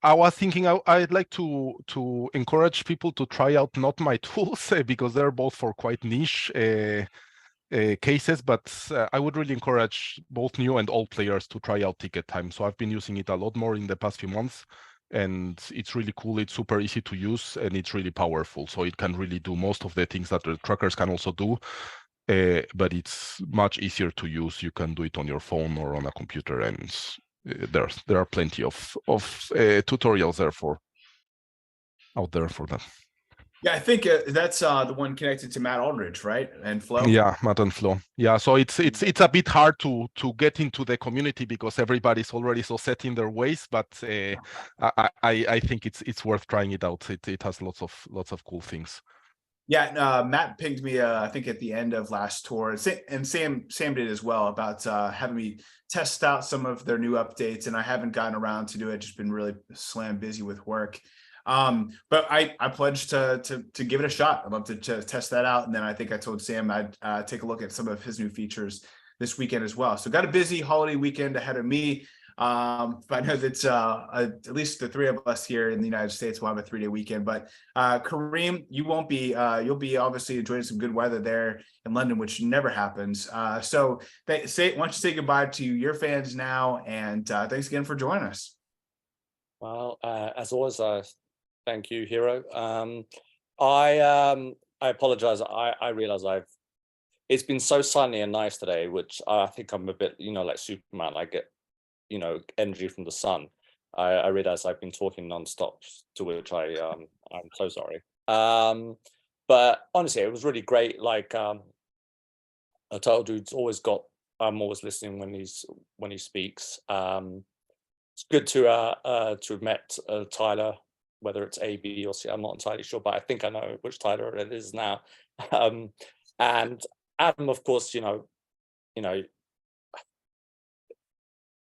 I was thinking I'd like to encourage people to try out not my tools because they're both for quite niche cases, but I would really encourage both new and old players to try out Ticket Time. So I've been using it a lot more in the past few months, and it's really cool. It's super easy to use, and it's really powerful. So it can really do most of the things that the trackers can also do, but it's much easier to use. You can do it on your phone or on a computer, and there are plenty of tutorials out there for that. Yeah, I think that's the one connected to Matt Aldridge, right? And Flo. Yeah, Matt and Flo. Yeah, so it's a bit hard to get into the community because everybody's already so set in their ways. But I think it's worth trying it out. It has lots of cool things. Yeah, Matt pinged me, I think at the end of last tour, and Sam did as well, about having me test out some of their new updates, and I haven't gotten around to do it. Just been really slam busy with work. But I pledged to give it a shot. I'd love to test that out, and then I think I told Sam I'd take a look at some of his new features this weekend as well. So got a busy holiday weekend ahead of me. But I know that at least the three of us here in the United States will have a 3-day weekend. But Kareem, you won't be. You'll be obviously enjoying some good weather there in London, which never happens. So why don't you say goodbye to your fans now, and thanks again for joining us. Well, as always, thank you, Hero. I apologize. I realize it's been so sunny and nice today, which I think I'm a bit, like Superman. I get, energy from the sun. I realize I've been talking nonstop, to which I'm so sorry. But honestly, it was really great. Like a Turtle Dude's always got. I'm always listening when he speaks. It's good to have met Tyler, whether it's A, B, or C. I'm not entirely sure, but I think I know which Tyler it is now. And Adam, of course,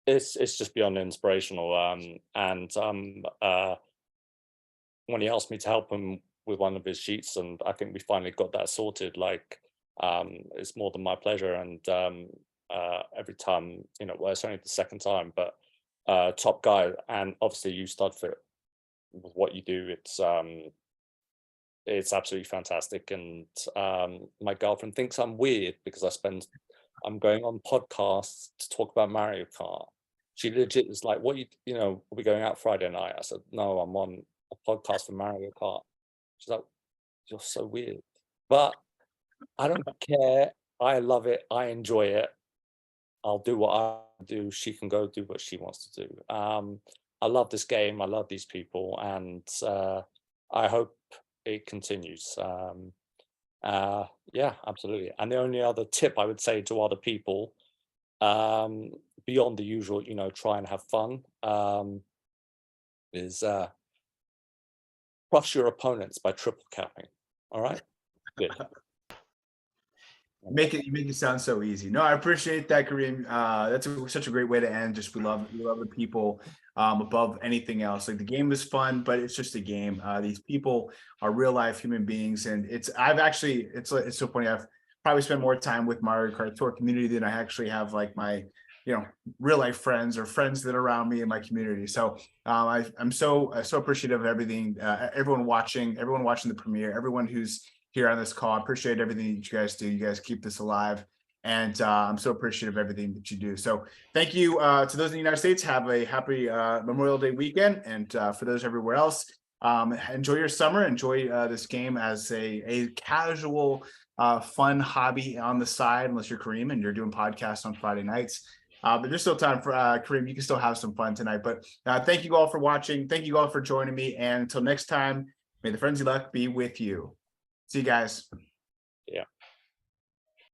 it's just beyond inspirational. And when he asked me to help him with one of his sheets, and I think we finally got that sorted, like it's more than my pleasure. And every time, well, it's only the second time, but top guy. And obviously you Studfit with what you do, it's absolutely fantastic. And my girlfriend thinks I'm weird because I'm going on podcasts to talk about Mario Kart. She legit is like, what are we going out Friday night? I said, no, I'm on a podcast for Mario Kart. She's like, you're so weird. But I don't care. I love it. I enjoy it. I'll do what I do. She can go do what she wants to do. I love this game. I love these people. And I hope it continues. Yeah, absolutely. And the only other tip I would say to other people, beyond the usual, try and have fun, is crush your opponents by triple capping. All right? Good. You make it sound so easy. No, I appreciate that, Kareem. That's such a great way to end. Just we love the people above anything else. Like, the game is fun, but it's just a game. These people are real life human beings, and it's so funny. I've probably spent more time with Mario Kart Tour community than I actually have like my real life friends or friends that are around me in my community. So I'm so appreciative of everything. Everyone watching the premiere, everyone who's here on this call. I appreciate everything that you guys do. You guys keep this alive, and I'm so appreciative of everything that you do. So thank you to those in the United States. Have a happy Memorial Day weekend, and for those everywhere else, enjoy your summer. Enjoy this game as a casual, fun hobby on the side, unless you're Kareem and you're doing podcasts on Friday nights. But there's still time for Kareem. You can still have some fun tonight. But thank you all for watching. Thank you all for joining me. And until next time, may the frenzy luck be with you. See you guys.